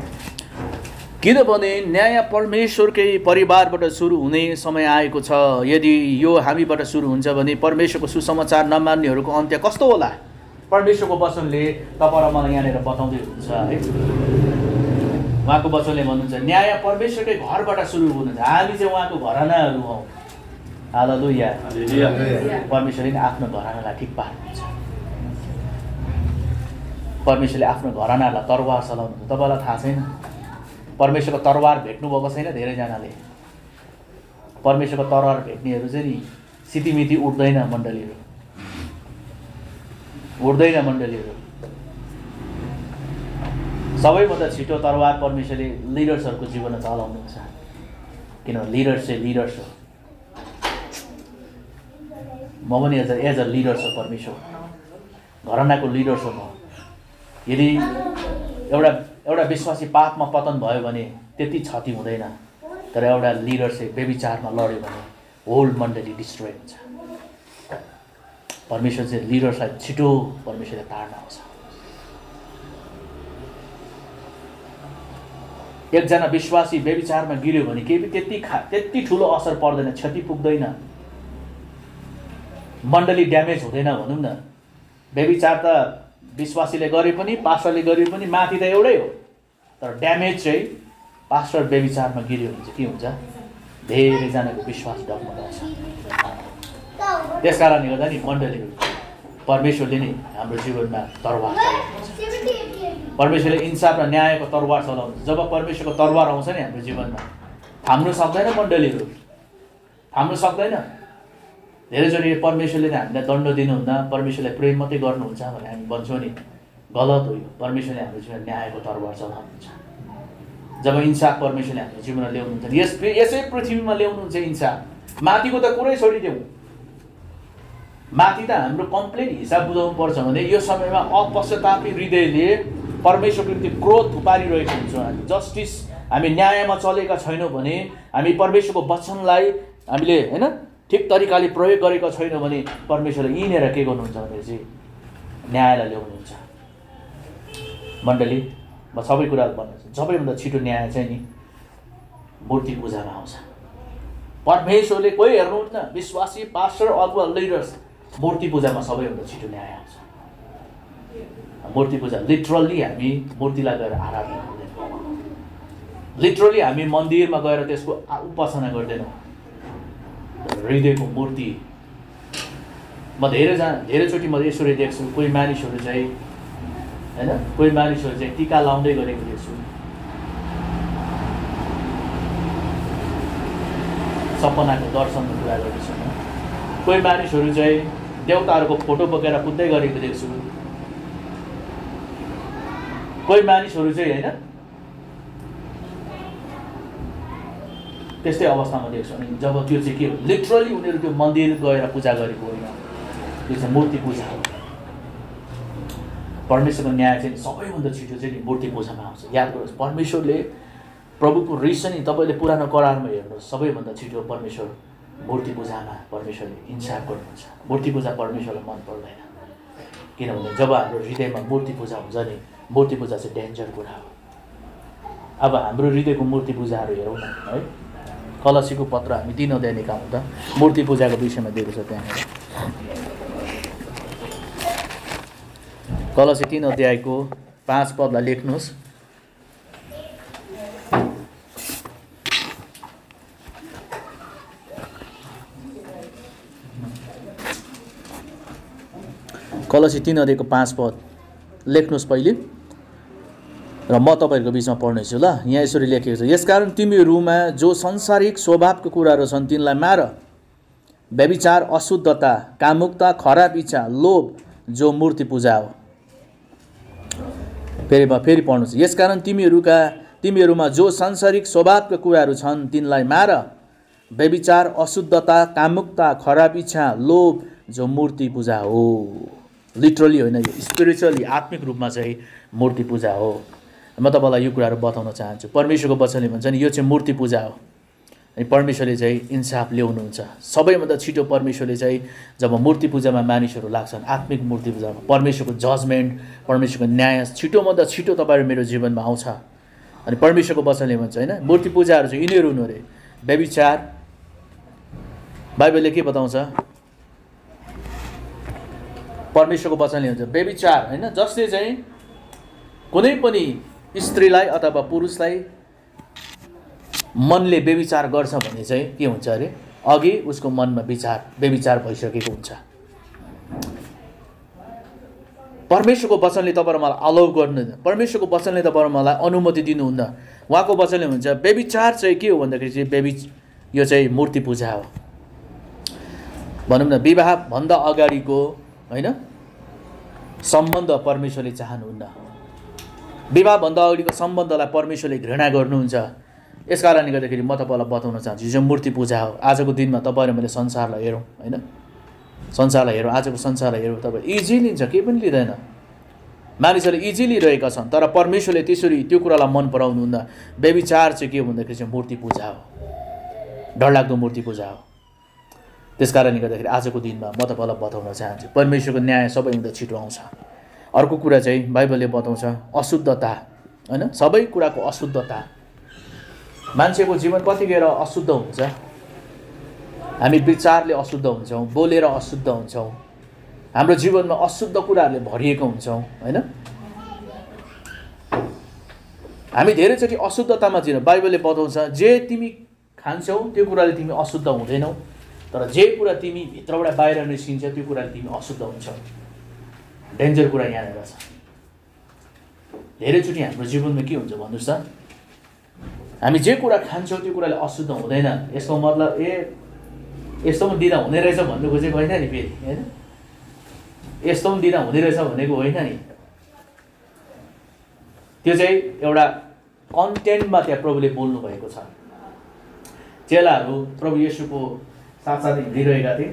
Speaker 1: किनभने न्याय परमेश्वरकै परिवारबाट सुरु हुने समय आएको छ। यदि यो हामीबाट सुरु हुन्छ भने परमेश्वरको सुसमाचार नमान्नेहरूको अन्त्य कस्तो होला? परमेश्वरको वचनले तपाईँ र मलाई यहाँनिर बताउँदै हुन्छ है। उहाँको वचनले भन्नुहुन्छ न्याय परमेश्वरकै घरबाट सुरु हुनुहुन्छ। हामी चाहिँ उहाँको घरानाहरू हौँ। हालेलुया। परमेश्वरले आफ्नो घरानालाई ठिक पार्नुहुन्छ। परमेश्वरले आफ्नो घरानालाई तरवार चलाउनुहुन्छ। तपाईँलाई थाहा छैन? परमेश्वरको तरवार भेट्नुभएको छैन धेरैजनाले। परमेश्वरको तरवार भेट्नेहरू चाहिँ नि सितिमिति उठ्दैन मण्डलीहरू। सबैभन्दा छिटो तरवार परमेश्वरले लिडर्सहरूको जीवनमा चलाउनुहुन्छ। किनभने लिडर्स चाहिँ लिडर्स हो। म पनि एज अ लिडर्स हो। परमेश्वर घरानाको लिडर्स हो म। यदि एउटा विश्वासी पापमा पतन भयो भने त्यति क्षति हुँदैन, तर एउटा लिडर चाहिँ व्यभिचारमा लड्यो भने होल मण्डली डिस्ट्रोय हुन्छ। परमेश्वर चाहिँ लिडर्सलाई छिटो परमेश्वरले तार्न आउँछ। एकजना विश्वासी व्यभिचारमा गिर्यो भने केही त्यति ठुलो असर पर्दैन, क्षति पुग्दैन, मण्डली ड्यामेज हुँदैन भनौँ न। व्यभिचार त विश्वासीले गरे पनि पास्टरले गरे पनि माथि त एउटै हो, तर ड्यामेज चाहिँ पास्टर व्यभिचारमा गिर्यो भने चाहिँ के हुन्छ, धेरैजनाको विश्वास डगमगाउँछ। त्यस कारणले गर्दा नि मण्डलीहरू परमेश्वरले नै हाम्रो जीवनमा तरवार चलाउनुहुन्छ। परमेश्वरले इन्साफ र न्यायको तरवार चलाउनुहुन्छ। जब परमेश्वरको तरवार आउँछ नि हाम्रो जीवनमा, थाम्नु सक्दैन मण्डलीहरू, थाम्नु सक्दैन। धेरैचोटि परमेश्वरले हामीलाई दण्ड दिनुहुन्न, परमेश्वरलाई प्रेम मात्रै गर्नुहुन्छ भने हामी भन्छौँ नि, गलत हो यो। परमेश्वरले हाम्रो जीवनमा न्यायको तरवार चलाउनुहुन्छ। जब इन्साफ परमेश्वरले हाम्रो जीवनमा ल्याउनुहुन्छ, यसै पृथ्वीमा ल्याउनुहुन्छ इन्साफ। माथिको त कुरै छोडिदेऊ, माथि त हाम्रो कम्प्लिट हिसाब बुझाउनु पर्छ भने यो समयमा अपश्चातापी हृदयले परमेश्वरको निम्ति क्रोध थुपारिरहेको हुन्छ। जस्टिस हामी न्यायमा चलेका छैनौँ भने, हामी परमेश्वरको वचनलाई हामीले होइन ठिक तरिकाले प्रयोग गरेको छैन भने परमेश्वरले यहीँनिर के गर्नुहुन्छ भने चाहिँ न्यायलाई ल्याउनुहुन्छ। मण्डली म सबै कुराहरू भन्छु, सबैभन्दा छिटो न्याय चाहिँ नि मूर्ति पूजामा आउँछ। परमेश्वरले कोही हेर्नुहुन्न, विश्वासी पास्टर अथवा लिडर्स, मूर्ति पूजामा सबैभन्दा छिटो न्याय आउँछ। मूर्ति पूजा लिटरल्ली हामी मूर्तिलाई गएर आराधना गर्दैनौँ, लिटरल्ली हामी मन्दिरमा गएर त्यसको उपासना गर्दैनौँ। हृदयको मूर्ति म धेरैचोटि म यसरी देख्छु, कोही मानिसहरू चाहिँ होइन, कोही मानिसहरू चाहिँ टिका लाउँदै गरेको देख्छु, सपनाको दर्शनको कुरा गर्दैछु। कोही मानिसहरू चाहिँ देवताहरूको फोटो बोकेर कुद्दै गरेको देख्छु। कोही मानिसहरू चाहिँ होइन त्यस्तै अवस्थामा देख्छु। अनि जब त्यो चाहिँ के हो, लिटरली उनीहरू त्यो मन्दिर गएर पूजा गरेको होइन, त्यो चाहिँ मूर्ति पूजा हो। परमेश्वरको न्याय चाहिँ सबैभन्दा छिटो चाहिँ मूर्ति पूजामा आउँछ। याद गर्नुहोस्, परमेश्वरले प्रभुको रिस नि तपाईँले पुरानो करारमा हेर्नुहोस्, सबैभन्दा छिटो परमेश्वर मूर्ति पूजामा परमेश्वरले इन्साफ गर्नुहुन्छ। मूर्ति पूजा परमेश्वरलाई मन पर्दैन, किनभने जब हाम्रो हृदयमा मूर्ति पूजा हुन्छ नि, मूर्ति पूजा चाहिँ डेन्जर कुरा हो। अब हाम्रो हृदयको मूर्ति पूजाहरू हेरौँ न है। कलसीको पत्र हामी 3 अध्याय निकाल्दा मूर्ति पूजाको विषयमा दिएको छ। त्यहाँनिर कलसी 3 अध्यायको 5 पदलाई लेख्नुहोस्। कलसी 3 अध्यायको 5 पद लेख्नुहोस् पहिले, र म तपाईँहरूको बिचमा पढ्नेछु ल। यहाँ यसरी लेखेको छ, यसकारण तिमीहरूमा जो संसारिक स्वभावको कुराहरू छन् तिनलाई मार। व्यभिचार, अशुद्धता, कामुकता, खराब इच्छा, लोभ जो मूर्ति पूजा हो। फेरि पढ्नुहोस्, यसकारण तिमीहरूमा जो सांसारिक स्वभावका कुराहरू छन् तिनलाई मार। व्यभिचार, अशुद्धता, कामुकता, खराब इच्छा, लोभ जो मूर्ति पूजा हो। लिटरली होइन, यो स्पिरिचुअली आत्मिक रूपमा चाहिँ मूर्ति पूजा हो। म तपाईँलाई यो कुराहरू बताउन चाहन्छु। परमेश्वरको वचनले भन्छ नि यो चाहिँ मूर्ति पूजा हो। अनि परमेश्वरले चाहिँ इन्साफ ल्याउनुहुन्छ। सबैभन्दा छिटो परमेश्वरले चाहिँ जब मूर्ति पूजामा मानिसहरू लाग्छन्, आत्मिक मूर्ति पूजामा परमेश्वरको जजमेन्ट, परमेश्वरको न्याय छिटोभन्दा छिटो तपाईँहरू मेरो जीवनमा आउँछ। अनि परमेश्वरको वचनले भन्छ होइन, मूर्ति पूजाहरू चाहिँ यिनीहरू हुनु अरे। व्यभिचार, बाइबलले के बताउँछ, परमेश्वरको वचनले हुन्छ व्यभिचार होइन, जसले चाहिँ कुनै पनि स्त्रीलाई अथवा पुरुषलाई मनले व्यभिचार गर्छ भने चाहिँ के हुन्छ अरे, अघि उसको मनमा व्यभिचार भइसकेको हुन्छ। परमेश्वरको वचनले तपाईँ र मलाई अलाउ गर्नुहुन्न, परमेश्वरको वचनले तपाईँ र मलाई अनुमति दिनुहुन्न। उहाँको वचनले हुन्छ व्यभिचार चाहिँ के हो भन्दाखेरि चाहिँ यो चाहिँ मूर्ति पूजा हो। भनौँ न, विवाहभन्दा अगाडिको होइन सम्बन्ध परमेश्वरले चाहनुहुन्न। विवाहभन्दा अगाडिको सम्बन्धलाई परमेश्वरले घृणा गर्नुहुन्छ। यस कारणले गर्दाखेरि म तपाईँलाई बताउन चाहन्छु, यो मूर्ति पूजा हो। आजको दिनमा तपाईँ र मैले संसारलाई हेरौँ होइन, संसारलाई हेरौँ, आजको संसारलाई हेरौँ, तपाईँ इजी लिन्छ, केही पनि लिँदैन। मानिसहरूले इजी लिइरहेका छन्, तर परमेश्वरले त्यसरी त्यो कुरालाई मन पराउनुहुन्न। व्यभिचार चाहिँ के हो भन्दाखेरि चाहिँ मूर्ति पूजा हो, डरलाग्दो मूर्ति पूजा हो। त्यस कारणले गर्दाखेरि आजको दिनमा म तपाईँलाई बताउन चाहन्छु परमेश्वरको न्याय सबैभन्दा छिटो आउँछ। अर्को कुरा चाहिँ बाइबलले बताउँछ अशुद्धता, होइन, सबै कुराको अशुद्धता। मान्छेको जीवन कतिखेर अशुद्ध हुन्छ? हामी विचारले अशुद्ध हुन्छौँ, बोलेर अशुद्ध हुन्छौँ, हाम्रो जीवनमा अशुद्ध कुराहरूले भरिएको हुन्छौँ, होइन। हामी धेरैचोटि अशुद्धतामा जिउँ। बाइबलले बताउँछ जे तिमी खान्छौ त्यो कुराले तिमी अशुद्ध हुँदैनौ, तर जे कुरा तिमी भित्रबाट बाहिर निस्किन्छ त्यो कुराले तिमी अशुद्ध हुन्छौ। डेन्जर कुरा यहाँनिर छ। धेरैचोटि हाम्रो जीवनमा के हुन्छ भन्नुहोस् त, हामी जे कुरा खान्छौँ त्यो कुराले अशुद्ध हुँदैन। यसको मतलब यस्तो पनि दिँदा हुने रहेछ भन्नु खोजेको होइन नि, फेरि होइन, यस्तो पनि दिँदा हुने रहेछ भनेको होइन नि। त्यो चाहिँ एउटा कन्टेन्टमा त्यहाँ प्रभुले बोल्नु भएको छ। चेलाहरू प्रभु येशूको साथसाथै हिँडिरहेका थिए,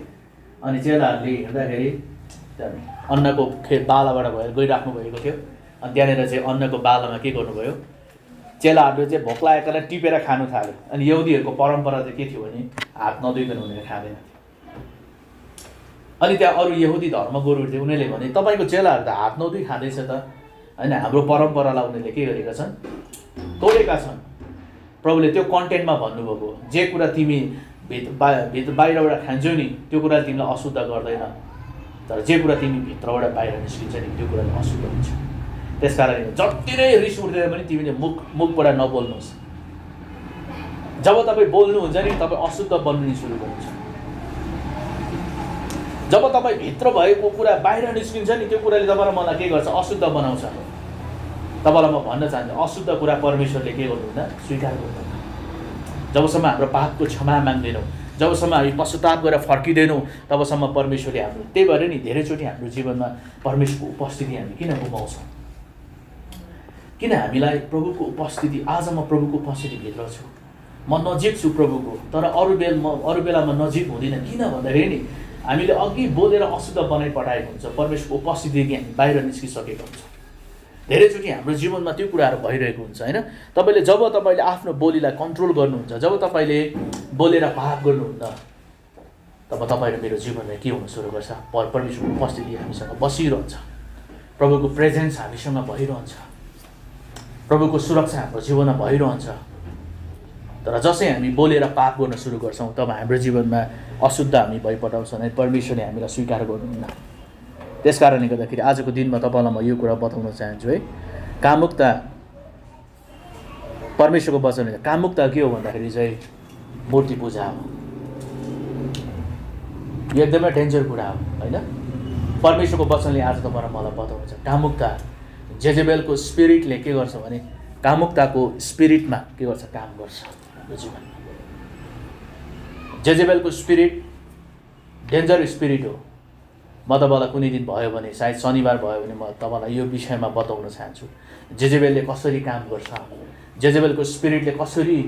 Speaker 1: अनि चेलाहरूले हिँड्दाखेरि अन्नको बालाबाट भएर गइराख्नु भएको थियो। अनि त्यहाँनिर चाहिँ अन्नको बालामा के गर्नुभयो, चेलाहरूले चाहिँ भोक लागेकोलाई टिपेर खानु थाल्यो। अनि यहुदीहरूको परम्परा चाहिँ के थियो भने हात नधुइकन उनीहरूले खाँदैन थियो। अनि त्यहाँ अरू यहुदी धर्मगुरुहरू थियो, उनीहरूले भने तपाईँको चेलाहरू त हात नधुई खाँदैछ त, होइन, हाम्रो परम्परालाई उनीहरूले के गरेका छन्, तोडेका छन्। प्रभुले त्यो कन्टेन्टमा भन्नुभएको, जे कुरा तिमी बाहिरबाट खान्छौ नि त्यो कुरा तिमीलाई अशुद्ध गर्दैन, तर जे कुरा तिमी भित्रबाट बाहिर निस्किन्छ नि त्यो कुराले अशुद्ध हुन्छ। त्यस कारणले जति नै रिस उठ्दैन पनि तिमीले मुखबाट नबोल्नुहोस्। जब तपाईँ बोल्नुहुन्छ नि तपाईँ अशुद्ध बन्नु नि सुरु गर्नुहुन्छ। जब तपाईँ भित्र भएको कुरा बाहिर निस्किन्छ नि त्यो कुराले तपाईँलाई मलाई के गर्छ, अशुद्ध बनाउँछ। तपाईँलाई म भन्न चाहन्छु अशुद्ध कुरा परमेश्वरले के गर्नुहुन्न, स्वीकार गर्नुहुन्न। जबसम्म हाम्रो पापको क्षमा माग्दैनौँ, जबसम्म हामी पश्चाताप गरेर फर्किँदैनौँ, तबसम्म परमेश्वरले हाम्रो, त्यही भएर नि धेरैचोटि हाम्रो जीवनमा परमेश्वरको उपस्थिति हामी किन गुमाउँछौँ? किन हामीलाई प्रभुको उपस्थिति, आज म प्रभुको उपस्थितिभित्र छु, म नजिक छु प्रभुको, तर अरू बेला म नजिक हुँदिनँ। किन भन्दाखेरि नि हामीले अघि बोलेर अशुद्ध बनाइपठाएको हुन्छ, परमेश्वरको उपस्थितिदेखि हामी बाहिर निस्किसकेको हुन्छ। धेरैचोटि हाम्रो जीवनमा त्यो कुराहरू भइरहेको हुन्छ, होइन। जब तपाईँले आफ्नो बोलीलाई कन्ट्रोल गर्नुहुन्छ, जब तपाईँले बोलेर पाप गर्नुहुन्न, तब तपाईँ र मेरो जीवनमा के हुन सुरु गर्छ, परमेश्वरको उपस्थिति हामीसँग बसिरहन्छ, प्रभुको प्रेजेन्स हामीसँग भइरहन्छ, प्रभुको सुरक्षा हाम्रो जीवनमा भइरहन्छ। तर जसै हामी बोलेर पाप गर्न सुरु गर्छौँ तब हाम्रो जीवनमा अशुद्ध हामी भइपठाउँछौँ, अनि परमेश्वरले हामीलाई स्वीकार गर्नुहुन्न। त्यस कारणले गर्दाखेरि आजको दिनमा तपाईँलाई म यो कुरा बताउन चाहन्छु है, कामुकता, परमेश्वरको वचन कामुकता के हो भन्दाखेरि चाहिँ मूर्ति पूजा हो। यो एकदमै डेन्जर कुरा हो, होइन। परमेश्वरको वचनले आज तपाईँलाई मलाई बताउँछ कामुकता, जेजेबेलको स्पिरिटले के गर्छ भने कामुकताको स्पिरिटमा के गर्छ, काम गर्छ हाम्रो जीवनमा। जेजेबेलको स्पिरिट डेन्जर स्पिरिट हो। म तपाईँलाई कुनै दिन भयो भने, सायद शनिबार भयो भने म तपाईँलाई यो विषयमा बताउन चाहन्छु जेजेबेलले कसरी काम गर्छ, जेजेबेलको स्पिरिटले कसरी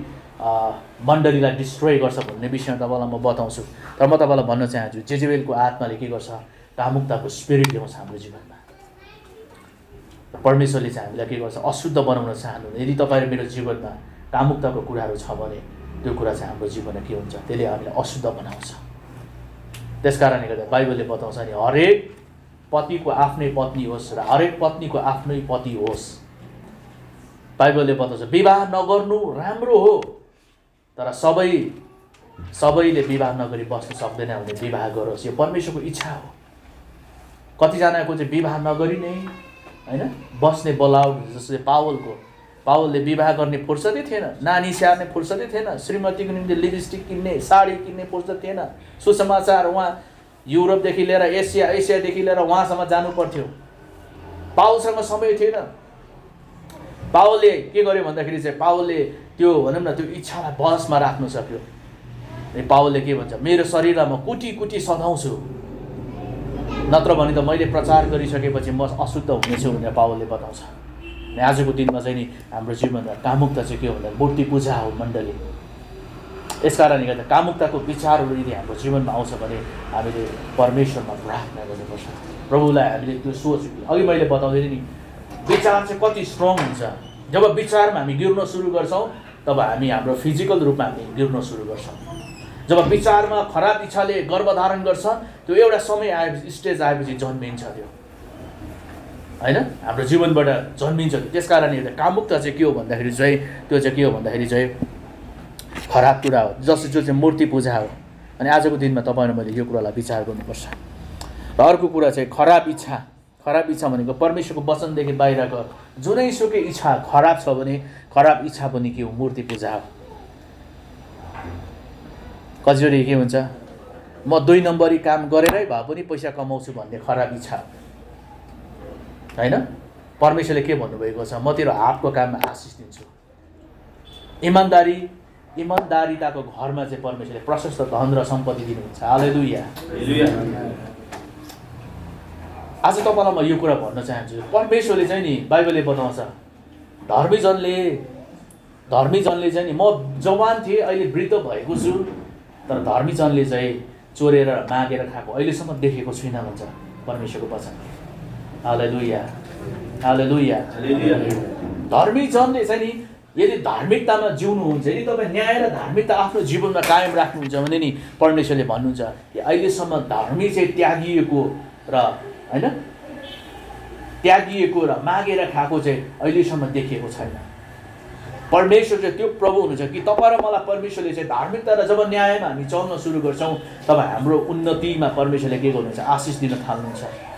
Speaker 1: मण्डलीलाई डिस्ट्रोय गर्छ भन्ने विषयमा तपाईँलाई म बताउँछु। तर म तपाईँलाई भन्न चाहन्छु जेजेबेलको आत्माले के गर्छ, कामुकताको स्पिरिट ल्याउँछ हाम्रो जीवनमा। परमेश्वरले चाहिँ हामीलाई के गर्छ, अशुद्ध बनाउन चाहनुहुन्न। यदि तपाईँ र मेरो जीवनमा कामुकताको कुराहरू छ भने त्यो कुरा चाहिँ हाम्रो जीवनमा के हुन्छ, त्यसले हामीलाई अशुद्ध बनाउँछ। त्यस कारणले गर्दा बाइबलले बताउँछ नि हरेक पतिको आफ्नै पत्नी होस् र हरेक पत्नीको आफ्नै पति होस्। बाइबलले बताउँछ विवाह नगर्नु राम्रो हो, तर सबैले विवाह नगरी बस्न सक्दैन भने विवाह गरोस्, यो परमेश्वरको इच्छा हो। कतिजनाको चाहिँ विवाह नगरी नै, होइन, बस्ने बोलाउ, जस्तै पावलले विवाह गर्ने फुर्सदै थिएन, नानी स्याहार्ने फुर्सदै थिएन, श्रीमतीको निम्ति लिपस्टिक किन्ने, साडी किन्ने फुर्सद थिएन, सुसमाचार उहाँ युरोपदेखि लिएर एसियादेखि लिएर उहाँसम्म जानु पर्थ्यो, पावलसँग समय थिएन। पावलले के गर्यो भन्दाखेरि चाहिँ पावलले त्यो भनौँ न त्यो इच्छालाई बसमा राख्नु सक्यो। पावलले के भन्छ, मेरो शरीरलाई म कुटी कुटी सधाउँछु, नत्र भने त मैले प्रचार गरिसकेपछि म अशुद्ध हुनेछु भनेर पावलले बताउँछ। अनि आजको दिनमा चाहिँ नि हाम्रो जीवनमा कामुकता चाहिँ के हो भन्दा मूर्ति पूजा हो मण्डली। यस कारणले गर्दा कामुकताको विचारहरू यदि हाम्रो जीवनमा आउँछ भने हामीले परमेश्वरमा प्रार्थना गर्नुपर्छ, प्रभुलाई हामीले त्यो सोच, अघि मैले बताउँदै नि विचार चाहिँ कति स्ट्रङ हुन्छ। जब विचारमा हामी गिर्न सुरु गर्छौँ तब हामी हाम्रो फिजिकल रूपमा हामी गिर्न सुरु गर्छौँ। जब विचारमा खराब इच्छाले गर्भधारण गर्छ त्यो एउटा समय आएपछि स्टेज आएपछि जन्मिन्छ त्यो हैन हाम्रो जीवनबाट जन्मिन्छ। त्यसकारण एउटा कामुकता चाहिँ के हो भन्दाखेरि चाहिँ त्यो चाहिँ के हो भन्दाखेरि चाहिँ खराब कुरा हो जस्तो जो चाहिँ मूर्ति पूजा हो। अनि आजको दिनमा तपाईँ र मैले यो कुरालाई विचार गर्नुपर्छ। र अर्को कुरा चाहिँ खराब इच्छा भनेको परमेश्वरको वचनदेखि बाहिरको जुनैसुकै इच्छा खराब छ भने खराब इच्छा पनि के हो मूर्ति पूजा हो। कतिचोटि के हुन्छ म 2 नम्बरी काम गरेरै भए पनि पैसा कमाउँछु भन्ने खराब इच्छा हैन। परमेश्वरले के भन्नुभएको छ म तेरो हातको काममा आशिष दिन्छु। इमानदारीताको घरमा चाहिँ परमेश्वरले प्रशस्त धन र सम्पत्ति दिनुहुन्छ। हालेलुया। आज तपाईलाई म यो कुरा भन्न चाहन्छु परमेश्वरले चाहिँ नि बाइबलले बताउँछ धर्मीजनले चाहिँ नि म जवान थिएँ अहिले वृद्ध भएको छु तर धर्मीजनले चाहिँ चोरेर मागेर खाएको अहिलेसम्म देखेको छुइनँ भन्छ परमेश्वरको वचन। हालेलुया हालेलुया। धर्मीजनले चाहिँ नि यदि धार्मिकतामा जिउनुहुन्छ यदि तपाईँ न्याय र धार्मिकता आफ्नो जीवनमा कायम राख्नुहुन्छ भने नि परमेश्वरले भन्नुहुन्छ कि अहिलेसम्म धर्मी चाहिँ त्यागिएको र मागेर खाएको चाहिँ अहिलेसम्म देखिएको छैन। परमेश्वर चाहिँ त्यो प्रभु हुनुहुन्छ कि तपाईँ र मलाई परमेश्वरले चाहिँ धार्मिकता र जब न्यायमा हामी चल्न सुरु गर्छौँ तब हाम्रो उन्नतिमा परमेश्वरले के गर्नुहुन्छ आशिष दिन थाल्नुहुन्छ।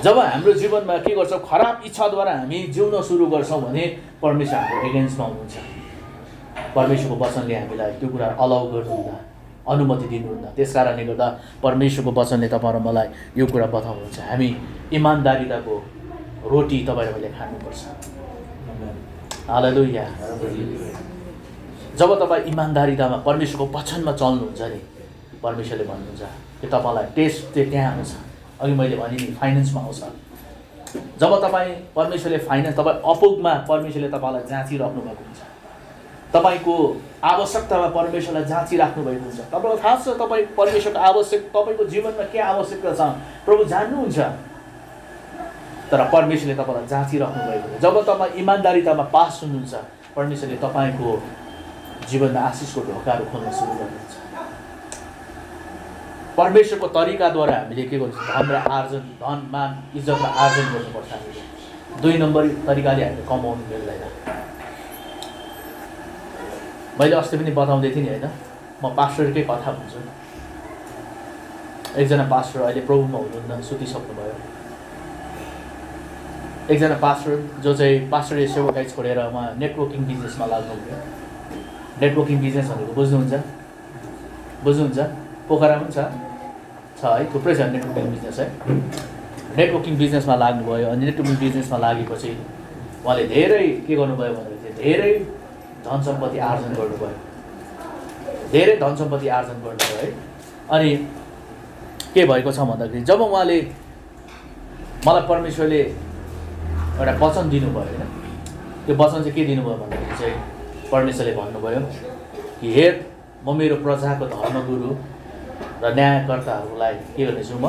Speaker 1: जब हाम्रो जीवनमा के गर्छौँ खराब इच्छाद्वारा हामी जिउन सुरु गर्छौँ भने परमेश्वर हाम्रो एगेन्स्टमा हुनुहुन्छ। परमेश्वरको वचनले हामीलाई त्यो कुरा अलाउ गर्नुहुन्न अनुमति दिनुहुन्न। त्यसकारणले गर्दा परमेश्वरको वचनले तपाईँ र मलाई यो कुरा बताउनुहुन्छ हामी इमानदारीताको रोटी तपाईँ र मैले खानुपर्छ। हालेलुया। जब तपाईँ इमानदारीतामा परमेश्वरको वचनमा चल्नुहुन्छ नि परमेश्वरले भन्नुहुन्छ कि तपाईँलाई टेस्ट चाहिँ त्यहाँ आउँछ। अघि मैले भने नि फाइनेन्समा आउँछ। जब तपाईँ परमेश्वरले तपाईँ अपुगमा परमेश्वरले तपाईँलाई जाँचिराख्नु भएको हुन्छ। तपाईँको आवश्यकतामा परमेश्वरलाई जाँचिराख्नु भएको हुन्छ। तपाईँलाई थाहा छ तपाईँ परमेश्वरको तपाईँको जीवनमा के आवश्यकता छ प्रभु जान्नुहुन्छ तर परमेश्वरले तपाईँलाई जाँचिराख्नु भएको हुन्छ। जब तपाईँ इमानदारीतामा पास हुनुहुन्छ परमेश्वरले तपाईँको जीवनमा आशिषको ढोकाहरू खोल्न सुरु गर्नुहुन्छ। परमेश्वरको तरिकाद्वारा हामीले के गर्छ धन मान इज्जतमा आर्जन गर्नुपर्छ। हामीले 2 नम्बरी तरिकाले हामीले कमाउनु मिल्दैन। मैले अस्ति पनि बताउँदै थिएँ नि होइन म पास्टरकै कथा भन्छु। एकजना पास्टर अहिले प्रभुमा हुनुहुन्न सुतिसक्नुभयो। एकजना पास्टर जो चाहिँ पास्टरीय सेवाकाई छोडेर उहाँ नेटवर्किङ बिजनेसमा लाग्नुभयो। नेटवर्किङ बिजनेस भनेको बुझ्नुहुन्छ पोखरामा पनि छ है थुप्रै छ नेटवर्किङ बिजनेस है। नेटवर्किङ बिजनेसमा लाग्नुभयो अनि नेटवर्किङ बिजनेसमा लागेपछि उहाँले धेरै के गर्नुभयो भन्दाखेरि धेरै धन सम्पत्ति आर्जन गर्नुभयो है। अनि के भएको छ भन्दाखेरि जब उहाँले मलाई परमेश्वरले एउटा वचन दिनुभयो होइन त्यो वचन चाहिँ के दिनुभयो भन्दाखेरि चाहिँ परमेश्वरले भन्नुभयो कि हेर म मेरो प्रजाको धर्मगुरु र न्यायकर्ताहरूलाई के गर्नेछु म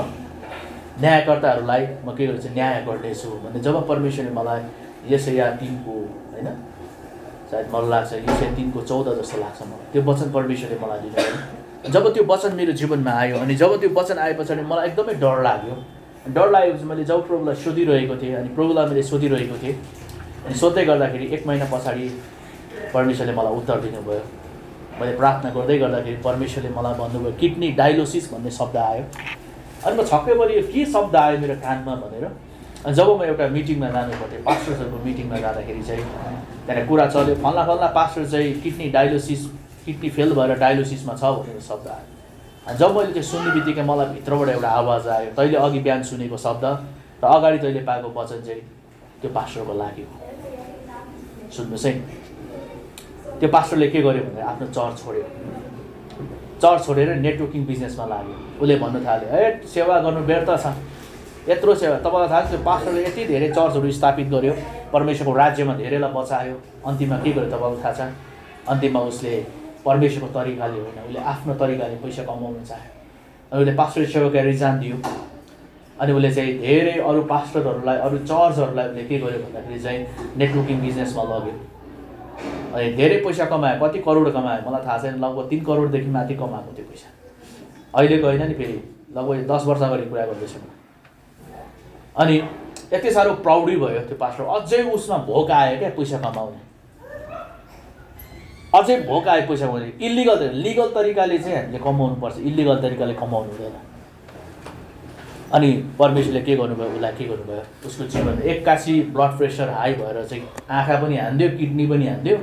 Speaker 1: के गर्नेछु न्याय गर्नेछु भन्ने जब परमेश्वरले मलाई यशाया 3 को होइन सायद मलाई लाग्छ यशाया 3 को 14 जस्तो लाग्छ मलाई त्यो वचन परमेश्वरले मलाई दिनुभयो। जब त्यो वचन मेरो जीवनमा आयो अनि जब त्यो वचन आए पछाडि मलाई एकदमै डर लागेपछि मैले जब प्रभुलाई सोधिरहेको थिएँ अनि प्रभुलाई मैले सोधिरहेको थिएँ अनि सोध्दै गर्दाखेरि 1 महिना पछाडि परमेश्वरले मलाई उत्तर दिनुभयो। मैले प्रार्थना गर्दै गर्दाखेरि परमेश्वरले मलाई भन्नुभयो किडनी डायलोसिस भन्ने शब्द आयो। अनि म छक्कै परेँ के शब्द आयो मेरो कानमा भनेर। अनि जब म एउटा मिटिङमा जानु पर्थ्यो पास्टरहरूको मिटिङमा जाँदाखेरि चाहिँ त्यहाँ कुरा चल्यो फल्ला पास्टर चाहिँ किडनी फेल भएर डायलोसिसमा छ भनेर शब्द आयो। अनि जब मैले त्यो सुन्ने बित्तिकै मलाई भित्रबाट एउटा आवाज आयो तैँले अघि बिहान सुनेको शब्द र अगाडि तैँले पाएको वचन चाहिँ त्यो पास्टरको लागि हो। सुन्नुहोस् है त्यो पास्टरले के गर्यो भने आफ्नो चर्च छोडेर नेटवर्किङ बिजनेसमा लाग्यो। उसले भन्नु थाल्यो ए सेवा गर्नु व्यर्थ छ यत्रो सेवा। तपाईँलाई थाहा छ त्यो पास्टरले यति धेरै चर्चहरू स्थापित गर्यो परमेश्वरको राज्यमा धेरैलाई बचायो। अन्तिममा के गर्यो तपाईँलाई थाहा छ अन्तिममा उसले परमेश्वरको तरिकाले होइन उसले आफ्नो तरिकाले पैसा कमाउन चाह्यो। अनि उसले पास्टर सेवाका रिजाइन दियो। अनि उसले चाहिँ धेरै अरू पास्टरहरूलाई अरू चर्चहरूलाई उसले के गर्यो भन्दाखेरि चाहिँ नेटवर्किङ बिजनेसमा लग्यो। अनि धेरै पैसा कमायो, कति करोड कमायो मलाई थाहा छैन, लगभग 3 करोडदेखि माथि कमाएको त्यो पैसा। अहिलेको होइन नि, फेरि लगभग 10 वर्ष अगाडि कुरा गर्दैछु। अनि यति साह्रो प्राउडी भयो त्यो पास्टर, अझै उसमा भोक आयो क्या पैसा कमाउने, अझै भोक आयो पैसा कमाउने। लिगल तरिकाले चाहिँ हामीले कमाउनु पर्छ, इलिगल तरिकाले कमाउनु हुँदैन। अनि परमेश्वरले के गर्नुभयो, उसलाई के गर्नुभयो, उसको जीवन एक्कासी ब्लड प्रेसर हाई भएर चाहिँ आँखा पनि हान्दियो, किडनी पनि हान्दियो।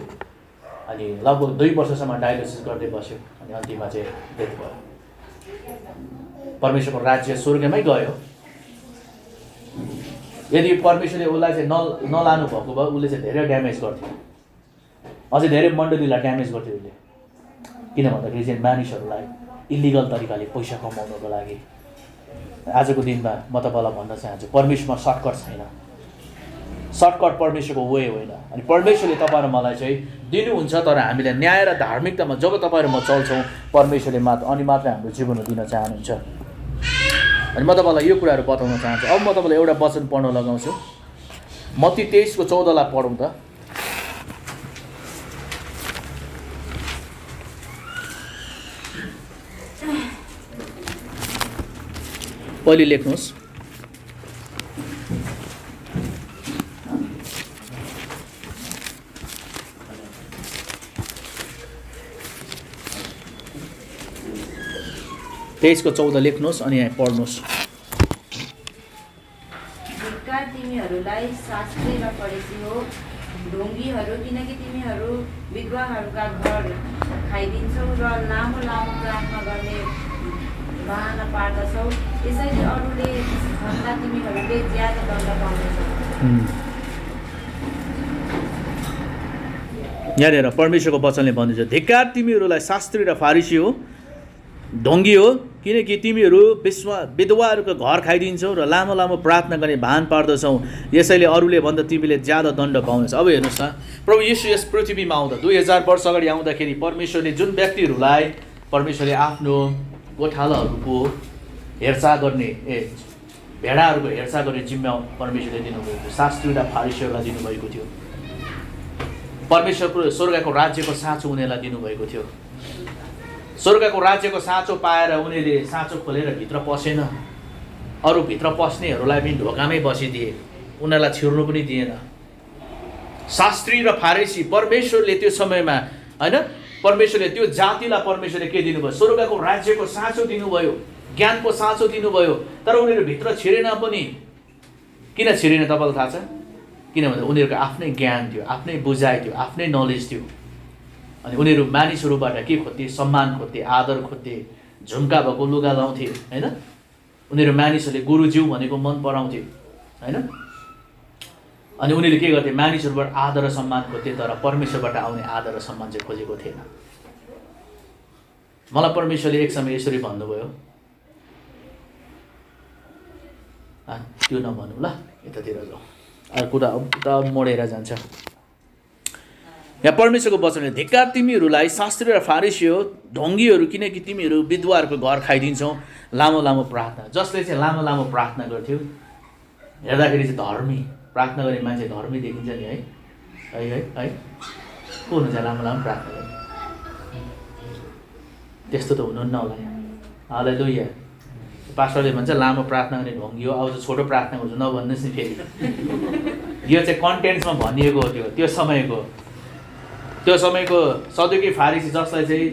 Speaker 1: अनि लगभग 2 वर्षसम्म डायलिसिस गर्दै बस्यो। अनि अन्तिममा चाहिँ डेथ भयो। परमेश्वरको राज्य स्वर्गमै गयो। यदि परमेश्वरले उसलाई चाहिँ नलानु भएको भए उसले चाहिँ धेरै ड्यामेज गर्थ्यो, अझै धेरै मण्डलीलाई ड्यामेज गर्थ्यो उसले। किन भन्दाखेरि चाहिँ मानिसहरूलाई इलिगल तरिकाले पैसा कमाउनको लागि। आजको दिनमा म तपाईँलाई भन्न चाहन्छु, परमेश्वरमा सर्टकट छैन। सर्टकट परमेश्वरको वे होइन। अनि परमेश्वरले तपाईँ र मलाई चाहिँ दिनुहुन्छ, तर हामीले न्याय र धार्मिकतामा जब तपाईँ र म चल्छौँ, परमेश्वरले अनि मात्र हाम्रो जीवनमा दिन चाहनुहुन्छ। अनि म तपाईँलाई यो कुराहरू बताउन चाहन्छु। अब म तपाईँलाई एउटा वचन पढ्न लगाउँछु। मत्ती 23:14 पढौँ त। पहिले लेख्नुहोस्। तेइसको 14 लेख्नुहोस् अनि यहाँ पढ्नुहोस्।
Speaker 2: धिक्कार तिमीहरूलाई शास्त्री र फरिसी हो, ढोंगीहरू, किनकि तिमीहरू विधवाहरूका घर खाइदिन्छौ र लामो लामो प्रार्थना गर्ने बहाना पार्दछौ, यसैले अरूले भन्दा तिमीहरूले ज्यादा दण्ड पाउनेछौ।
Speaker 1: यहाँनिर परमेश्वरको वचनले भन्दैछ, धिक्कार तिमीहरूलाई शास्त्री र फारिसी हो, ढोंगी हो, किनकि तिमीहरू विधवाहरूको घर खाइदिन्छौ र लामो लामो प्रार्थना गर्ने भान पार्दछौ, यसैले अरूले भन्दा तिमीले ज्यादा दण्ड पाउनेछ। अब हेर्नुहोस् न, प्रभु येशू यस पृथ्वीमा आउँदा 2000 वर्ष अगाडि आउँदाखेरि परमेश्वरले जुन व्यक्तिहरूलाई परमेश्वरले आफ्नो गोठालाहरूको हेरचाह गर्ने भेडाहरूको हेरचाह गर्ने जिम्मा परमेश्वरले दिनुभएको थियो, शास्त्री र फारिसीहरूलाई दिनुभएको थियो। परमेश्वरको स्वर्गको राज्यको साँचो उनीहरूलाई दिनुभएको थियो। स्वर्गको राज्यको साँचो पाएर उनीहरूले साँचो खोलेर भित्र पसेन, अरू भित्र पस्नेहरूलाई पनि ढोकामै बसिदिए, उनीहरूलाई छिर्नु पनि दिएन। शास्त्री र फारिसी परमेश्वरले त्यो समयमा होइन, परमेश्वरले त्यो जातिलाई परमेश्वरले के दिनुभयो, स्वर्गको राज्यको साँचो दिनुभयो, ज्ञानको साँचो दिनुभयो। तर उनीहरू भित्र छिरेन पनि। किन छिरेन तपाईँलाई थाहा छ? किनभने उनीहरूको आफ्नै ज्ञान थियो, आफ्नै बुझाइ थियो, आफ्नै नलेज थियो। अनि उनीहरू मानिसहरूबाट के खोज्थे? सम्मान खोज्थे, आदर खोज्थे, झुम्का भएको लुगा लाउँथे होइन। उनीहरू मानिसहरूले गुरुज्यू भनेको मन पराउँथे होइन। अनि उनीहरूले के गर्थे? मानिसहरूबाट आदर र सम्मान खोज्थे, तर परमेश्वरबाट आउने आदर र सम्मान चाहिँ खोजेको थिएन। मलाई परमेश्वरले एक समय यसरी भन्नुभयो, त्यो नभनौँ ल, यतातिर जाउँ, अरू कुरा उता मोडेर जान्छ। यहाँ परमेश्वरको वचनले, धिक्कार तिमीहरूलाई शास्त्री र फारिसी हो, ढोंगीहरू, किनकि तिमीहरू विधवाहरूको घर खाइदिन्छौ, लामो लामो प्रार्थना। जसले चाहिँ लामो लामो प्रार्थना गर्थ्यो, हेर्दाखेरि चाहिँ धर्मी, प्रार्थना गर्ने मान्छे धर्मी देखिन्छ नि है है है है को हुन्छ लामो लामो प्रार्थना गर्ने? त्यस्तो त हुनुहुन्न होला यहाँ। हालेलुया। पास्टरले भन्छ लामो प्रार्थना गर्ने ढोंगी हो। अब चाहिँ छोटो प्रार्थना गर्छु नभन्नुहोस् नि फेरि। यो चाहिँ कन्टेन्ट्समा भनिएको हो। त्यो समयको सदुकी फारिसी, जसलाई चाहिँ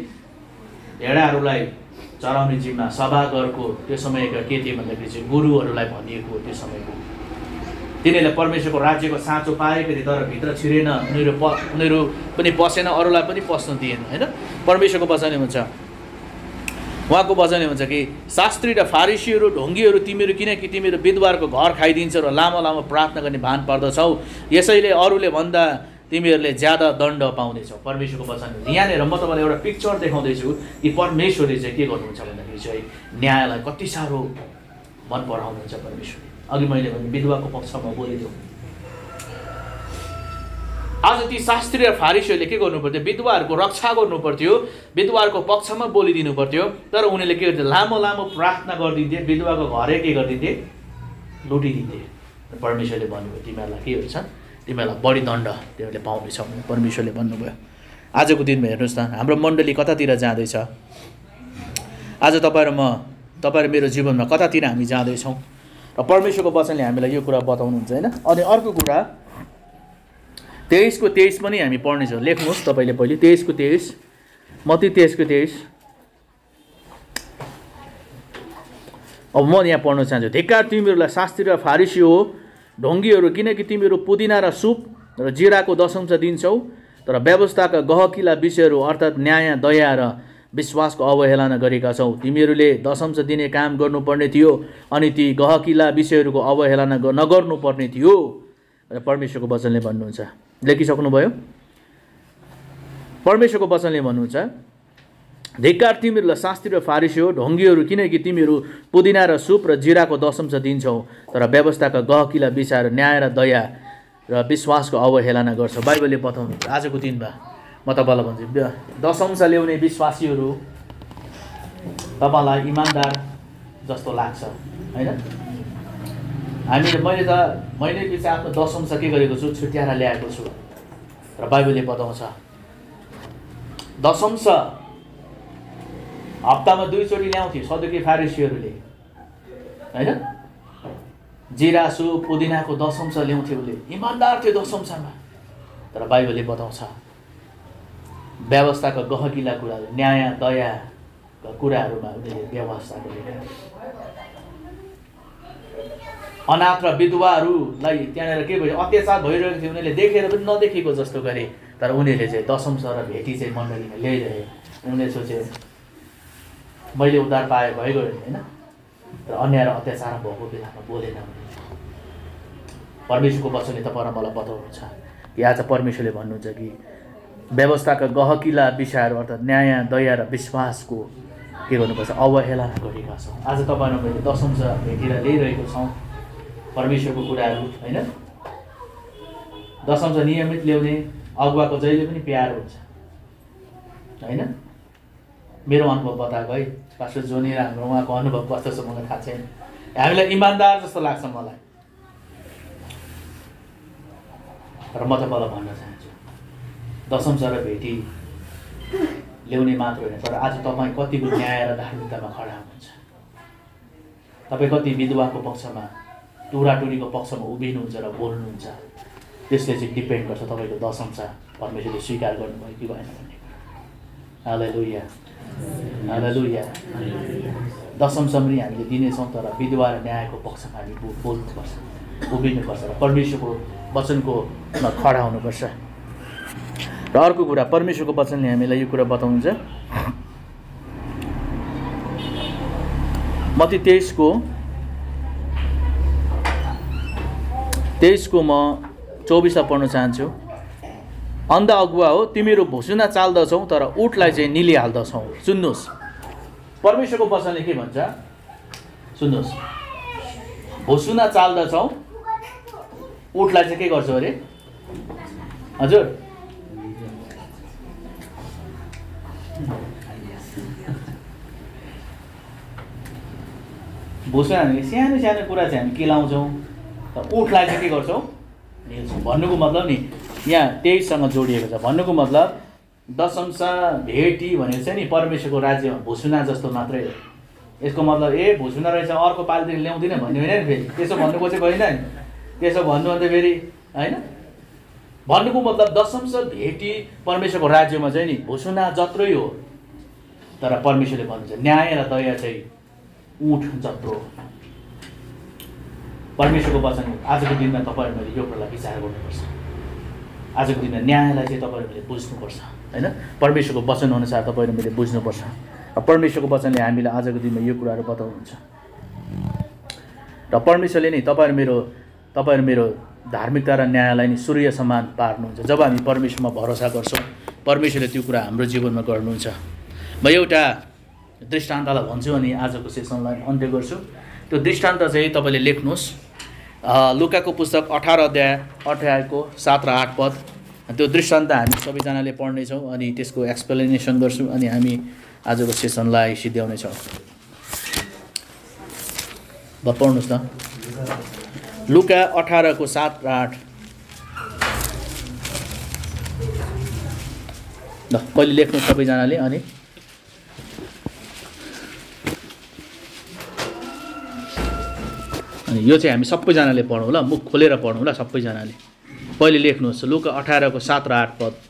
Speaker 1: भेडाहरूलाई चराउने जिम्मा सभाघरको त्यो समयका के थिए भन्दाखेरि चाहिँ गुरुहरूलाई भनिएको हो। त्यो समयको तिनीहरूले परमेश्वरको राज्यको साँचो पाएको थिए, तर भित्र छिरेन, उनीहरू पनि पसेन, अरूलाई पनि पस्न दिएन होइन। परमेश्वरको वचनले भन्छ, उहाँको वचनले भन्छ कि शास्त्री र फारिसीहरू, ढोंगीहरू, तिमीहरू, किनकि तिमीहरू विधवाहरूको घर खाइदिन्छौ र लामो लामो प्रार्थना गर्ने भान पर्दछौ, यसैले अरूले भन्दा तिमीहरूले ज्यादा दण्ड पाउनेछौ। परमेश्वरको वचन यहाँनिर म तपाईँलाई एउटा पिक्चर देखाउँदैछु कि परमेश्वरले चाहिँ के गर्नुहुन्छ भन्दाखेरि चाहिँ न्यायलाई कति साह्रो मन पराउनुहुन्छ परमेश्वरले। अघि मैले भने विधवाको पक्षमा बोलेको। आज ती शास्त्री र फारिसीहरूले के गर्नु पर्थ्यो? विधवाहरूको रक्षा गर्नु पर्थ्यो, विधवाहरूको पक्षमा बोलिदिनु पर्थ्यो, तर उनीहरूले के गर्थे? लामो लामो प्रार्थना गरिदिन्थे, विधवाको घरै के गरिदिन्थे? लुटिदिन्थे। परमेश्वरले भन्नुभयो तिमीहरूलाई के हुन्छ, तिमीहरूलाई बढी दण्ड तिमीहरूले पाउनेछौ, परमेश्वरले भन्नुभयो। आजको दिनमा हेर्नुहोस् न, हाम्रो मण्डली कतातिर जाँदैछ? आज तपाईँ र मेरो जीवनमा कतातिर हामी जाँदैछौँ? र परमेश्वरको वचनले हामीलाई यो कुरा बताउनुहुन्छ होइन। अनि अर्को कुरा 23:23 पनि हामी पढ्नेछौँ। लेख्नुहोस् तपाईँले पहिले 23:23, मत्ती 23:23। अब म यहाँ पढ्न चाहन्छु। धिक्कार तिमीहरूलाई शास्त्री र फारिसी हो, ढोङ्गीहरू, किनकि तिमीहरू पुदिना र सुप र जिराको दशंश दिन्छौ, तर व्यवस्थाका गहकिला विषयहरू अर्थात् न्याय, दया र विश्वासको अवहेलना गरेका छौ। तिमीहरूले दशंश दिने काम गर्नुपर्ने थियो अनि ती गहकिला विषयहरूको अवहेलना नगर्नुपर्ने थियो। र परमेश्वरको वचनले भन्नुहुन्छ, लेखिसक्नुभयो? परमेश्वरको वचनले भन्नुहुन्छ, धिक्कार तिमीहरूलाई शास्त्री र फारिसी हो, ढोङ्गीहरू, किनकि तिमीहरू पुदिना र सुप र जिराको दशंश दिन्छौ, तर व्यवस्थाका गहकिला विषयहरू न्याय र दया र विश्वासको अवहेलना गर्छौ। बाइबलले बताउनुहुन्छ। आजको दिनमा म तपाईँलाई भन्छु, दशंश ल्याउने विश्वासीहरू तपाईँलाई इमान्दार जस्तो लाग्छ होइन? मैले पछि आफ्नो दशंश के गरेको छु? छुट्याएर ल्याएको छु। र बाइबलले बताउँछ दशंश हप्तामा 2 चोटि ल्याउँथे सदुकी फारिसीहरूले होइन। जिरा सुप पुदिनाको दशंश ल्याउँथे उसले, इमान्दार थियो दशंशमा। तर बाइबलले बताउँछ व्यवस्थाका गहकिला कुराहरू, न्याय दयाका कुराहरूमा उनीहरूले व्यवस्था गरेका। अनाथ र विधवाहरूलाई त्यहाँनिर के भयो? अत्याचार भइरहेको थियो। उनीहरूले देखेर पनि नदेखेको जस्तो गरे, तर उनीहरूले चाहिँ दशंश र भेटी चाहिँ मण्डलीमा ल्याइरहे। उनीहरूले सोचे मैले उद्धार पाए भइगयो होइन। र अन्याय र अत्याचार भएको बेलामा बोलेन। परमेश्वरको वचनले तपाईँ र मलाई बताउनुहुन्छ कि आज परमेश्वरले भन्नुहुन्छ कि व्यवस्थाका गहकिला विषयहरू अर्थात् न्याय दया र विश्वासको के गर्नुपर्छ? अवहेलना गरेका छौँ। आज तपाईँ र मैले दशंश भेटेर ल्याइरहेको छौँ परमेश्वरको कुराहरू होइन। दशंश नियमित ल्याउने अगुवाको जहिले पनि प्यार हुन्छ होइन। मेरो अनुभव बताएको है, पास्टर जोनी र हाम्रो उहाँको अनुभव कस्तो छ मलाई थाहा छैन। हामीलाई इमान्दार जस्तो लाग्छ मलाई। र म तपाईँलाई भन्न चाहन्छु, दशंश र भेटी ल्याउने मात्र होइन, तर आज तपाईँ कतिको न्याय र धार्मिकतामा खडा हुनुहुन्छ? तपाईँ कति विधवाको पक्षमा, टुराटुरीको पक्षमा उभिनुहुन्छ र बोल्नुहुन्छ? त्यसले चाहिँ डिपेन्ड गर्छ तपाईँको दशंश परमेश्वरले स्वीकार गर्नुभयो कि भएन भन्ने। हालेलुया, हालेलुया। दशंश पनि हामीले दिनेछौँ, तर विधवा र न्यायको पक्षमा हामी बोल्नुपर्छ, उभिनुपर्छ र परमेश्वरको वचनको खडा हुनुपर्छ। र अर्को कुरा परमेश्वरको वचनले हामीलाई यो कुरा बताउनुहुन्छ। मत्ती 23:23 म 24 पढ्न चाहन्छु। अन्ध अगुवा हो, तिमीहरू भुसुना चाल्दछौ तर उठलाई चाहिँ निलिहाल्दछौ। सुन्नुहोस् परमेश्वरको वचनले के भन्छ, सुन्नुहोस्। भुसुना चाल्दछौ, उठलाई चाहिँ के गर्छौ अरे? हजुर, भुसुना हामीले सानो सानो कुरा चाहिँ हामी केलाउँछौँ, तर उठलाई चाहिँ के गर्छौँ? निल्छौँ। भन्नुको मतलब नि यहाँ 23सँग जोडिएको छ। भन्नुको मतलब दशंश भेटी भनेको चाहिँ नि परमेश्वरको राज्यमा भुसुना जस्तो मात्रै हो। यसको मतलब भुसुना रहेछ अर्को पालिदेखि ल्याउँदिनँ भन्ने होइन नि। फेरि त्यसो भन्नु खोजेको होइन नि। त्यसो भन्नु अन्त फेरि होइन। भन्नुको मतलब दशंश भेटी परमेश्वरको राज्यमा चाहिँ नि भुसुना जत्रै हो, तर परमेश्वरले भन्नुहुन्छ न्याय र दया चाहिँ ऊँट जत्रो। परमेश्वरको वचन आजको दिनमा तपाईँहरूले यो कुरालाई विचार गर्नुपर्छ। आजको दिनमा न्यायलाई चाहिँ तपाईँहरूले बुझ्नुपर्छ होइन। परमेश्वरको वचन अनुसार तपाईँहरूले बुझ्नुपर्छ। र परमेश्वरको वचनले हामीलाई आजको दिनमा यो कुराहरू बताउनुहुन्छ। र परमेश्वरले नै तपाईँ मेरो धार्मिकता र न्यायलाई नै सूर्य समान पार्नुहुन्छ। जब हामी परमेश्वरमा भरोसा गर्छौँ, परमेश्वरले त्यो कुरा हाम्रो जीवनमा गर्नुहुन्छ। म एउटा दृष्टान्तलाई भन्छु अनि आजको सेसनलाई अन्त्य गर्छु। त्यो दृष्टान्त चाहिँ तपाईँले लेख्नुहोस्, लुकाको पुस्तक 18 अध्यायको 7 र 8 पद। त्यो दृष्टान्त हामी सबैजनाले पढ्नेछौँ अनि त्यसको एक्सप्लेनेसन गर्छौँ अनि हामी आजको सेसनलाई सिद्ध्याउनेछौँ। पढ्नुहोस् न, लुका 18 को 7 र 8। ल पहिले लेख्नु सबैजनाले। अनि यो चाहिँ हामी सबैजनाले पढौँ ल, मुख खोलेर पढौँ ल सबैजनाले। पहिले लेख्नुहोस् लुका 18 को 7 र 8 पद।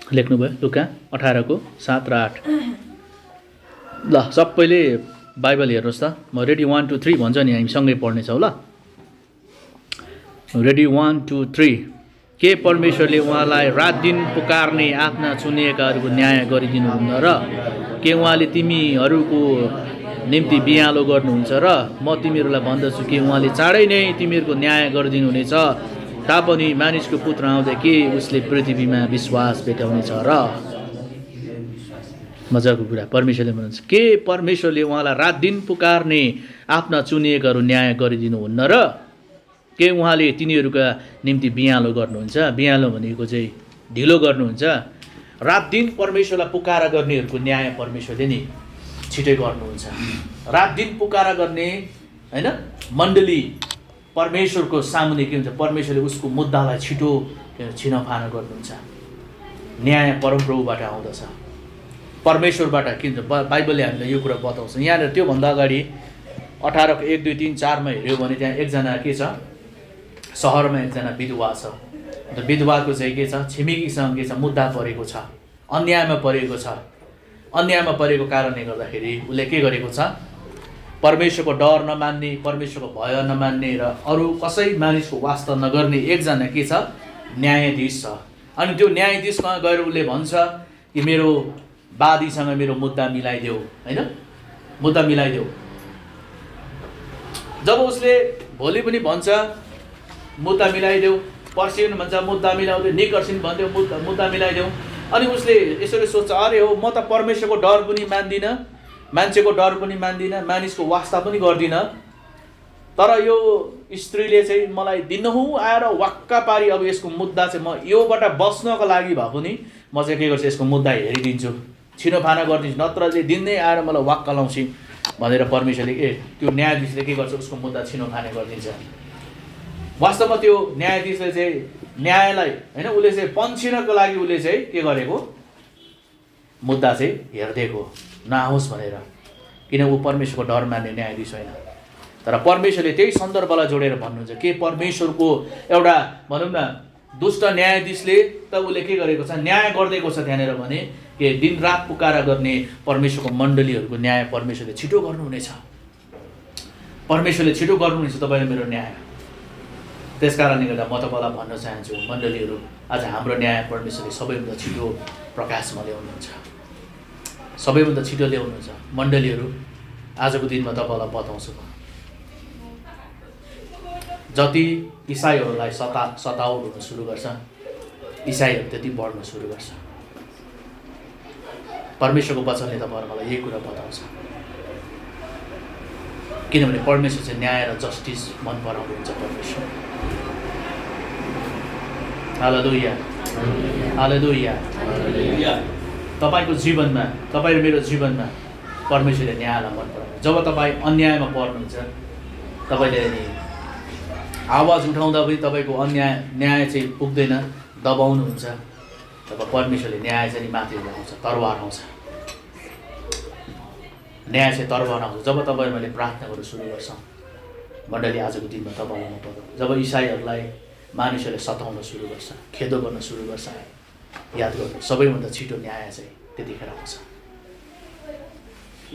Speaker 1: लेख्नुभयो लुका 18 को 7 र 8। ल सबैले बाइबल हेर्नुहोस् त। म रेडी 1 2 3 भन्छ नि, हामी सँगै पढ्नेछौँ ल। रेडी 1 2 3। के परमेश्वरले उहाँलाई रात दिन पुकार्ने आफ्ना चुनिएकाहरूको न्याय गरिदिनुहुन्न र के उहाँले तिमीहरूको निम्ति बियालो गर्नुहुन्छ र म तिमीहरूलाई भन्दछु कि उहाँले चाँडै नै तिमीहरूको न्याय गरिदिनुहुनेछ। तापनि मानिसको पुत्र आउँदा के उसले पृथ्वीमा विश्वास भेटाउनेछ र? मजाको कुरा। परमेश्वरले भन्नुहुन्छ के परमेश्वरले उहाँलाई रात दिन पुकार्ने आफ्ना चुनिएकाहरू न्याय गरिदिनुहुन्न र के उहाँले तिनीहरूका निम्ति बियालो गर्नुहुन्छ? बियालो भनेको चाहिँ ढिलो गर्नुहुन्छ। रात दिन परमेश्वरलाई पुकारा गर्नेहरूको न्याय परमेश्वरले नि छिटै गर्नुहुन्छ। रात दिन पुकारा गर्ने हैन मण्डली परमेश्वरको सामुन्ने के हुन्छ? परमेश्वरले उसको मुद्दालाई छिटो छिनफाना गर्नुहुन्छ। न्याय परमप्रभुबाट आउँदछ, परमेश्वरबाट के हुन्छ? बाइबलले हामीलाई यो कुरा बताउँछ। यहाँनिर त्योभन्दा अगाडि 18 को 1 2 3 4 मा हेऱ्यो भने त्यहाँ एकजना के छ? सहरमा एकजना विधवा छ। अन्त विधवाको चाहिँ के छ? छिमेकीसँग के छ? मुद्दा परेको छ, अन्यायमा परेको छ। अन्यायमा परेको कारणले गर्दाखेरि उसले के गरेको छ? परमेश्वरको डर नमान्ने, परमेश्वरको भय नमान्ने र अरू कसै मानिसको वास्ता नगर्ने एकजना के छ? न्यायाधीश छ। अनि त्यो न्यायाधीश कहाँ गएर उसले भन्छ कि मेरो वादीसँग मेरो मुद्दा मिलाइदेऊ, हैन? मुद्दा मिलाइदेऊ। जब उसले भोलि पनि भन्छ मुद्दा मिलाइदेऊ, पर्सि पनि भन्छ मुद्दा मिलाउँदै, निकर्सिन भन्थ्यो मुद्दा मिलाइदेऊ। अनि उसले यसरी सोच्छ, अरे हो म त परमेश्वरको डर पनि मान्दिनँ, मान्छेको डर पनि मान्दिनँ, मानिसको वास्ता पनि गर्दिनँ। तर यो स्त्रीले चाहिँ मलाई दिनहुँ आएर वाक्का पारी अब यसको मुद्दा चाहिँ म योबाट बस्नको लागि भए पनि म चाहिँ के गर्छु? यसको मुद्दा हेरिदिन्छु, छिनोफाना गरिदिन्छु, नत्रले दिनै आएर मलाई वाक्का लाउँछु भनेर परमेश्वरले त्यो न्यायाधीशले के गर्छ? उसको मुद्दा छिनोफाना गरिदिन्छ। वास्तवमा त्यो न्यायाधीशले चाहिँ न्यायलाई हैन उसले चाहिँ पन्छिनको लागि उसले चाहिँ के गरेको? मुद्दा चाहिँ हेर्देको नआओस् भनेर, किन ऊ परमेश्वरको डर मान्ने न्यायाधीश होइन। तर परमेश्वरले त्यही सन्दर्भलाई जोडेर भन्नुहुन्छ के परमेश्वरको एउटा भनौँ न दुष्ट न्यायाधीशले त उसले के गरेको छ? न्याय गरिदिएको छ त्यहाँनिर भने के दिनरात पुकारा गर्ने परमेश्वरको मण्डलीहरूको न्याय परमेश्वरले छिटो गर्नुहुनेछ। परमेश्वरले छिटो गर्नुहुनेछ तपाईँले मेरो न्याय। त्यस कारणले गर्दा म तपाईँलाई भन्न चाहन्छु मण्डलीहरू, आज हाम्रो न्याय परमेश्वरले सबैभन्दा छिटो प्रकाशमा ल्याउनुहुन्छ, सबैभन्दा छिटो ल्याउनुहुन्छ। मण्डलीहरू आजको दिनमा तपाईँलाई बताउँछु म, जति इसाईहरूलाई सताउट हुन सुरु गर्छ, इसाईहरू त्यति बढ्न सुरु गर्छ। परमेश्वरको वचनले तपाईँहरू मलाई यही कुरा बताउँछ। किनभने परमेश्वर चाहिँ न्याय र जस्टिस मन पराउनुहुन्छ। परमेश्वर हालेलुया, हालेलुया। तपाईँको जीवनमा, तपाईँ र मेरो जीवनमा परमेश्वरले न्यायलाई मन पराउनुहुन्छ। जब तपाईँ अन्यायमा पर्नुहुन्छ, तपाईँले नि आवाज उठाउँदा पनि तपाईँको न्याय चाहिँ पुग्दैन, दबाउनुहुन्छ, तब परमेश्वरले न्याय चाहिँ नि माथि उठाउँछ, तरवार आउँछ। न्याय चाहिँ तरवार आउँछ जब तपाईँ मैले प्रार्थना गर्न सुरु गर्छौँ। मण्डली आजको दिनमा तपाईँलाई म बताउँ, जब इसाईहरूलाई मानिसहरूले सताउन सुरु गर्छ, खेदो गर्न सुरु गर्छ, याद गर्नु सबैभन्दा छिटो न्याय चाहिँ त्यतिखेर आउँछ।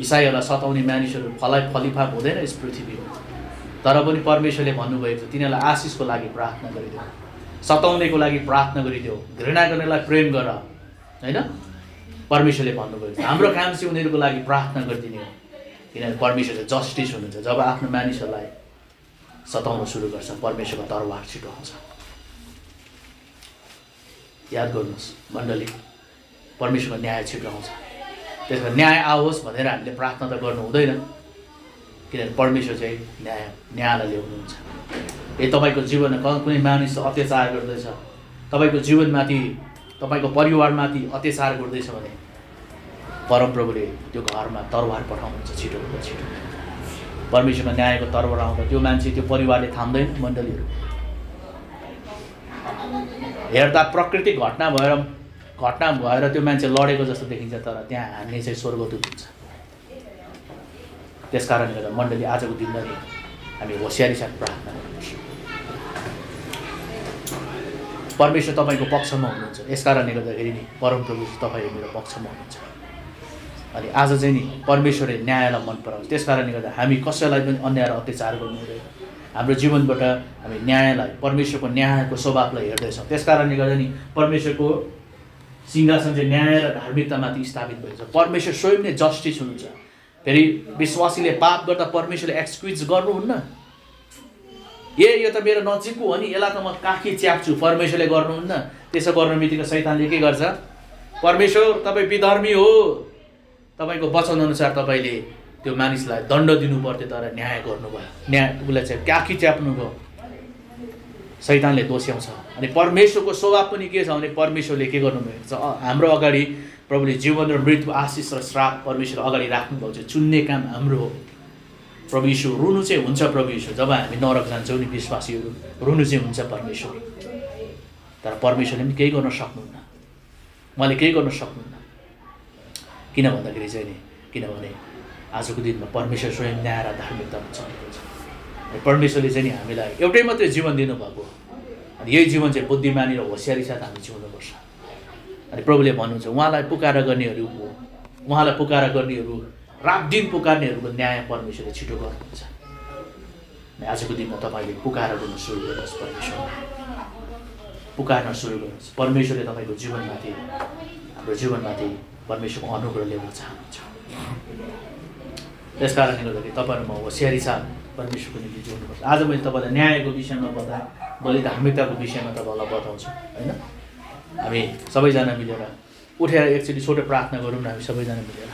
Speaker 1: इसाईहरूलाई सताउने मानिसहरू फलिफाप हुँदैन यस पृथ्वीमा, तर पनि परमेश्वरले भन्नुभएको छ तिनीहरूलाई आशिषको लागि प्रार्थना गरिदेऊ, सताउनेको लागि प्रार्थना गरिदेऊ, घृणा गर्नेलाई प्रेम गर, होइन? परमेश्वरले भन्नुभएको छ हाम्रो काम चाहिँ उनीहरूको लागि प्रार्थना गरिदिने हो, किनभने परमेश्वरले जस्टिस हुनुहुन्छ। जब आफ्नो मानिसहरूलाई सताउन सुरु गर्छ, परमेश्वरको तरवार छिटो आउँछ। याद गर्नुहोस् मण्डली, परमेश्वरको न्याय छिटो आउँछ। त्यसमा न्याय आओस् भनेर हामीले प्रार्थना त गर्नु हुँदैन, किनभने परमेश्वर चाहिँ न्यायलाई ल्याउनुहुन्छ। तपाईँको जीवनमा कुनै मानिस अत्याचार गर्दैछ, तपाईँको जीवनमाथि, तपाईँको परिवारमाथि अत्याचार गर्दैछ भने परमप्रभुले त्यो घरमा तरवार पठाउनुहुन्छ छिटोभन्दा छिटो। परमेश्वरको न्यायको तरवार आउँदा त्यो मान्छे, त्यो परिवारले थाम्दैन। मण्डलीहरू, हेर्दा प्राकृतिक घटना भएर त्यो मान्छे लडेको जस्तो देखिन्छ, तर त्यहाँ हान्ने चाहिँ स्वर्गदूत हुन्छ। त्यस कारणले गर्दा मण्डली आजको दिनमा नि हामी होसियारी साथ प्रार्थना गर्नुपर्छ। परमेश्वर तपाईँको पक्षमा हुनुहुन्छ, यस कारणले गर्दाखेरि नि परमप्रभु तपाईँ मेरो पक्षमा हुनुहुन्छ। अनि आज चाहिँ नि परमेश्वरले न्यायलाई मन पराउँछ। त्यस कारणले गर्दा हामी कसैलाई पनि अन्याय र अत्याचार गर्नु हुँदैन। हाम्रो जीवनबाट हामी न्यायलाई, परमेश्वरको न्यायको स्वभावलाई हेर्दैछौँ। त्यस कारणले गर्दा नि परमेश्वरको सिंहासन चाहिँ न्याय र धार्मिकतामाथि स्थापित भएको छ। परमेश्वर स्वयं नै जस्टिस हुनुहुन्छ। फेरि विश्वासीले पाप गर्दा परमेश्वरले एक्सक्युज गर्नुहुन्न। यो त मेरो नजिकको हो नि, यसलाई त म काखी च्याप्छु, परमेश्वरले गर्नुहुन्न। त्यसो गर्नु बित्तिकै शैतानले के गर्छ? परमेश्वर तपाईँ विधर्मी हो, तपाईँको वचनअनुसार तपाईँले त्यो मानिसलाई दण्ड दिनु पर्थ्यो, तर न्याय गर्नुभयो, उसलाई चाहिँ काखी च्याप्नुभयो। शैतानले दोस्याउँछ। अनि परमेश्वरको स्वभाव पनि के छ भने परमेश्वरले के गर्नुभएको छ? हाम्रो अगाडि प्रभुले जीवन र मृत्यु, आशिष र श्राप परमेश्वर अगाडि राख्नुभएको छ। चुन्ने काम हाम्रो हो। प्रभु यीशु रुनु चाहिँ हुन्छ। प्रभु यीशु जब हामी नरक जान्छौँ नि विश्वासीहरू, रुनु चाहिँ हुन्छ परमेश्वर। तर परमेश्वरले पनि केही गर्न सक्नुहुन्न, उहाँले केही गर्न सक्नुहुन्न। किन भन्दाखेरि चाहिँ नि, किनभने आजको दिनमा परमेश्वर स्वयं न्याय र धार्मिकतामा चलेको छ। परमेश्वरले चाहिँ नि हामीलाई एउटै मात्रै जीवन दिनुभएको, अनि यही जीवन चाहिँ बुद्धिमानी र होसियारी साथ हामी जिउनुपर्छ। अनि प्रभुले भन्नुहुन्छ उहाँलाई पुकारा गर्नेहरू हो, उहाँलाई पुकारा गर्नेहरू, रात दिन पुकार्नेहरूको न्याय परमेश्वरले छिटो गर्नुहुन्छ। अनि आजको दिनमा तपाईँले पुकारा गर्नु सुरु गर्नुहोस्। परमेश्वर पुकार्न सुरु गर्नुहोस्। परमेश्वरले तपाईँको जीवनमाथि, हाम्रो जीवनमाथि परमेश्वरको अनुग्रह ल्याउन चाहनुहुन्छ। त्यस कारणले गर्दाखेरि तपाईँहरूमा होसियारी साथ परमेश्वरको निम्ति जिउनुपर्छ। आज मैले तपाईँलाई न्यायको विषयमा बताएँ, भोलि धार्मिकताको विषयमा तपाईँलाई बताउँछु, होइन? हामी सबैजना मिलेर उठेर एकचोटि छोटो प्रार्थना गरौँ न हामी सबैजना मिलेर।